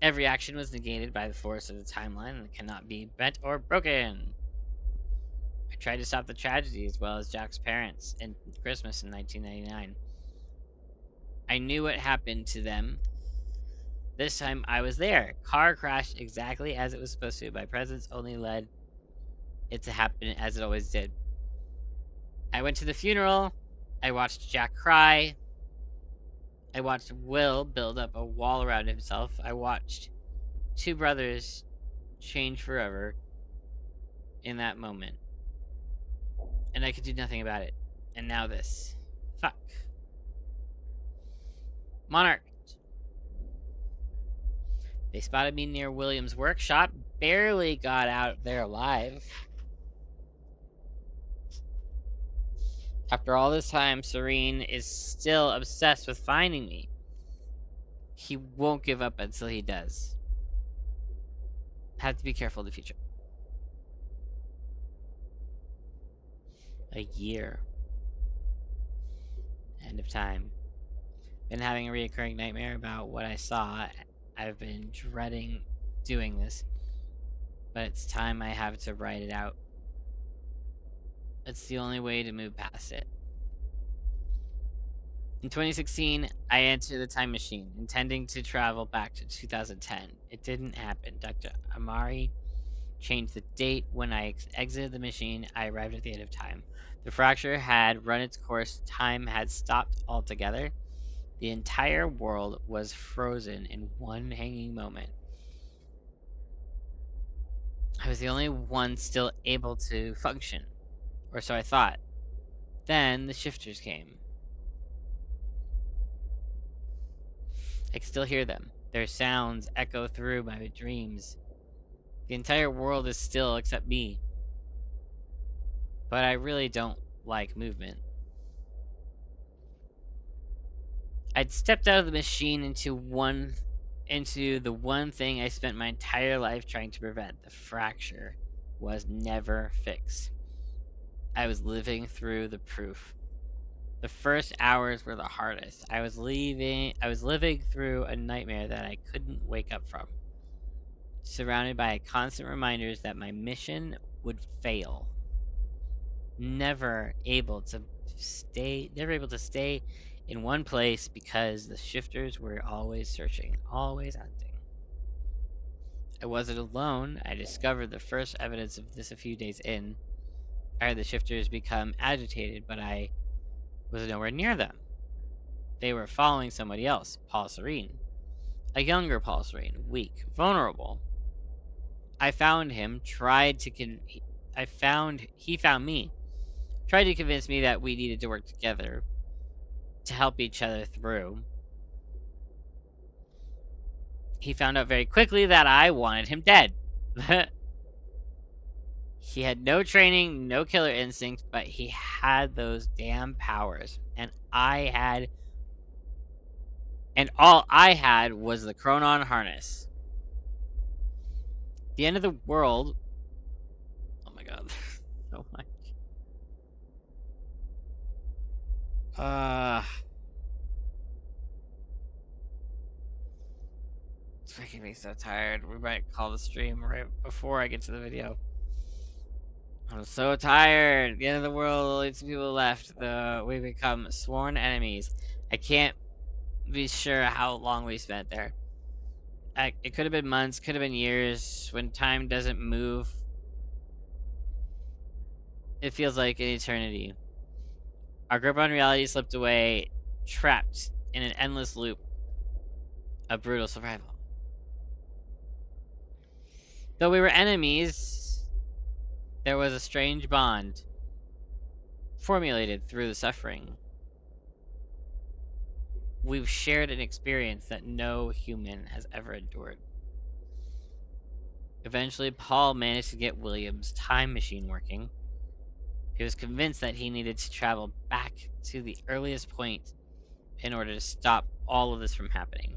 Speaker 1: Every action was negated by the force of the timeline and cannot be bent or broken. I tried to stop the tragedy as well as Jack's parents in Christmas in 1999. I knew what happened to them. This time I was there. Car crashed exactly as it was supposed to. My presence only led it to happen as it always did. I went to the funeral. I watched Jack cry. I watched Will build up a wall around himself. I watched two brothers change forever. in that moment. And I could do nothing about it. And now this. Fuck. Monarch. They spotted me near William's workshop. Barely got out there alive. After all this time, Serene is still obsessed with finding me. He won't give up until he does. Have to be careful in the future. A year. End of time. Been having a recurring nightmare about what I saw. I've been dreading doing this, but it's time I have to write it out. It's the only way to move past it. In 2016, I entered the time machine, intending to travel back to 2010. It didn't happen. Dr. Amari changed the date. When I exited the machine, I arrived at the end of time. The fracture had run its course. Time had stopped altogether. The entire world was frozen in one hanging moment. I was the only one still able to function, or so I thought. Then the shifters came. I can still hear them. Their sounds echo through my dreams. The entire world is still except me. But I really don't like movement. I'd stepped out of the machine into the one thing I spent my entire life trying to prevent. The fracture was never fixed. I was living through the proof. The first hours were the hardest. I was living through a nightmare that I couldn't wake up from. Surrounded by constant reminders that my mission would fail. Never able to stay in one place because the shifters were always searching, always hunting. I wasn't alone. I discovered the first evidence of this a few days in. I heard the shifters become agitated, but I was nowhere near them. They were following somebody else, Paul Serene. A younger Paul Serene, weak, vulnerable. I found him, he found me. Tried to convince me that we needed to work together to help each other through. He found out very quickly that I wanted him dead. He had no training, no killer instinct, but he had those damn powers. And all I had was the Chronon harness. The end of the world. Oh my god. So much. It's making me so tired. We might call the stream right before I get to the video. I'm so tired. The end of the world, only 2 people left. We become sworn enemies. I can't be sure how long we spent there. It could have been months, could have been years. When time doesn't move, it feels like an eternity. Our grip on reality slipped away, trapped in an endless loop of brutal survival. Though we were enemies, there was a strange bond formulated through the suffering. We've shared an experience that no human has ever endured. Eventually, Paul managed to get William's time machine working. He was convinced that he needed to travel back to the earliest point in order to stop all of this from happening.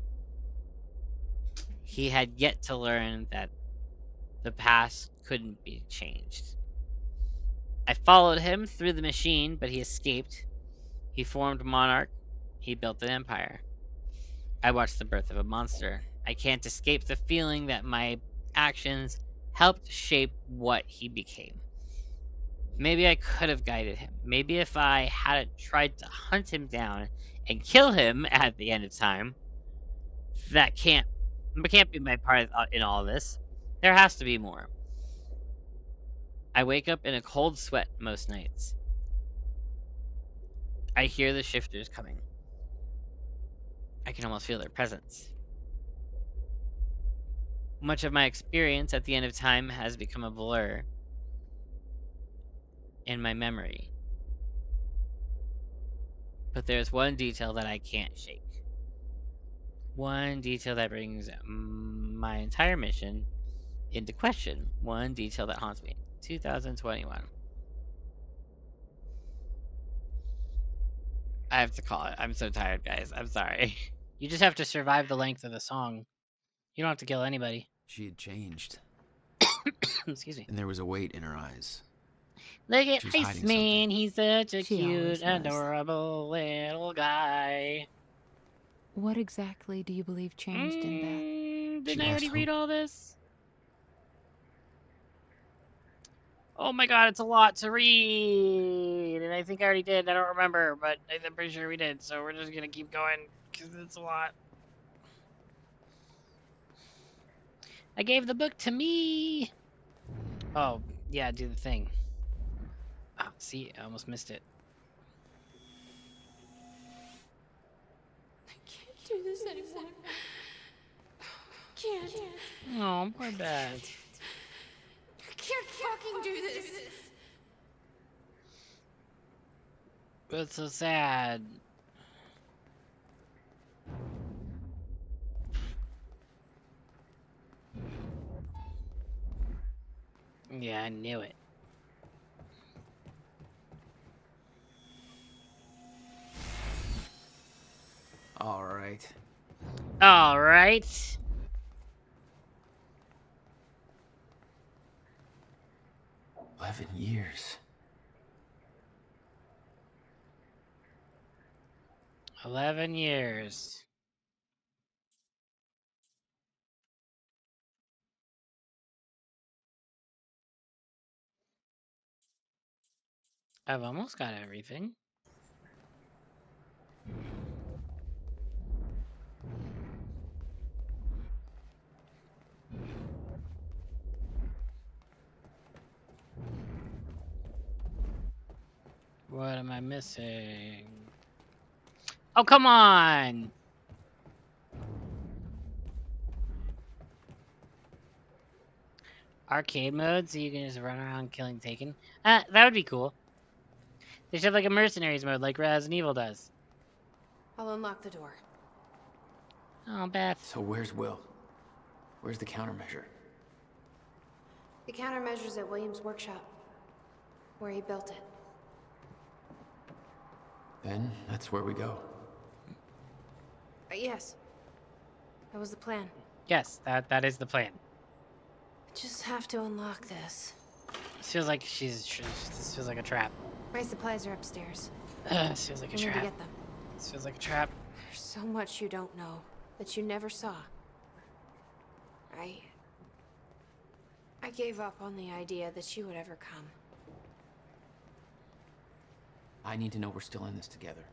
Speaker 1: He had yet to learn that the past couldn't be changed. I followed him through the machine, but he escaped. He formed Monarch. He built an empire. I watched the birth of a monster. I can't escape the feeling that my actions helped shape what he became. Maybe I could have guided him. Maybe if I hadn't tried to hunt him down and kill him at the end of time. That can't be my part in all this. There has to be more. I wake up in a cold sweat most nights. I hear the shifters coming. I can almost feel their presence. Much of my experience at the end of time has become a blur. in my memory. But there's one detail that I can't shake. One detail that brings my entire mission into question. One detail that haunts me. 2021. I have to call it. I'm so tired, guys. I'm sorry. You just have to survive the length of the song. You don't have to kill anybody.
Speaker 3: She had changed.
Speaker 1: Excuse me.
Speaker 3: And there was a weight in her eyes.
Speaker 1: Look at
Speaker 3: She was hiding something.
Speaker 1: Iceman. He's such a
Speaker 2: She always
Speaker 1: cute,
Speaker 2: was.
Speaker 1: adorable little guy.
Speaker 2: What exactly do you believe changed in Beth?
Speaker 1: Didn't I already read all this? Oh my god, it's a lot to read. And I think I already did. I don't remember, but I'm pretty sure we did. So we're just going to keep going because it's a lot. I gave the book to me. Oh, yeah, do the thing. Oh, see, I almost missed it.
Speaker 6: I can't do this anymore. Can't.
Speaker 1: Oh, poor Beth.
Speaker 6: I can't fucking do this.
Speaker 1: That's so sad. Yeah, I knew it.
Speaker 3: All right.
Speaker 1: All right.
Speaker 3: Years.
Speaker 1: 11 years. I've almost got everything. What am I missing? Oh, come on! Arcade mode, so you can just run around killing Taken. That would be cool. They should have like a mercenaries mode, like Resident Evil does.
Speaker 6: I'll unlock the door.
Speaker 1: Oh, Beth.
Speaker 3: So where's Will? Where's the countermeasure?
Speaker 6: The countermeasure's at William's workshop, where he built it.
Speaker 3: Then that's where we go.
Speaker 6: Yes. That was the plan.
Speaker 1: Yes, that is the plan.
Speaker 6: I just have to unlock this.
Speaker 1: This feels like this feels like a trap.
Speaker 6: My supplies are upstairs.
Speaker 1: This feels like a
Speaker 6: I need to
Speaker 1: trap.
Speaker 6: get them.
Speaker 1: This feels like a trap.
Speaker 6: There's so much you don't know that you never saw. I gave up on the idea that you would ever come.
Speaker 3: I need to know we're still in this together.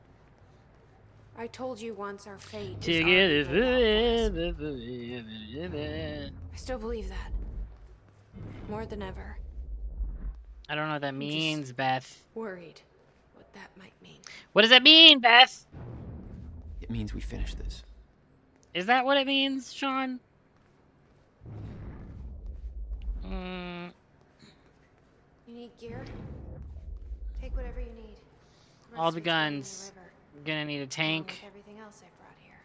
Speaker 6: I told you once our fate is
Speaker 1: Together
Speaker 6: already
Speaker 1: forever.
Speaker 6: I still believe that. More than ever.
Speaker 1: I don't know what that means, Beth.
Speaker 6: Worried what that might mean.
Speaker 1: What does that mean, Beth?
Speaker 3: It means we finish this.
Speaker 1: Is that what it means, Sean?
Speaker 6: You need gear? Take whatever you need.
Speaker 1: All the
Speaker 6: rest of it's waiting in
Speaker 1: guns.
Speaker 6: the river,
Speaker 1: I'm gonna need a
Speaker 6: along
Speaker 1: tank.
Speaker 6: with everything else I brought here.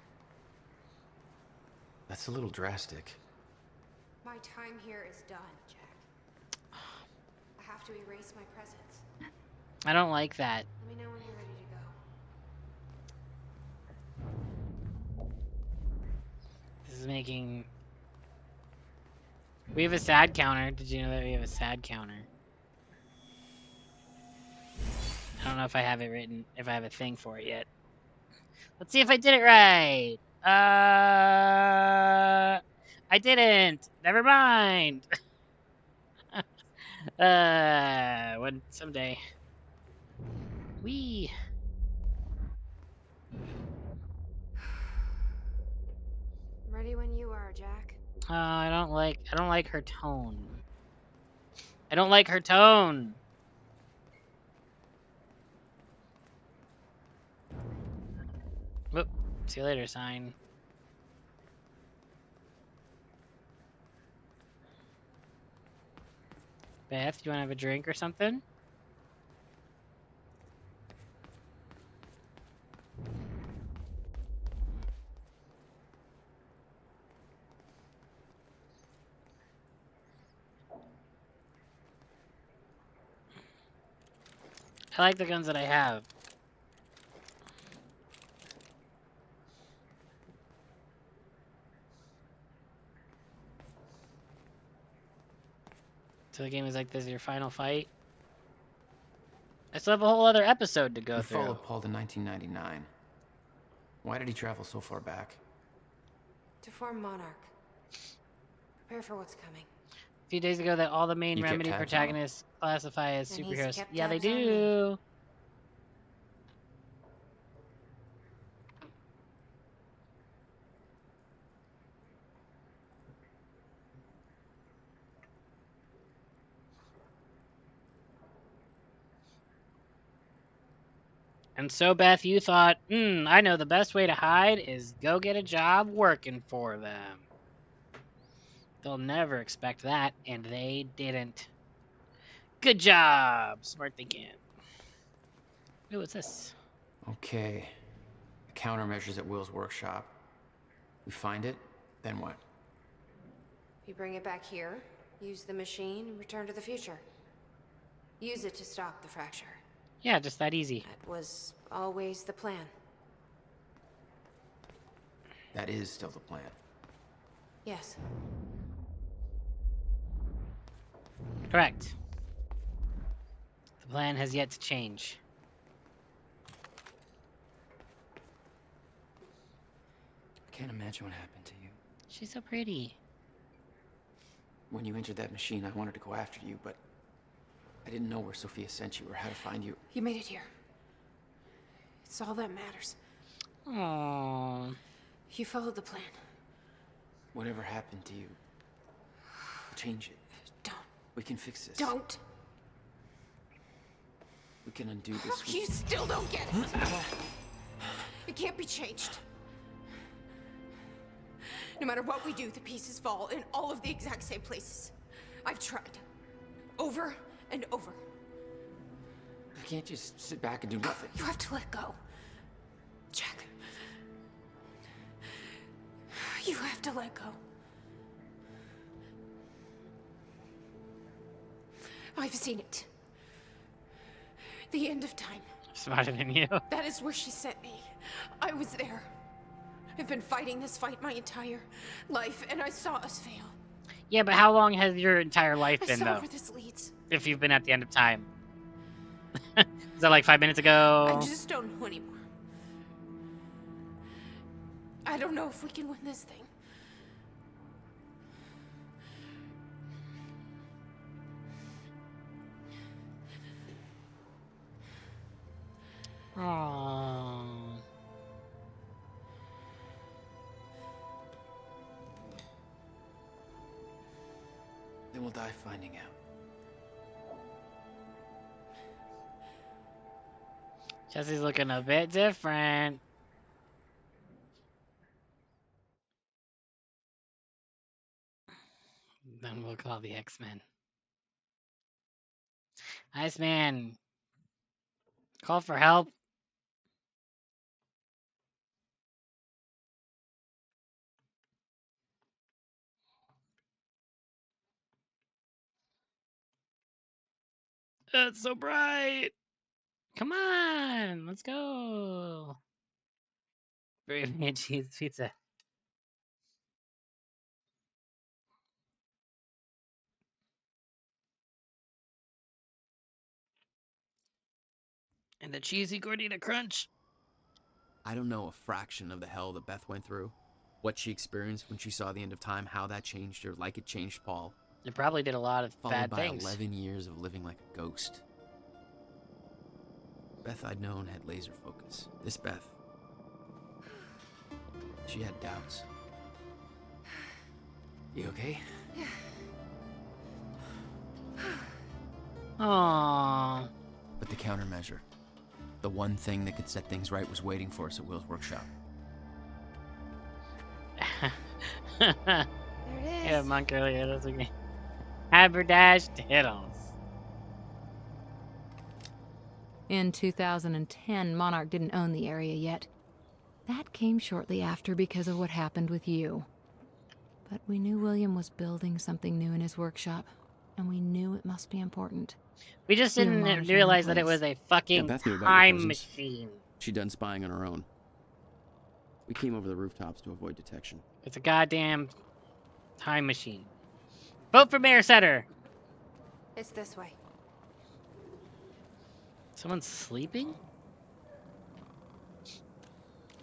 Speaker 3: That's a little drastic.
Speaker 6: My time here is done, Jack. I have to erase my presence.
Speaker 1: I don't like that.
Speaker 6: Let me know when you're ready to go.
Speaker 1: This is making... We have a sad counter. Did you know that we have a sad counter? I don't know if I have it written, if I have a thing for it yet. Let's see if I did it right. I didn't. Never mind. Someday. Wee.
Speaker 6: Ready when you are, Jack.
Speaker 1: I don't like her tone. I don't like her tone. Whoop. See you later, sign. Beth, you want to have a drink or something? I like the guns that I have. So the game is like, this is your final fight. I still have a whole other episode to go
Speaker 3: You
Speaker 1: through.
Speaker 3: followed Paul to 1999. Why did he travel so far back?
Speaker 6: To form Monarch. Prepare for what's coming.
Speaker 1: A few days ago, that all the main
Speaker 3: You kept
Speaker 1: Remedy
Speaker 3: tabs on him.
Speaker 1: protagonists classify as
Speaker 6: And he's
Speaker 1: superheroes.
Speaker 6: kept
Speaker 1: Yeah, they
Speaker 6: tabs on me.
Speaker 1: do. And so, Beth, you thought, I know the best way to hide is go get a job working for them. They'll never expect that, and they didn't. Good job. Smart thinking. Ooh, what's this?
Speaker 3: Okay. The countermeasures at Will's workshop. We find it, then what?
Speaker 6: You bring it back here, use the machine, and return to the future. Use it to stop the fracture.
Speaker 1: Yeah, just that easy.
Speaker 6: That was always the plan.
Speaker 3: That is still the plan.
Speaker 6: Yes.
Speaker 1: Correct. The plan has yet to change.
Speaker 3: I can't imagine what happened to you.
Speaker 1: She's so pretty.
Speaker 3: When you entered that machine, I wanted to go after you, but I didn't know where Sophia sent you or how to find you.
Speaker 6: You made it here. It's all that matters.
Speaker 1: Aww.
Speaker 6: You followed the plan.
Speaker 3: Whatever happened to you, change it.
Speaker 6: Don't.
Speaker 3: We can fix this.
Speaker 6: Don't.
Speaker 3: We can undo this.
Speaker 6: You still don't get it. It can't be changed. No matter what we do, the pieces fall in all of the exact same places. I've tried. Over and over.
Speaker 3: I can't just sit back and do nothing.
Speaker 6: You have to let go. Jack. You have to let go. I've seen it. The end of time.
Speaker 1: Smarter than you.
Speaker 6: That is where she sent me. I was there. I've been fighting this fight my entire life, and I saw us fail.
Speaker 1: Yeah, but how long has your entire life
Speaker 6: I
Speaker 1: been,
Speaker 6: saw
Speaker 1: though?
Speaker 6: where this leads.
Speaker 1: If you've been at the end of time. Is that like 5 minutes ago?
Speaker 6: I just don't know anymore. I don't know if we can win this thing.
Speaker 1: Aww.
Speaker 3: Then we'll die finding out.
Speaker 1: Jesse's looking a bit different. Then we'll call the X-Men. Iceman. Call for help. It's so bright. Come on, let's go. Brave man cheese pizza. And the cheesy gordita crunch.
Speaker 3: I don't know a fraction of the hell that Beth went through, what she experienced when she saw the end of time, how that changed her, like it changed Paul.
Speaker 1: It probably did a lot of
Speaker 3: Followed
Speaker 1: bad
Speaker 3: by
Speaker 1: things.
Speaker 3: 11 years of living like a ghost. Beth I'd known had laser focus. This Beth, she had doubts. You okay?
Speaker 1: Aww.
Speaker 3: But the countermeasure, the one thing that could set things right, was waiting for us at Will's workshop.
Speaker 6: There it is.
Speaker 1: Yeah, Monk earlier. That's okay. Haberdashed Hiddles.
Speaker 2: In 2010, Monarch didn't own the area yet. That came shortly after because of what happened with you. But we knew William was building something new in his workshop, and we knew it must be important.
Speaker 1: We just
Speaker 2: We're
Speaker 1: didn't
Speaker 2: monitoring
Speaker 1: realize
Speaker 2: the
Speaker 1: that it was
Speaker 2: place.
Speaker 1: a fucking
Speaker 3: Beth knew about your
Speaker 1: time
Speaker 3: presence.
Speaker 1: machine.
Speaker 3: She'd done spying on her own. We came over the rooftops to avoid detection.
Speaker 1: It's a goddamn time machine. Vote for Mayor Setter.
Speaker 6: It's this way.
Speaker 1: Someone's sleeping?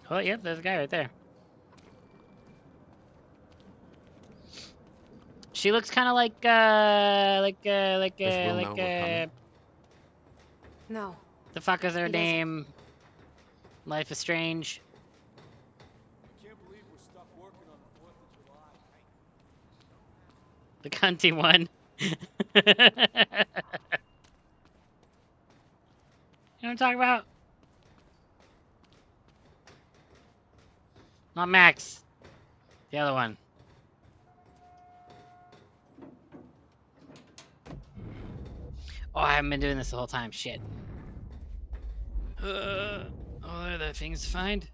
Speaker 1: Oh, yep, there's a guy right there. She looks kind of like
Speaker 6: No.
Speaker 1: the fuck is her
Speaker 6: He doesn't.
Speaker 1: name? Life is Strange.
Speaker 12: Can't believe we're stuck working on the 4th of July.
Speaker 1: The cunty one. You know what I'm talking about? Not Max. The other one. Oh, I haven't been doing this the whole time. Shit. Oh, there are the things to find.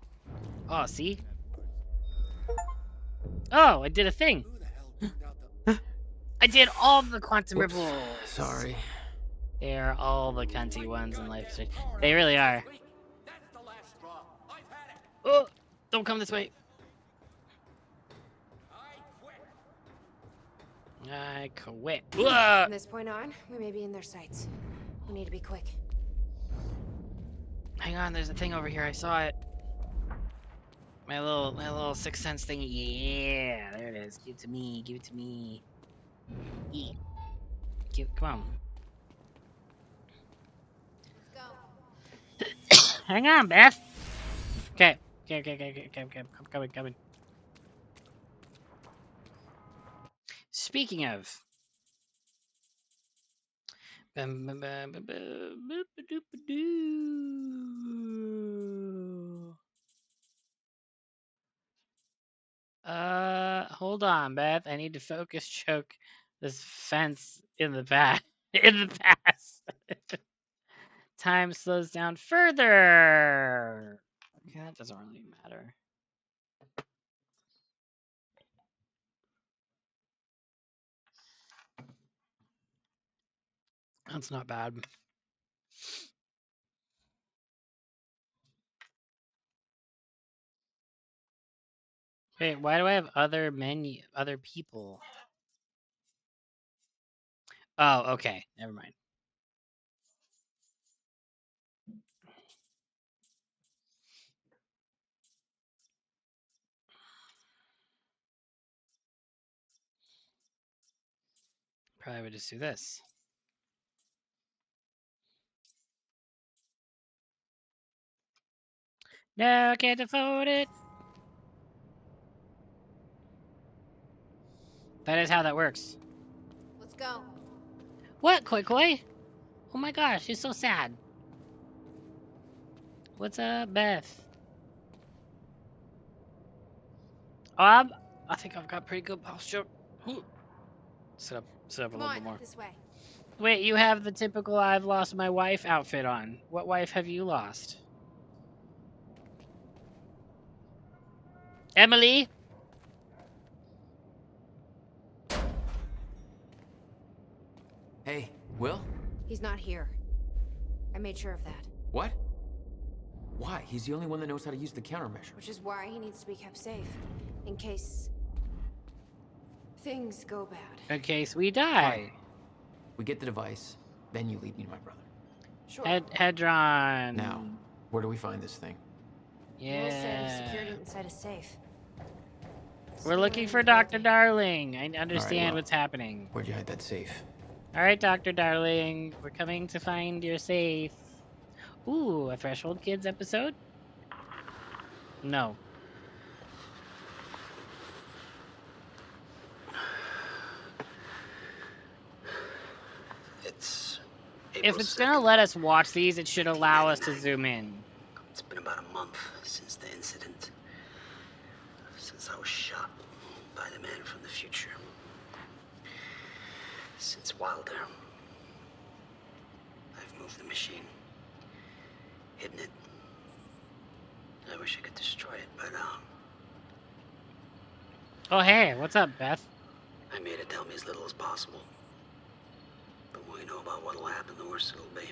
Speaker 1: Oh, see? Oh, I did a thing. I did all the quantum ripples.
Speaker 3: Sorry.
Speaker 1: They are all the cunty ones in Life is Strange. They really are. Oh, don't come this way. I quit.
Speaker 6: From this point on, we may be in their sights. We need to be quick.
Speaker 1: Hang on, there's a thing over here. I saw it. My little sixth sense thing. Yeah, there it is. Give it to me. Give it to me. Yeah. Come on. Hang on, Beth. Okay. Okay. I'm coming. Speaking of. Hold on, Beth. I need to focus choke this fence in the past. In the past. Time slows down further. Okay, that doesn't really matter. That's not bad. Wait, why do I have other people? Oh, okay. Never mind. Probably would just do this. No, I can't afford it. That is how that works.
Speaker 6: Let's go.
Speaker 1: What, Koi? Oh my gosh, she's so sad. What's up, Beth? I think I've got pretty good posture. Sit up a little bit more.
Speaker 6: This way.
Speaker 1: Wait, you have the typical I've lost my wife outfit on. What wife have you lost? Emily?
Speaker 5: Hey, Will?
Speaker 6: He's not here. I made sure of that.
Speaker 5: What? Why? He's the only one that knows how to use the countermeasure.
Speaker 6: Which is why he needs to be kept safe. In case... things go bad.
Speaker 1: In case we die.
Speaker 5: Fine. We get the device, then you lead me to my brother.
Speaker 6: Sure.
Speaker 1: Hedron.
Speaker 5: Now, where do we find this thing?
Speaker 6: Will said he
Speaker 1: Yeah.
Speaker 6: secured it inside a safe.
Speaker 1: We're looking for Dr. Darling. I understand
Speaker 5: All right, well,
Speaker 1: what's happening.
Speaker 5: Where'd you hide that safe?
Speaker 1: Alright, Dr. Darling. We're coming to find your safe. Ooh, a Threshold Kids episode? No. If it's gonna let us watch these, it should allow us to zoom in.
Speaker 4: It's been about a month since the incident. Since I was shot by the man from the future. Since Wilder. I've moved the machine. Hidden it. I wish I could destroy it, but
Speaker 1: Oh hey, what's up, Beth?
Speaker 4: I made it tell me as little as possible. The more you know about what'll happen, the worse it'll be.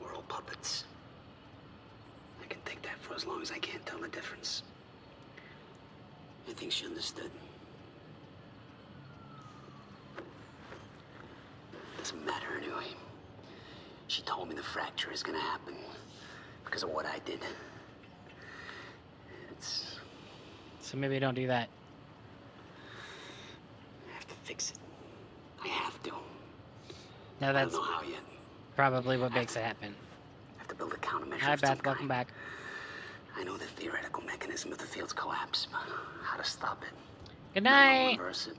Speaker 4: We're all puppets. I can take that for as long as I can't tell the difference. I think she understood. Doesn't matter anyway. She told me the fracture is gonna happen because of what I did.
Speaker 1: So maybe don't do that.
Speaker 4: I have to fix it. I have to.
Speaker 1: No,
Speaker 4: I
Speaker 1: that's
Speaker 4: don't know how yet.
Speaker 1: probably what makes it happen.
Speaker 4: I have to build a countermeasure.
Speaker 1: Hi,
Speaker 4: of some
Speaker 1: Beth. Welcome
Speaker 4: kind.
Speaker 1: back.
Speaker 4: I know the theoretical mechanism of the field's collapse, but how to stop it?
Speaker 1: Good
Speaker 4: Let alone
Speaker 1: night.
Speaker 4: reverse it.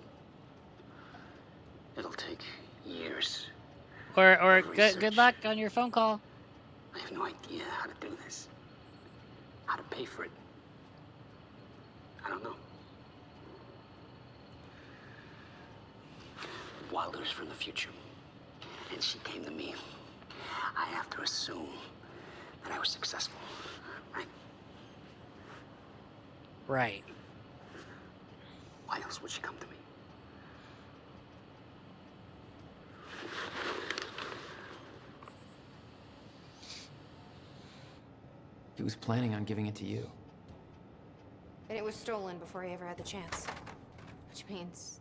Speaker 4: It'll take years.
Speaker 1: Or
Speaker 4: of
Speaker 1: good
Speaker 4: research.
Speaker 1: luck on your phone call.
Speaker 4: I have no idea how to do this. How to pay for it. I don't know. Wilder's from the future. And she came to me. I have to assume that I was successful, right?
Speaker 1: Right.
Speaker 4: Why else would she come to me?
Speaker 3: He was planning on giving it to you.
Speaker 6: And it was stolen before he ever had the chance. Which means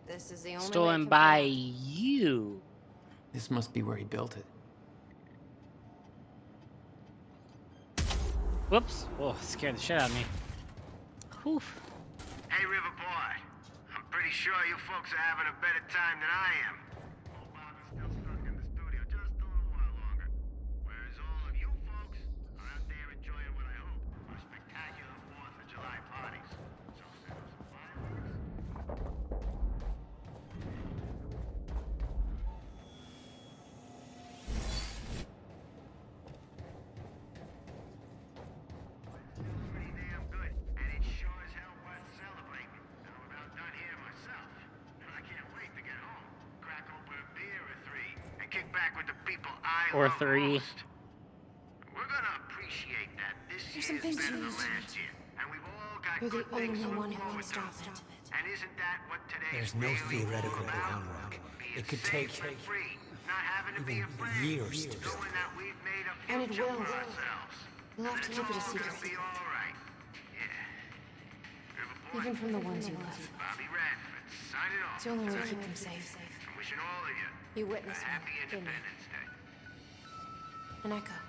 Speaker 6: this is the only way it
Speaker 1: Stolen
Speaker 6: can
Speaker 1: by
Speaker 6: play out.
Speaker 1: you.
Speaker 3: This must be where he built it.
Speaker 1: Whoops. Oh, scared the shit out of me. Whew.
Speaker 14: Hey, River Boy. I'm pretty sure you folks are having a better time than I am. Old Bob's still stuck in the studio just a little while longer. Whereas all of you folks are out there enjoying what I hope are spectacular 4th of July parties. So send them some fireworks. Pretty damn good, and it sure as hell worth celebrating. I'm about done here myself. I can't wait to get home, crack open a beer or 3, and kick back with the people I
Speaker 1: Or
Speaker 14: love
Speaker 1: 3.
Speaker 14: most. We're gonna appreciate that this
Speaker 6: There's some
Speaker 14: year's
Speaker 6: things
Speaker 14: better
Speaker 6: you
Speaker 14: than
Speaker 6: need to
Speaker 14: last year, and we've all got
Speaker 6: You're the
Speaker 14: good things
Speaker 6: only
Speaker 14: to
Speaker 6: one
Speaker 14: look
Speaker 6: who can
Speaker 14: forward
Speaker 6: stop
Speaker 14: to.
Speaker 6: it.
Speaker 14: And isn't that what today's
Speaker 20: There's no
Speaker 14: really
Speaker 20: theoretical
Speaker 14: all about?
Speaker 20: groundwork.
Speaker 14: Being
Speaker 20: It could
Speaker 14: safe
Speaker 20: take
Speaker 14: and free, not having to be
Speaker 20: even
Speaker 14: afraid,
Speaker 20: years to build.
Speaker 14: knowing that we've made a
Speaker 6: And it
Speaker 14: future
Speaker 6: will.
Speaker 14: for ourselves.
Speaker 6: You'll have to
Speaker 14: And
Speaker 6: keep it a
Speaker 14: it's all
Speaker 6: secret.
Speaker 14: gonna be all right. Yeah. River Boy,
Speaker 6: Even from the ones you love.
Speaker 14: Bobby Radford, signing off.
Speaker 6: It's the only way to keep them safe.
Speaker 14: I'm wishing all of you
Speaker 6: You
Speaker 14: a
Speaker 6: witnessed
Speaker 14: happy
Speaker 6: me, didn't you?
Speaker 14: Independence Day.
Speaker 6: An echo.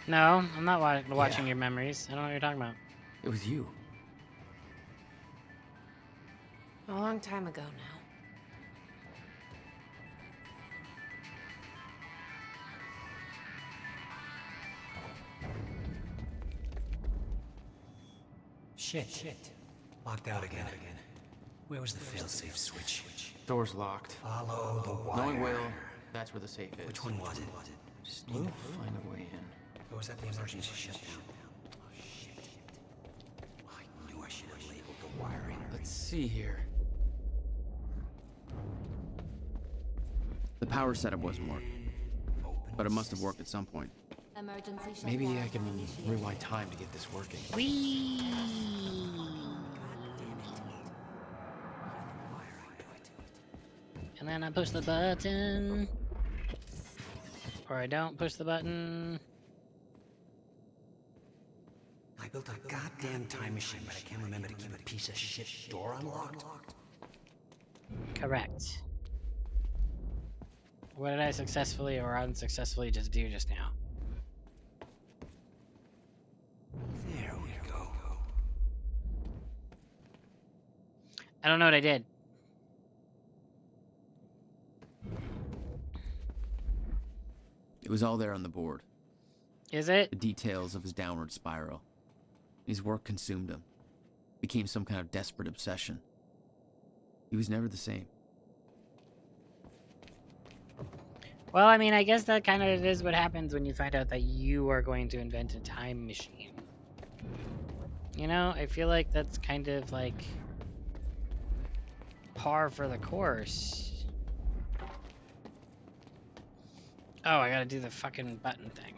Speaker 1: No, I'm not watching your memories. I don't know what you're talking about.
Speaker 3: It was you.
Speaker 6: A long time ago now.
Speaker 20: Shit. Locked out again. Where was the failsafe switch?
Speaker 3: Door's locked.
Speaker 20: Follow the wire.
Speaker 3: Knowing Will, that's where the safe is.
Speaker 20: Which one was it?
Speaker 3: Just need to find a way in.
Speaker 20: Or was that the emergency shutdown? Oh, shit. I knew I should have labeled the wiring.
Speaker 3: Let's see here. The power setup wasn't working, but it must have worked at some point.
Speaker 2: Emergency
Speaker 3: Maybe
Speaker 2: shutdown
Speaker 3: I can
Speaker 2: initiated.
Speaker 3: rewind time to get this working.
Speaker 1: Whee! And then I push the button. Or I don't push the button.
Speaker 20: I built a goddamn time machine, but I can't remember to keep a piece of shit door unlocked.
Speaker 1: Correct. What did I successfully or unsuccessfully just do just now?
Speaker 20: There we go.
Speaker 1: I don't know what I did.
Speaker 3: It was all there on the board.
Speaker 1: Is it?
Speaker 3: The details of his downward spiral. His work consumed him. Became some kind of desperate obsession. He was never the same.
Speaker 1: Well, I mean, I guess that kind of is what happens when you find out that you are going to invent a time machine. You know, I feel like that's kind of like par for the course. Oh, I gotta do the fucking button thing.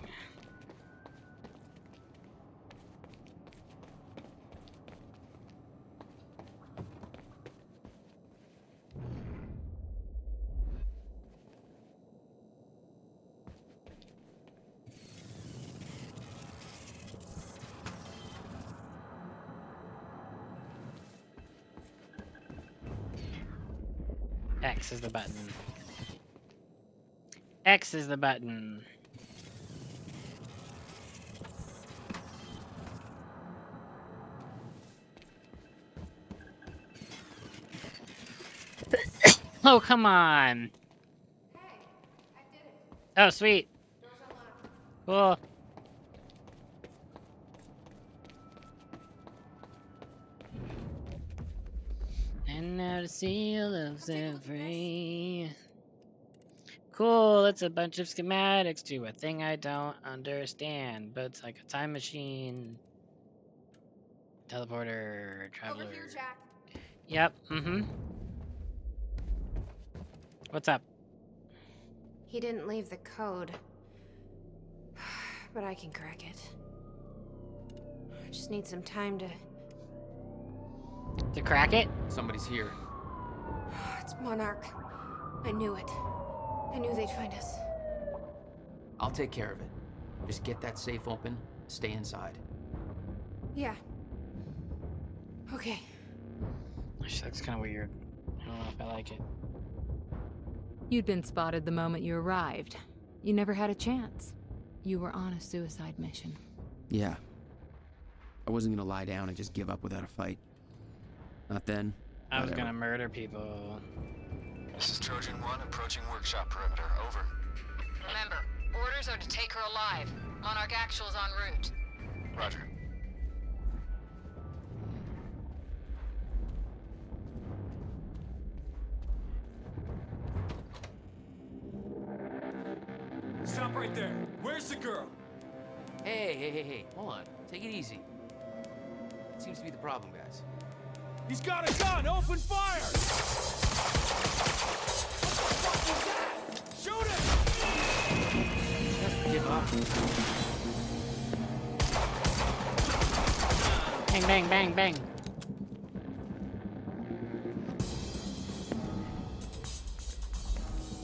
Speaker 1: X is the button. X is the button. Oh, come on. Oh, sweet. Cool. And now the seal of set free. Cool, it's a bunch of schematics to a thing I don't understand, but it's like a time machine. Teleporter, traveler.
Speaker 6: Over here, Jack.
Speaker 1: Yep, What's up?
Speaker 6: He didn't leave the code. But I can crack it. I just need some time to...
Speaker 1: To crack it?
Speaker 3: Somebody's here.
Speaker 6: It's Monarch. I knew it. I knew they'd find us.
Speaker 20: I'll take care of it. Just get that safe open, stay inside.
Speaker 6: Yeah. Okay.
Speaker 1: Actually, that's kind of weird. I don't know if I like it.
Speaker 2: You'd been spotted the moment you arrived. You never had a chance. You were on a suicide mission.
Speaker 3: Yeah. I wasn't gonna lie down and just give up without a fight. Not then.
Speaker 1: I was
Speaker 3: not
Speaker 1: gonna
Speaker 3: ever.
Speaker 1: murder people.
Speaker 11: This is Trojan 1 approaching workshop perimeter. Over.
Speaker 21: Remember, orders are to take her alive. Monarch Actual's en route.
Speaker 11: Roger.
Speaker 12: Stop right there. Where's the girl?
Speaker 20: Hey. Hold on. Take it easy. What seems to be the problem, guys?
Speaker 12: He's got a gun! Open fire! What the fuck was that? Shoot him!
Speaker 20: Just give up.
Speaker 1: Bang, bang, bang, bang.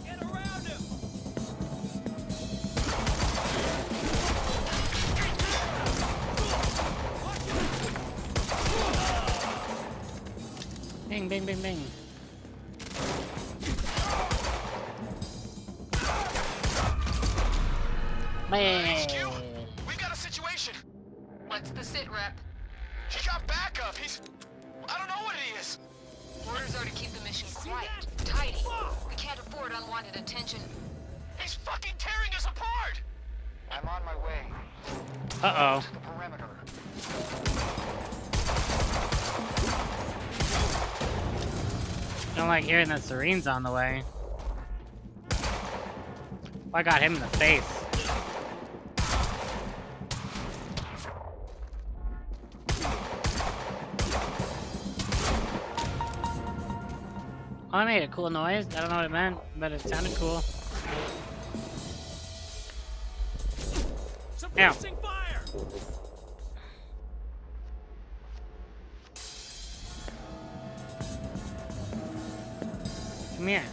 Speaker 12: Get around him!
Speaker 1: Bang, bang, bang, bang. Bang.
Speaker 11: HQ, we've got a situation.
Speaker 21: What's the sit rep?
Speaker 11: He got backup. He's... I don't know what he is.
Speaker 21: Orders are to keep the mission quiet, tidy. We can't afford unwanted attention.
Speaker 11: He's fucking tearing us apart. I'm on my way.
Speaker 1: Uh-oh.
Speaker 11: To the perimeter.
Speaker 1: Don't like hearing that Serene's on the way. I got him in the face. Oh, I made a cool noise. I don't know what it meant, but it sounded cool.
Speaker 12: Suppressing fire!
Speaker 1: Come here.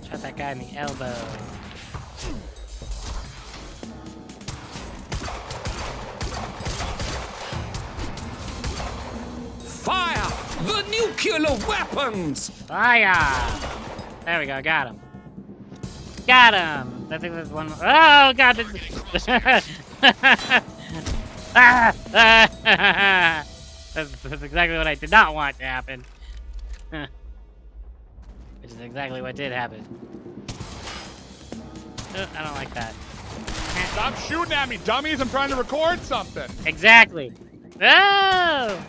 Speaker 1: Shot that guy in the elbow.
Speaker 12: Fire! The nuclear weapons!
Speaker 1: Fire! There we go, got him. Got him! I think there's one more. Oh, God! That's exactly what I did not want to happen. Which is exactly what did happen. Oh, I don't like that.
Speaker 22: Stop shooting at me, dummies! I'm trying to record something!
Speaker 1: Exactly. Oh!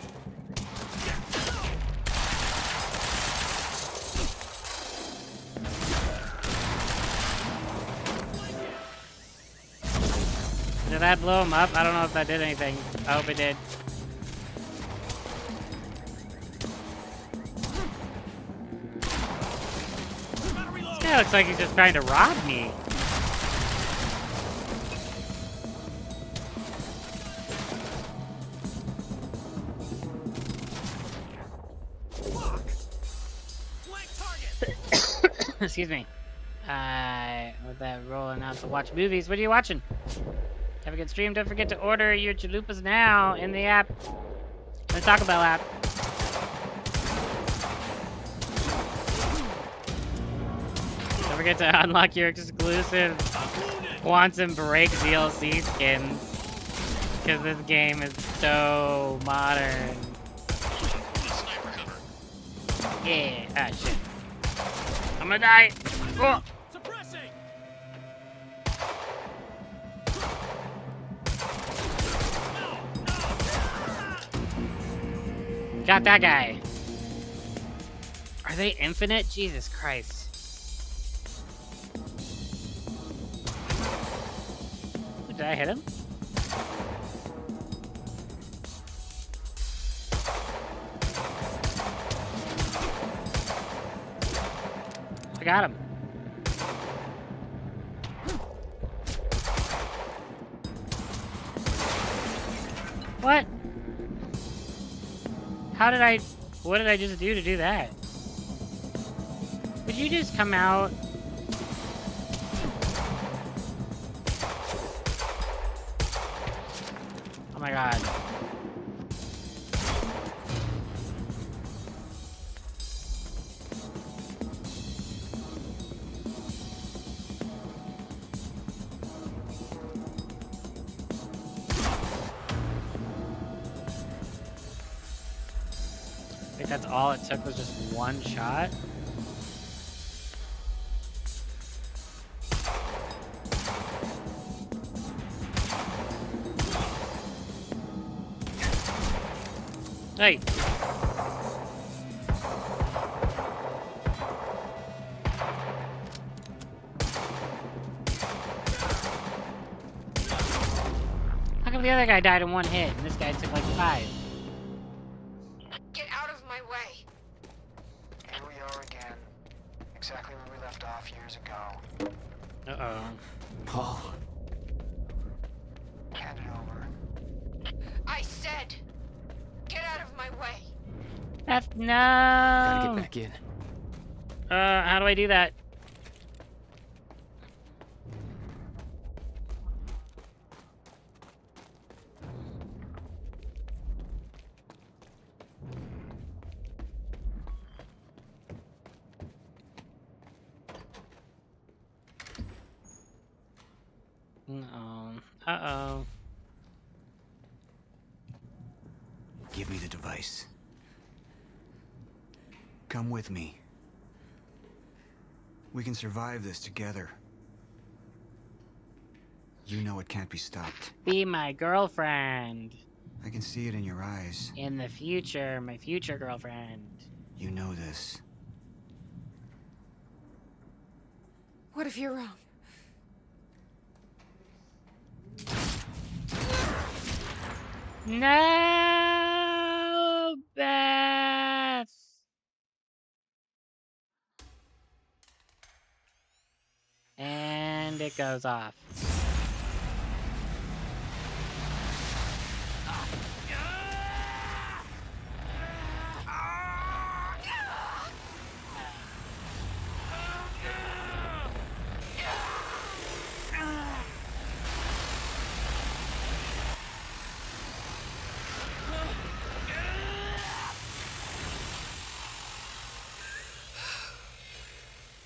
Speaker 1: Did that blow him up? I don't know if that did anything. I hope it did. This guy looks like he's just trying to rob me. Excuse me. With that rolling out to watch movies. What are you watching? Have a good stream. Don't forget to order your chalupas now in the app. The Taco Bell app. Don't forget to unlock your exclusive Quantum Break DLC skins. Because this game is so modern. Yeah. Ah, shit. I'm gonna die. Oh. Got that guy. Are they infinite? Jesus Christ. Did I hit him? I got him. What? What did I just do to do that? Would you just come out? Oh my god. I think that's all it took was just one shot. Hey. How come the other guy died in one hit and this guy took like 5?
Speaker 21: Get out of my way. Here we are again. Exactly where we left off years ago.
Speaker 1: Uh-oh.
Speaker 3: Paul.
Speaker 21: Hand it over. I said, get out of my way.
Speaker 1: No.
Speaker 3: Gotta get back in.
Speaker 1: How do I do that? Uh-oh.
Speaker 20: Give me the device. Come with me. We can survive this together. You know it can't be stopped.
Speaker 1: Be my girlfriend.
Speaker 20: I can see it in your eyes.
Speaker 1: In the future, my future girlfriend.
Speaker 20: You know this.
Speaker 6: What if you're wrong?
Speaker 1: No, Beth. And it goes off.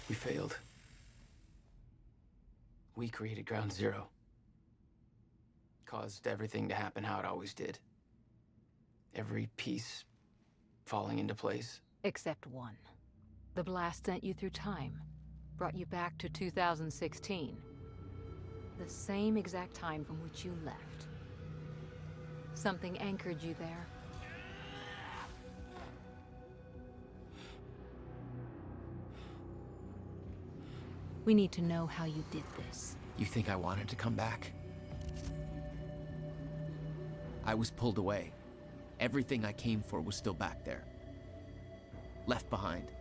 Speaker 3: We failed. We created Ground Zero. Caused everything to happen how it always did. Every piece falling into place.
Speaker 2: Except one. The blast sent you through time. Brought you back to 2016. The same exact time from which you left. Something anchored you there. We need to know how you did this.
Speaker 3: You think I wanted to come back? I was pulled away. Everything I came for was still back there. Left behind.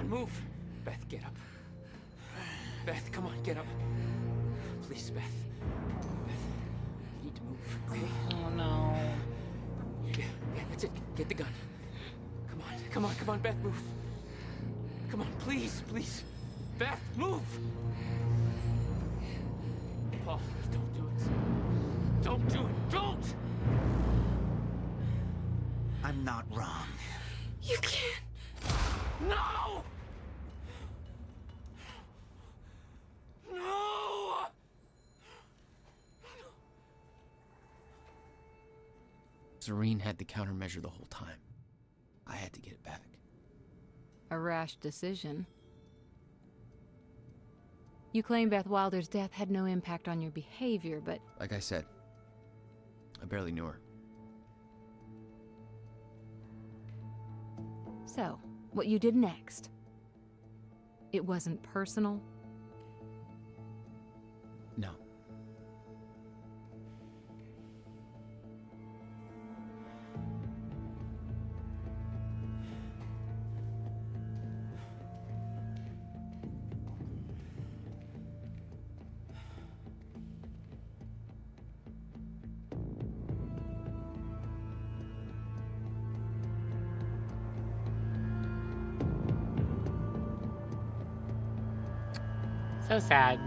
Speaker 5: on, move. Beth, get up. Beth, come on, get up. Please, Beth. Beth, you need to move, okay?
Speaker 1: Oh no.
Speaker 5: Yeah, that's it. Get the gun. Come on, Beth, move. Come on, please. Beth, move! Paul, don't do it. Don't do it, don't!
Speaker 20: I'm not wrong.
Speaker 6: You can't.
Speaker 5: No! No!
Speaker 3: Serene had the countermeasure the whole time. I had to get it back.
Speaker 2: A rash decision. You claim Beth Wilder's death had no impact on your behavior, but...
Speaker 3: Like I said, I barely knew her.
Speaker 2: So, what you did next? It wasn't personal?
Speaker 3: No.
Speaker 1: So sad.